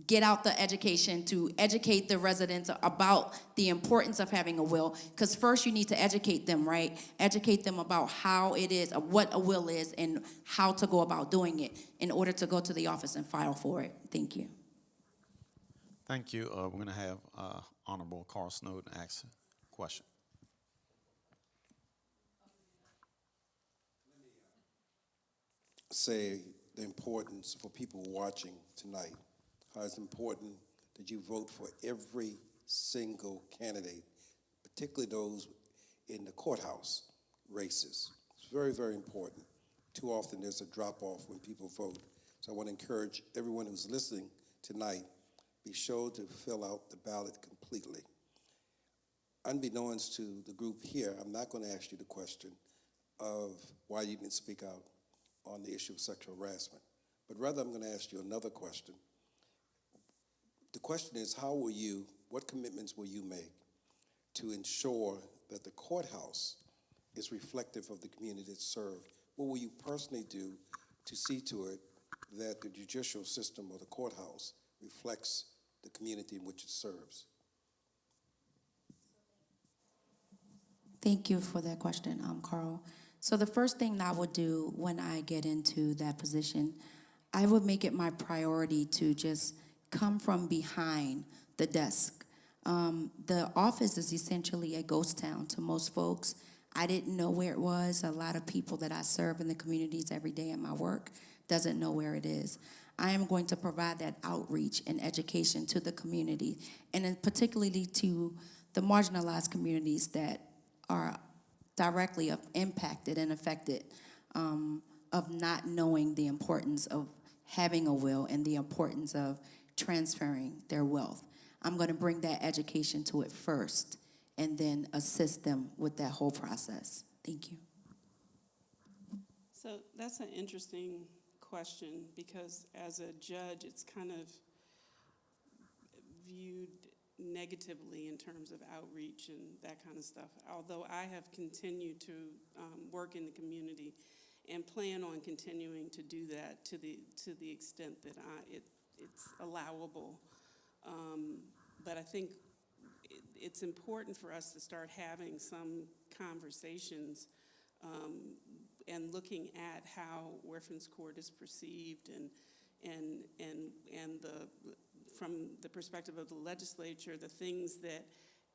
get out the education, to educate the residents about the importance of having a will. Because first you need to educate them, right? Educate them about how it is, what a will is, and how to go about doing it in order to go to the office and file for it. Thank you. Thank you. We're going to have Honorable Carl Snowden ask a question. Say the importance for people watching tonight, how it's important that you vote for every single candidate, particularly those in the courthouse races. It's very, very important. Too often there's a drop-off when people vote. So I want to encourage everyone who's listening tonight, be sure to fill out the ballot completely. Unbeknownst to the group here, I'm not going to ask you the question of why you didn't speak out on the issue of sexual harassment, but rather I'm going to ask you another question. The question is, what commitments will you make to ensure that the courthouse is reflective of the community that's served? What will you personally do to see to it that the judicial system or the courthouse reflects the community in which it serves? Thank you for that question, Carl. So the first thing that I would do when I get into that position, I would make it my priority to just come from behind the desk. The office is essentially a ghost town to most folks. I didn't know where it was. A lot of people that I serve in the communities every day in my work doesn't know where it is. I am going to provide that outreach and education to the community, and then particularly to the marginalized communities that are directly impacted and affected of not knowing the importance of having a will and the importance of transferring their wealth. I'm going to bring that education to it first and then assist them with that whole process. Thank you. So that's an interesting question because as a judge, it's kind of viewed negatively in terms of outreach and that kind of stuff. Although I have continued to work in the community and plan on continuing to do that to the extent that it's allowable. But I think it's important for us to start having some conversations and looking at how Orphans Court is perceived and from the perspective of the legislature, the things that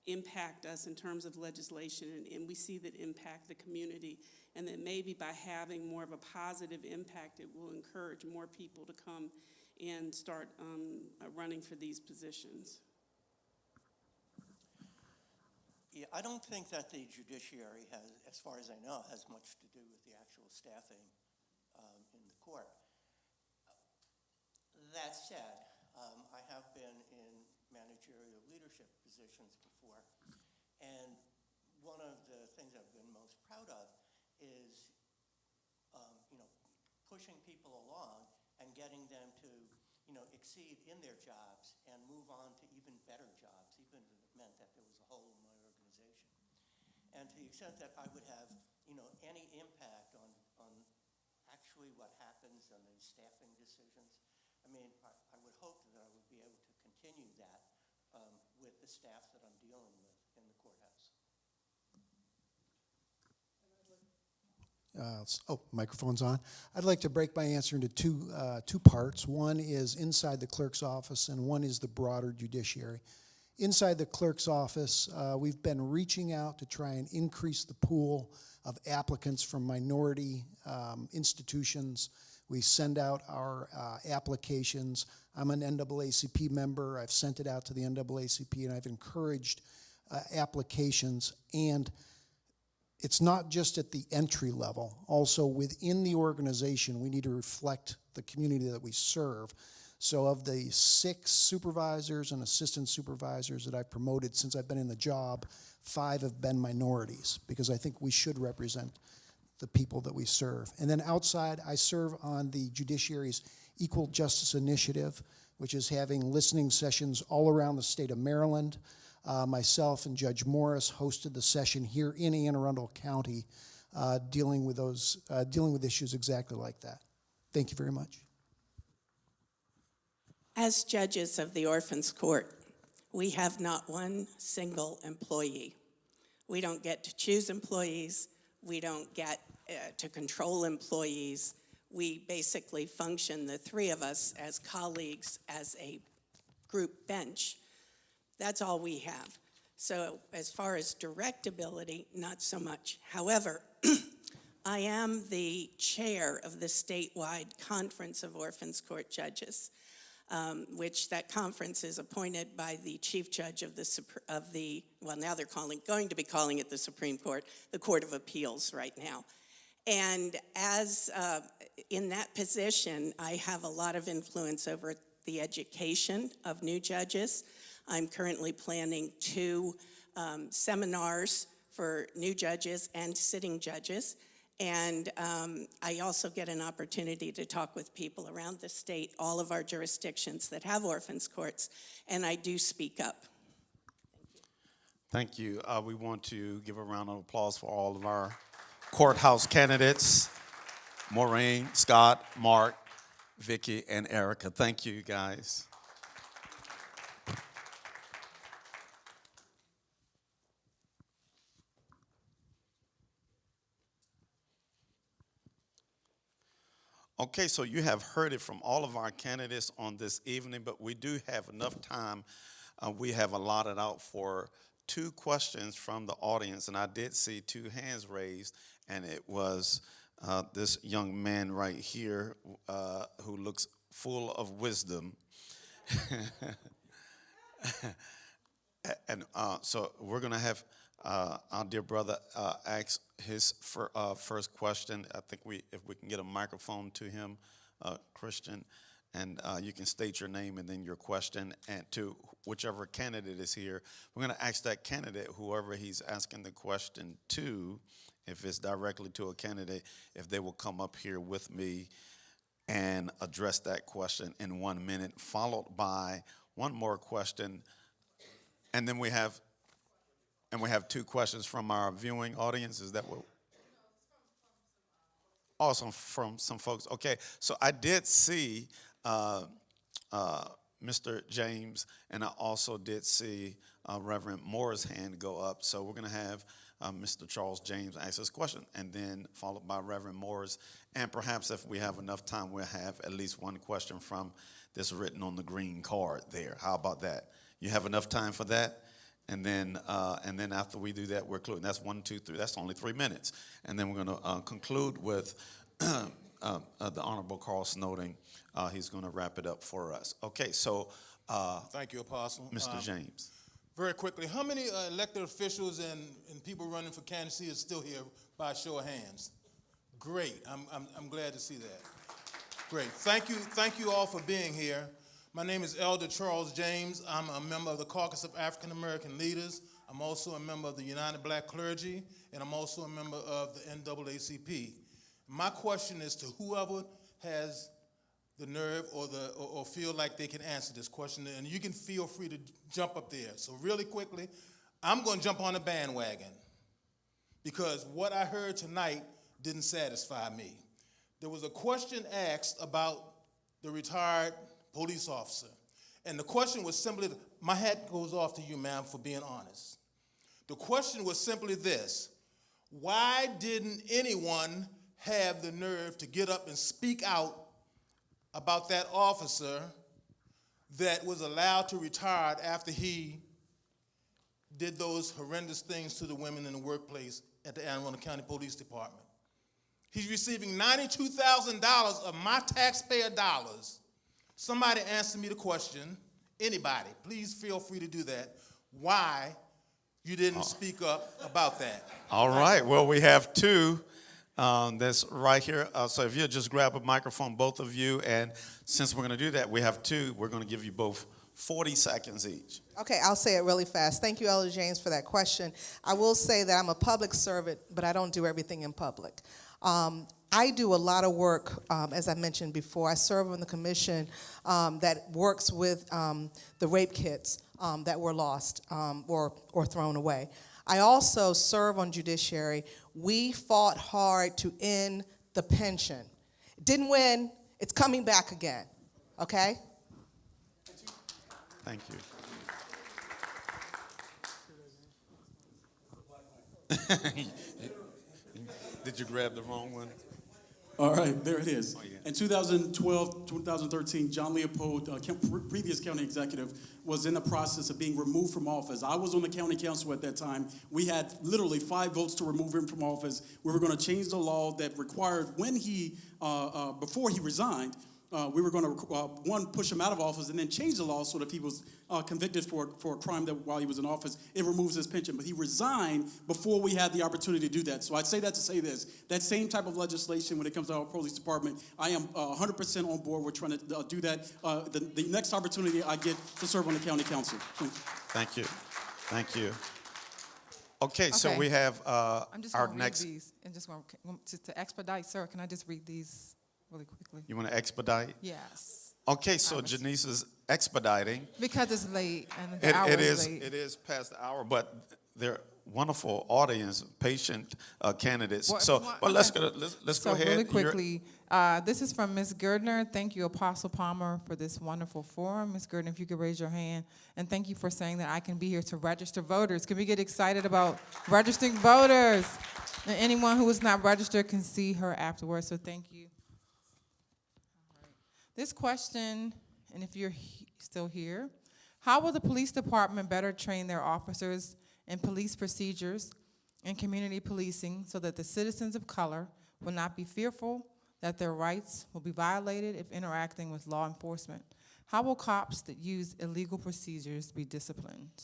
impact us in terms of legislation, and we see that impact the community, and that maybe by having more of a positive impact, it will encourage more people to come and start running for these positions. Yeah, I don't think that the judiciary has, as far as I know, has much to do with the actual staffing in the court. That said, I have been in managerial leadership positions before, and one of the things I've been most proud of is, pushing people along and getting them to, exceed in their jobs and move on to even better jobs, even if it meant that there was a hole in my organization. And to the extent that I would have, any impact on actually what happens on the staffing decisions, I mean, I would hope that I would be able to continue that with the staff that I'm dealing with in the courthouse. Microphone's on. I'd like to break my answer into two parts. One is inside the clerk's office, and one is the broader judiciary. Inside the clerk's office, we've been reaching out to try and increase the pool of applicants from minority institutions. We send out our applications. I'm an NAACP member. I've sent it out to the NAACP, and I've encouraged applications. And it's not just at the entry level. Also within the organization, we need to reflect the community that we serve. So of the 6 supervisors and assistant supervisors that I've promoted since I've been in the job, 5 have been minorities, because I think we should represent the people that we serve. And then outside, I serve on the judiciary's Equal Justice Initiative, which is having listening sessions all around the state of Maryland. Myself and Judge Morris hosted the session here in Anne Arundel County, dealing with issues exactly like that. Thank you very much. As judges of the Orphans Court, we have not one single employee. We don't get to choose employees. We don't get to control employees. We basically function, the 3 of us, as colleagues, as a group bench. That's all we have. So as far as direct ability, not so much. However, I am the chair of the statewide Conference of Orphans Court Judges, which that conference is appointed by the chief judge of the well, now they're going to be calling it the Supreme Court, the Court of Appeals right now. And as in that position, I have a lot of influence over the education of new judges. I'm currently planning 2 seminars for new judges and sitting judges. And I also get an opportunity to talk with people around the state, all of our jurisdictions that have orphans courts, and I do speak up. Thank you. We want to give a round of applause for all of our courthouse candidates, Maureen, Scott, Mark, Vicki, and Erica. Thank you, guys. Okay, so you have heard it from all of our candidates on this evening, but we do have enough time. We have allotted out for 2 questions from the audience, and I did see 2 hands raised, and it was this young man right here who looks full of wisdom. And so we're going to have our dear brother ask his first question. I think if we can get a microphone to him, Christian, and you can state your name and then your question, and to whichever candidate is here. We're going to ask that candidate, whoever he's asking the question to, if it's directly to a candidate, if they will come up here with me and address that question in 1 minute, followed by one more question, and then we have 2 questions from our viewing audience. Is that what? Awesome, from some folks. Okay, so I did see Mr. James, and I also did see Reverend Moore's hand go up. So we're going to have Mr. Charles James ask his question, and then followed by Reverend Moore's. And perhaps if we have enough time, we'll have at least one question from this written on the green card there. How about that? You have enough time for that? And then after we do that, we're concluding. That's 1, 2, 3. That's only 3 minutes. And then we're going to conclude with the Honorable Carl Snowden. He's going to wrap it up for us. Okay, so thank you, Apostle. Mr. James. Very quickly, how many elected officials and people running for candidacy is still here by a show of hands? Great. I'm glad to see that. Great. Thank you all for being here. My name is Elder Charles James. I'm a member of the Caucus of African American Leaders. I'm also a member of the United Black Clergy, and I'm also a member of the NAACP. My question is to whoever has the nerve or feel like they can answer this question, and you can feel free to jump up there. So really quickly, I'm going to jump on the bandwagon because what I heard tonight didn't satisfy me. There was a question asked about the retired police officer, and the question was simply, my hat goes off to you, ma'am, for being honest. The question was simply this: why didn't anyone have the nerve to get up and speak out about that officer that was allowed to retire after he did those horrendous things to the women in the workplace at the Anne Arundel County Police Department? He's receiving $92,000 of my taxpayer dollars. Somebody answer me the question, anybody, please feel free to do that, why You didn't speak up about that. All right. Well, we have two that's right here. So if you'll just grab a microphone, both of you, and since we're going to do that, we have two. We're going to give you both 40 seconds each. Okay, I'll say it really fast. Thank you, Elder James, for that question. I will say that I'm a public servant, but I don't do everything in public. I do a lot of work, as I mentioned before. I serve on the commission that works with the rape kits that were lost or thrown away. I also serve on judiciary. We fought hard to end the pension. Didn't win. It's coming back again. Okay? Thank you. Did you grab the wrong one? All right, there it is. In 2012, 2013, John Leopold, previous county executive, was in the process of being removed from office. I was on the county council at that time. We had literally 5 votes to remove him from office. We were going to change the law that required when he, before he resigned, we were going to, one, push him out of office and then change the law so that if he was convicted for a crime that while he was in office, it removes his pension. But he resigned before we had the opportunity to do that. So I'd say that to say this, that same type of legislation when it comes to our police department, I am 100% on board. We're trying to do that. The next opportunity I get to serve on the county council. Thank you. Thank you. Okay, so we have I'm just our read next. these and just want to expedite, sir. Can I just read these really quickly? You want to expedite? Yes. Okay, so Janice is expediting. Because it's late and the hour is late. It is past the hour, but they're wonderful audience, patient candidates. Let's go ahead. Really quickly, this is from Ms. Girdner. Thank you, Apostle Palmer, for this wonderful forum. Ms. Girdner, if you could raise your hand. And thank you for saying that I can be here to register voters. Can we get excited about registering voters? And anyone who is not registered can see her afterwards, so thank you. This question, and if you're still here, how will the police department better train their officers in police procedures and community policing so that the citizens of color will not be fearful that their rights will be violated if interacting with law enforcement? How will cops that use illegal procedures be disciplined?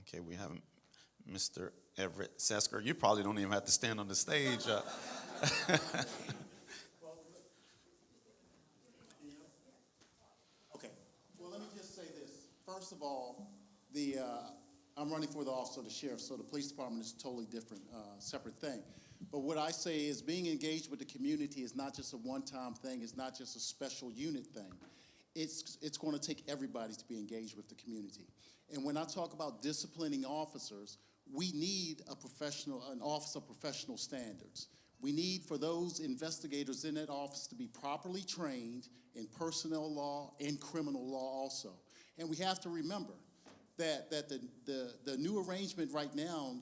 Okay, we have Mr. Everett Sesker. You probably don't even have to stand on the stage. Okay. Well, let me just say this. First of all, I'm running for the office of the sheriff, so the police department is a totally different, separate thing. But what I say is being engaged with the community is not just a one-time thing. It's not just a special unit thing. It's going to take everybody to be engaged with the community. And when I talk about disciplining officers, we need an office of professional standards. We need for those investigators in that office to be properly trained in personnel law and criminal law also. And we have to remember that the new arrangement right now,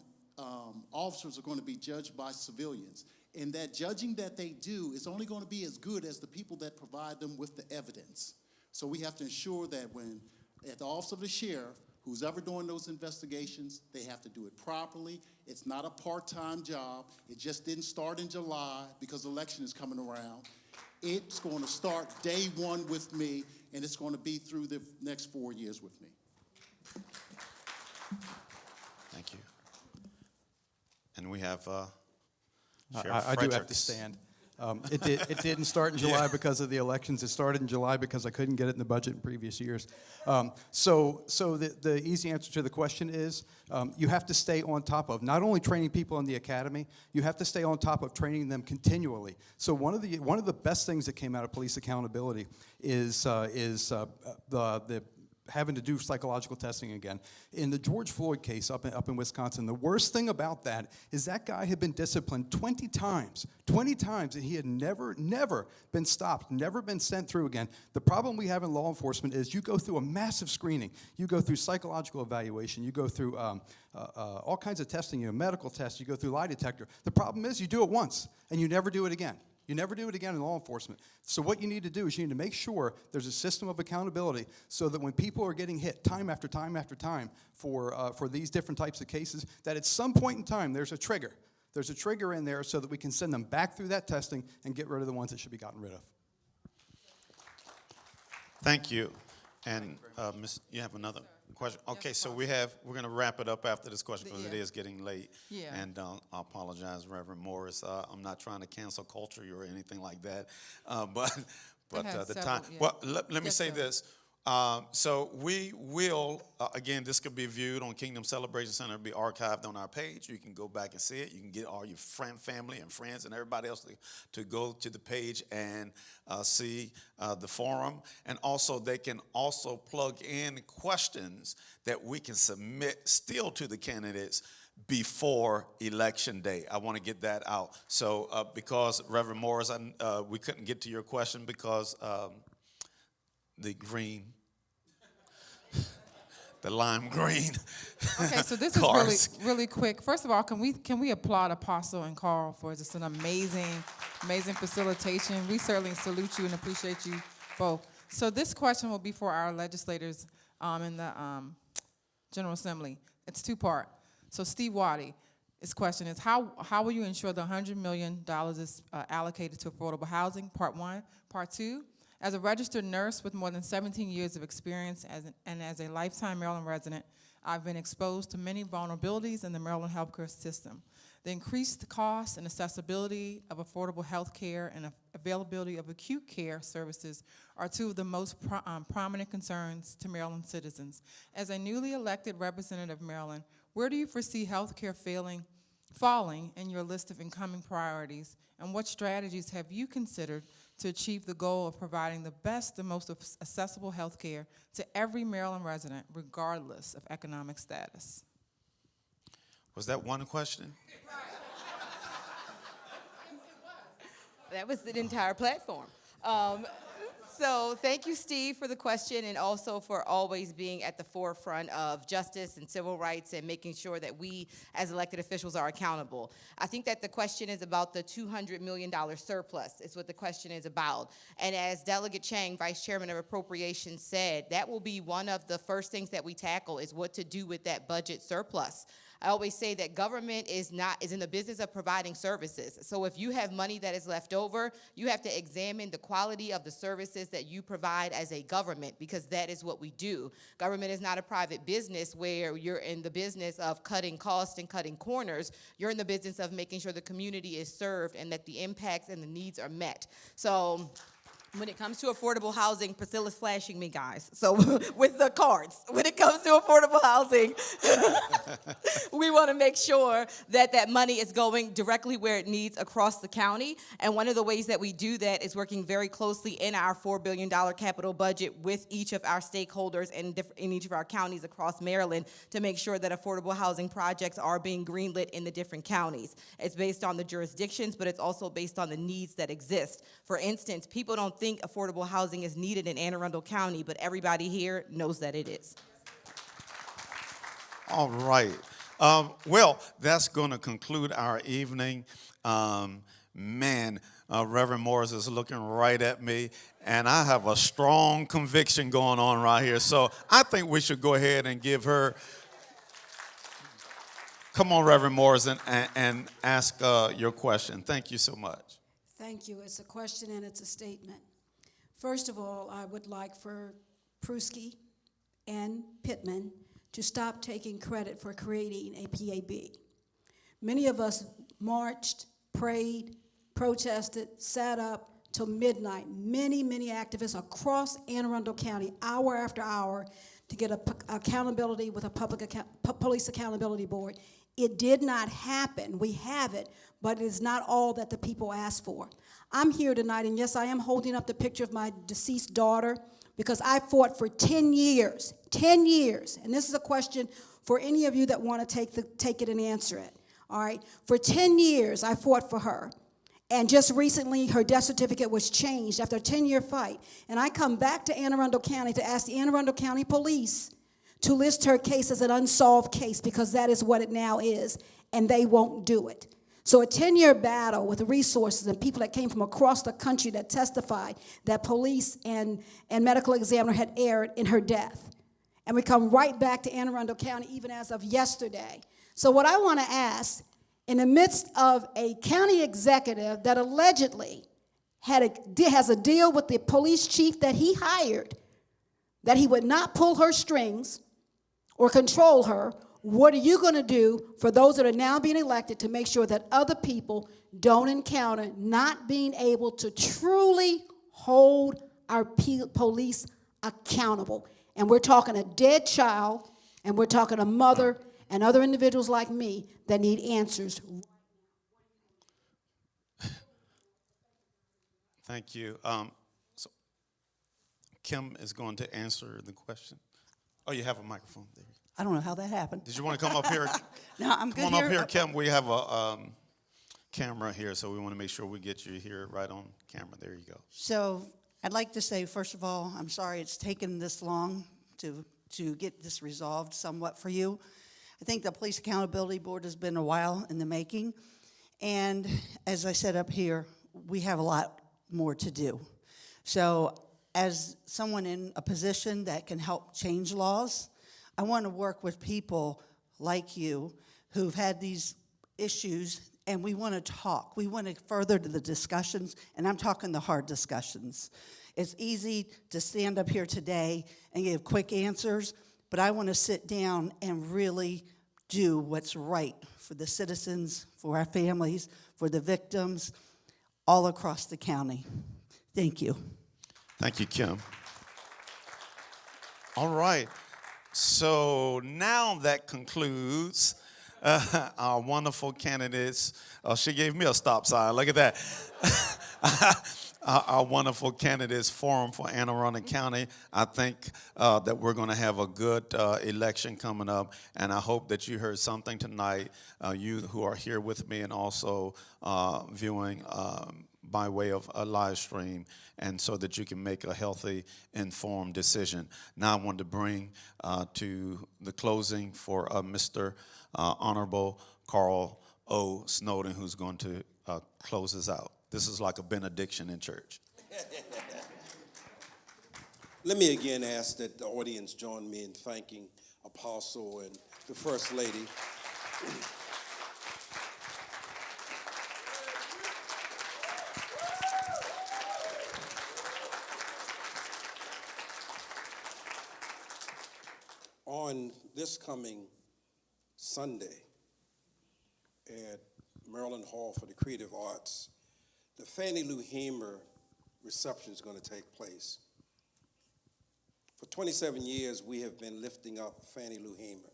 officers are going to be judged by civilians. And that judging that they do is only going to be as good as the people that provide them with the evidence. So we have to ensure that when at the office of the sheriff, who's ever doing those investigations, they have to do it properly. It's not a part-time job. It just didn't start in July because the election is coming around. It's going to start day one with me, and it's going to be through the next 4 years with me. Thank you. And we have I do have to stand. It didn't start in July because of the elections. It started in July because I couldn't get it in the budget in previous years. So the easy answer to the question is you have to stay on top of not only training people in the academy, you have to stay on top of training them continually. So one of the best things that came out of police accountability is the having to do psychological testing again. In the George Floyd case up in Wisconsin, the worst thing about that is that guy had been disciplined 20 times, and he had never been stopped, never been sent through again. The problem we have in law enforcement is you go through a massive screening. You go through psychological evaluation. You go through all kinds of testing, medical tests. You go through lie detector. The problem is you do it once, and you never do it again. You never do it again in law enforcement. So what you need to do is you need to make sure there's a system of accountability so that when people are getting hit time after time after time for these different types of cases, that at some point in time there's a trigger. There's a trigger in there so that we can send them back through that testing and get rid of the ones that should be gotten rid of. Thank you. And Miss, you have another question? Okay, so we're going to wrap it up after this question because it is getting late. Yeah. And I apologize, Reverend Morris. I'm not trying to cancel culture or anything like that. But has the several, time. yeah. Well, let me Yes, say sir. this. So we will, again, this could be viewed on Kingdom Celebration Center. It'll be archived on our page. You can go back and see it. You can get all your family and friends and everybody else to go to the page and see the forum. And also, they can also plug in questions that we can submit still to the candidates before Election Day. I want to get that out. So because, Reverend Morris, we couldn't get to your question because the green, the lime green. Okay, so this is really quick. First of all, can we applaud Apostle and Carl for just an amazing facilitation? We certainly salute you and appreciate you both. So this question will be for our legislators in the General Assembly. It's two-part. So Steve Waddy, his question is, how will you ensure the $100 million is allocated to affordable housing? Part one. Part two, as a registered nurse with more than 17 years of experience and as a lifetime Maryland resident, I've been exposed to many vulnerabilities in the Maryland healthcare system. The increased cost and accessibility of affordable health care and availability of acute care services are two of the most prominent concerns to Maryland citizens. As a newly elected representative of Maryland, where do you foresee health care falling in your list of incoming priorities, and what strategies have you considered to achieve the goal of providing the best and most accessible health care to every Maryland resident, regardless of economic status? Was that one question? That was the entire platform. So thank you, Steve, for the question, and also for always being at the forefront of justice and civil rights and making sure that we as elected officials are accountable. I think that the question is about the $200 million surplus is what the question is about. And as Delegate Chang, Vice Chairman of Appropriations, said, that will be one of the first things that we tackle is what to do with that budget surplus. I always say that government is in the business of providing services. So if you have money that is left over, you have to examine the quality of the services that you provide as a government, because that is what we do. Government is not a private business where you're in the business of cutting costs and cutting corners. You're in the business of making sure the community is served and that the impacts and the needs are met. So when it comes to affordable housing, Priscilla's flashing me, guys. So with the cards, when it comes to affordable housing, we want to make sure that that money is going directly where it needs across the county. And one of the ways that we do that is working very closely in our $4 billion capital budget with each of our stakeholders in each of our counties across Maryland to make sure that affordable housing projects are being greenlit in the different counties. It's based on the jurisdictions, but it's also based on the needs that exist. For instance, people don't think affordable housing is needed in Anne Arundel County, but everybody here knows that it is. All right. Well, that's going to conclude our evening. Reverend Morris is looking right at me, and I have a strong conviction going on right here. So I think we should go ahead and give her. Come on, Reverend Morris, and ask your question. Thank you so much. Thank you. It's a question and it's a statement. First of all, I would like for Pruski and Pittman to stop taking credit for creating a PAB. Many of us marched, prayed, protested, sat up till midnight. Many activists across Anne Arundel County, hour after hour, to get accountability with a police accountability board. It did not happen. We have it, but it is not all that the people asked for. I'm here tonight, and yes, I am holding up the picture of my deceased daughter because I fought for 10 years, and this is a question for any of you that want to take it and answer it, all right? For 10 years, I fought for her, and just recently, her death certificate was changed after a 10-year fight, and I come back to Anne Arundel County to ask the Anne Arundel County Police to list her case as an unsolved case because that is what it now is, and they won't do it. So a 10-year battle with the resources and people that came from across the country that testified that police and medical examiner had erred in her death. And we come right back to Anne Arundel County even as of yesterday. So what I want to ask, in the midst of a county executive that allegedly has a deal with the police chief that he hired that he would not pull her strings or control her, what are you going to do for those that are now being elected to make sure that other people don't encounter not being able to truly hold our police accountable? And we're talking a dead child, and we're talking a mother and other individuals like me that need answers. Thank you. So Kim is going to answer the question. Oh, you have a microphone there. I don't know how that happened. Did you want to come up here? No, I'm good Come on here. up here, Kim. We have a camera here, so we want to make sure we get you here right on camera. There you go. So I'd like to say, first of all, I'm sorry it's taken this long to get this resolved somewhat for you. I think the Police Accountability Board has been a while in the making. And as I said up here, we have a lot more to do. So as someone in a position that can help change laws, I want to work with people like you who've had these issues, and we want to talk. We want to further the discussions, and I'm talking the hard discussions. It's easy to stand up here today and give quick answers, but I want to sit down and really do what's right for the citizens, for our families, for the victims, all across the county. Thank you. Thank you, Kim. All right. So now that concludes our wonderful candidates. She gave me a stop sign. Look at that. Our wonderful candidates forum for Anne Arundel County. I think that we're going to have a good election coming up, and I hope that you heard something tonight, you who are here with me and also viewing by way of a live stream, and so that you can make a healthy, informed decision. Now I want to bring to the closing for Mr. Honorable Carl O. Snowden, who's going to close us out. This is like a benediction in church. Let me again ask that the audience join me in thanking Apostle and the First Lady. On this coming Sunday at Maryland Hall for the Creative Arts, the Fannie Lou Hamer reception is going to take place. For 27 years, we have been lifting up Fannie Lou Hamer.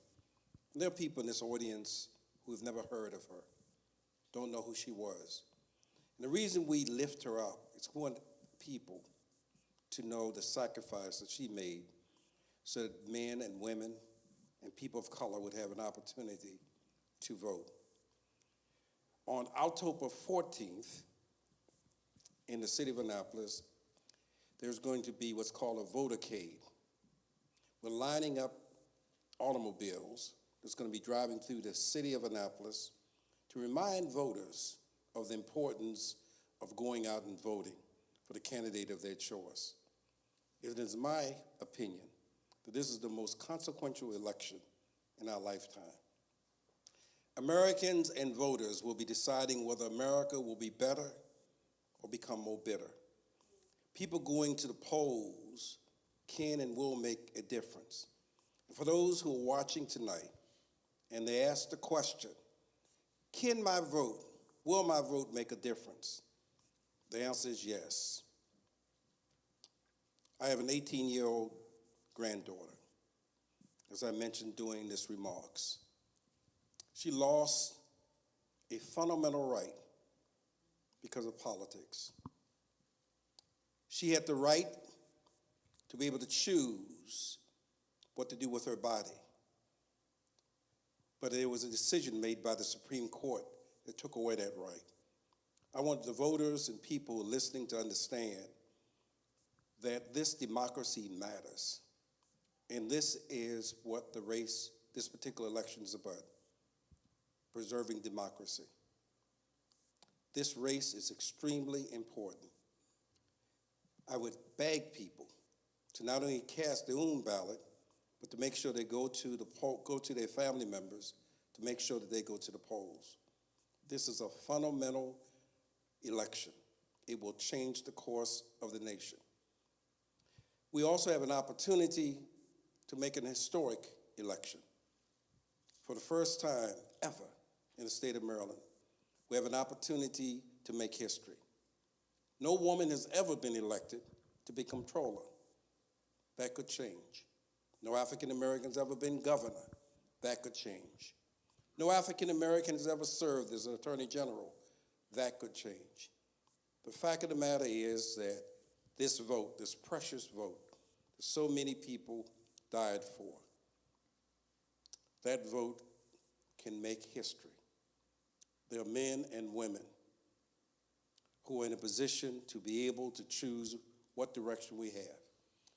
And there are people in this audience who have never heard of her, don't know who she was. And the reason we lift her up is we want people to know the sacrifice that she made so that men and women and people of color would have an opportunity to vote. On October 14th, in the city of Annapolis, there's going to be what's called a votercade. We're lining up automobiles that's going to be driving through the city of Annapolis to remind voters of the importance of going out and voting for the candidate of their choice. It is my opinion that this is the most consequential election in our lifetime. Americans and voters will be deciding whether America will be better or become more bitter. People going to the polls can and will make a difference. And for those who are watching tonight and they ask the question, will my vote make a difference? The answer is yes. I have an 18-year-old granddaughter, as I mentioned during this remarks. She lost a fundamental right because of politics. She had the right to be able to choose what to do with her body. But there was a decision made by the Supreme Court that took away that right. I want the voters and people listening to understand that this democracy matters. And this is what this particular election is about, preserving democracy. This race is extremely important. I would beg people to not only cast their own ballot, but to make sure they go to their family members to make sure that they go to the polls. This is a fundamental election. It will change the course of the nation. We also have an opportunity to make an historic election. For the first time ever in the state of Maryland, we have an opportunity to make history. No woman has ever been elected to be comptroller. That could change. No African Americans ever been governor. That could change. No African Americans ever served as an attorney general. That could change. The fact of the matter is that this vote, this precious vote, that so many people died for, that vote can make history. There are men and women who are in a position to be able to choose what direction we have.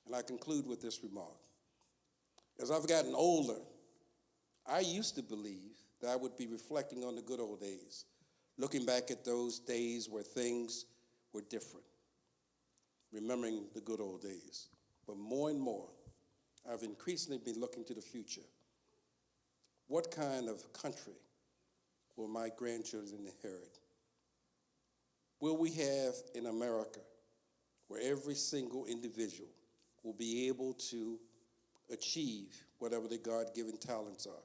And I conclude with this remark. As I've gotten older, I used to believe that I would be reflecting on the good old days, looking back at those days where things were different, remembering the good old days. But more and more, I've increasingly been looking to the future. What kind of country will my grandchildren inherit? Will we have in America where every single individual will be able to achieve whatever their God-given talents are?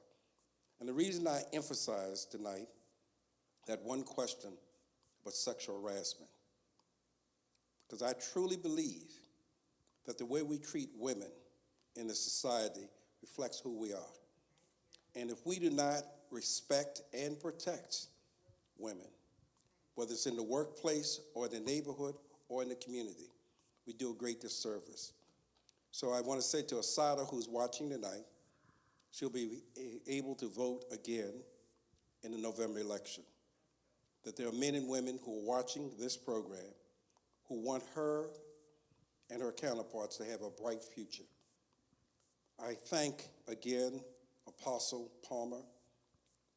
And the reason I emphasize tonight that one question about sexual harassment, because I truly believe that the way we treat women in the society reflects who we are. And if we do not respect and protect women, whether it's in the workplace or in the neighborhood or in the community, we do a great disservice. So I want to say to Asada, who's watching tonight, she'll be able to vote again in the November election. That there are men and women who are watching this program who want her and her counterparts to have a bright future. I thank again Apostle Palmer,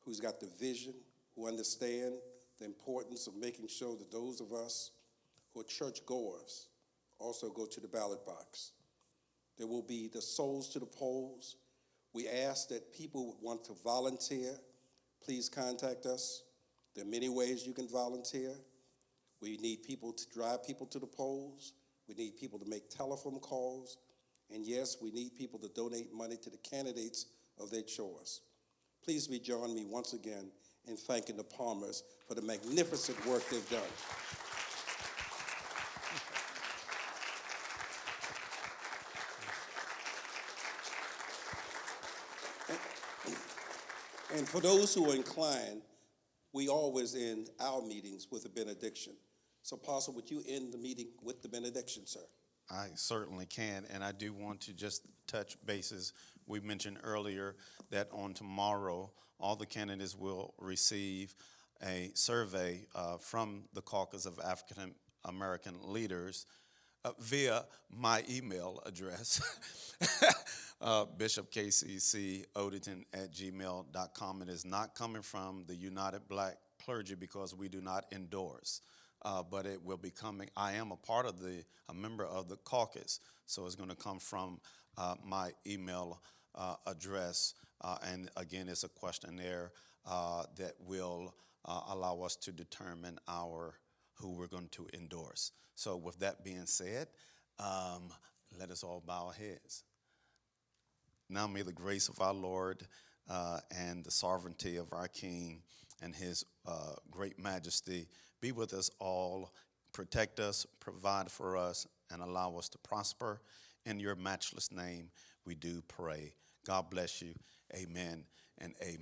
who's got the vision, who understand the importance of making sure that those of us who are church goers also go to the ballot box. There will be the souls to the polls. We ask that people would want to volunteer. Please contact us. There are many ways you can volunteer. We need people to drive people to the polls. We need people to make telephone calls. And yes, we need people to donate money to the candidates of their choice. Please join me once again in thanking the Palmers for the magnificent work they've done. And for those who are inclined, we always end our meetings with a benediction. So, Apostle, would you end the meeting with the benediction, sir? I certainly can, and I do want to just touch bases. We mentioned earlier that on tomorrow, all the candidates will receive a survey from the Caucus of African American Leaders via my email address, bishopkccoderton@gmail.com. It is not coming from the United Black Clergy because we do not endorse. But it will be coming. I am a member of the caucus, so it's going to come from my email address. And again, it's a questionnaire that will allow us to determine who we're going to endorse. So with that being said, let us all bow our heads. Now may the grace of our Lord and the sovereignty of our King and his great majesty be with us all, protect us, provide for us, and allow us to prosper. In your matchless name, we do pray. God bless you. Amen and amen.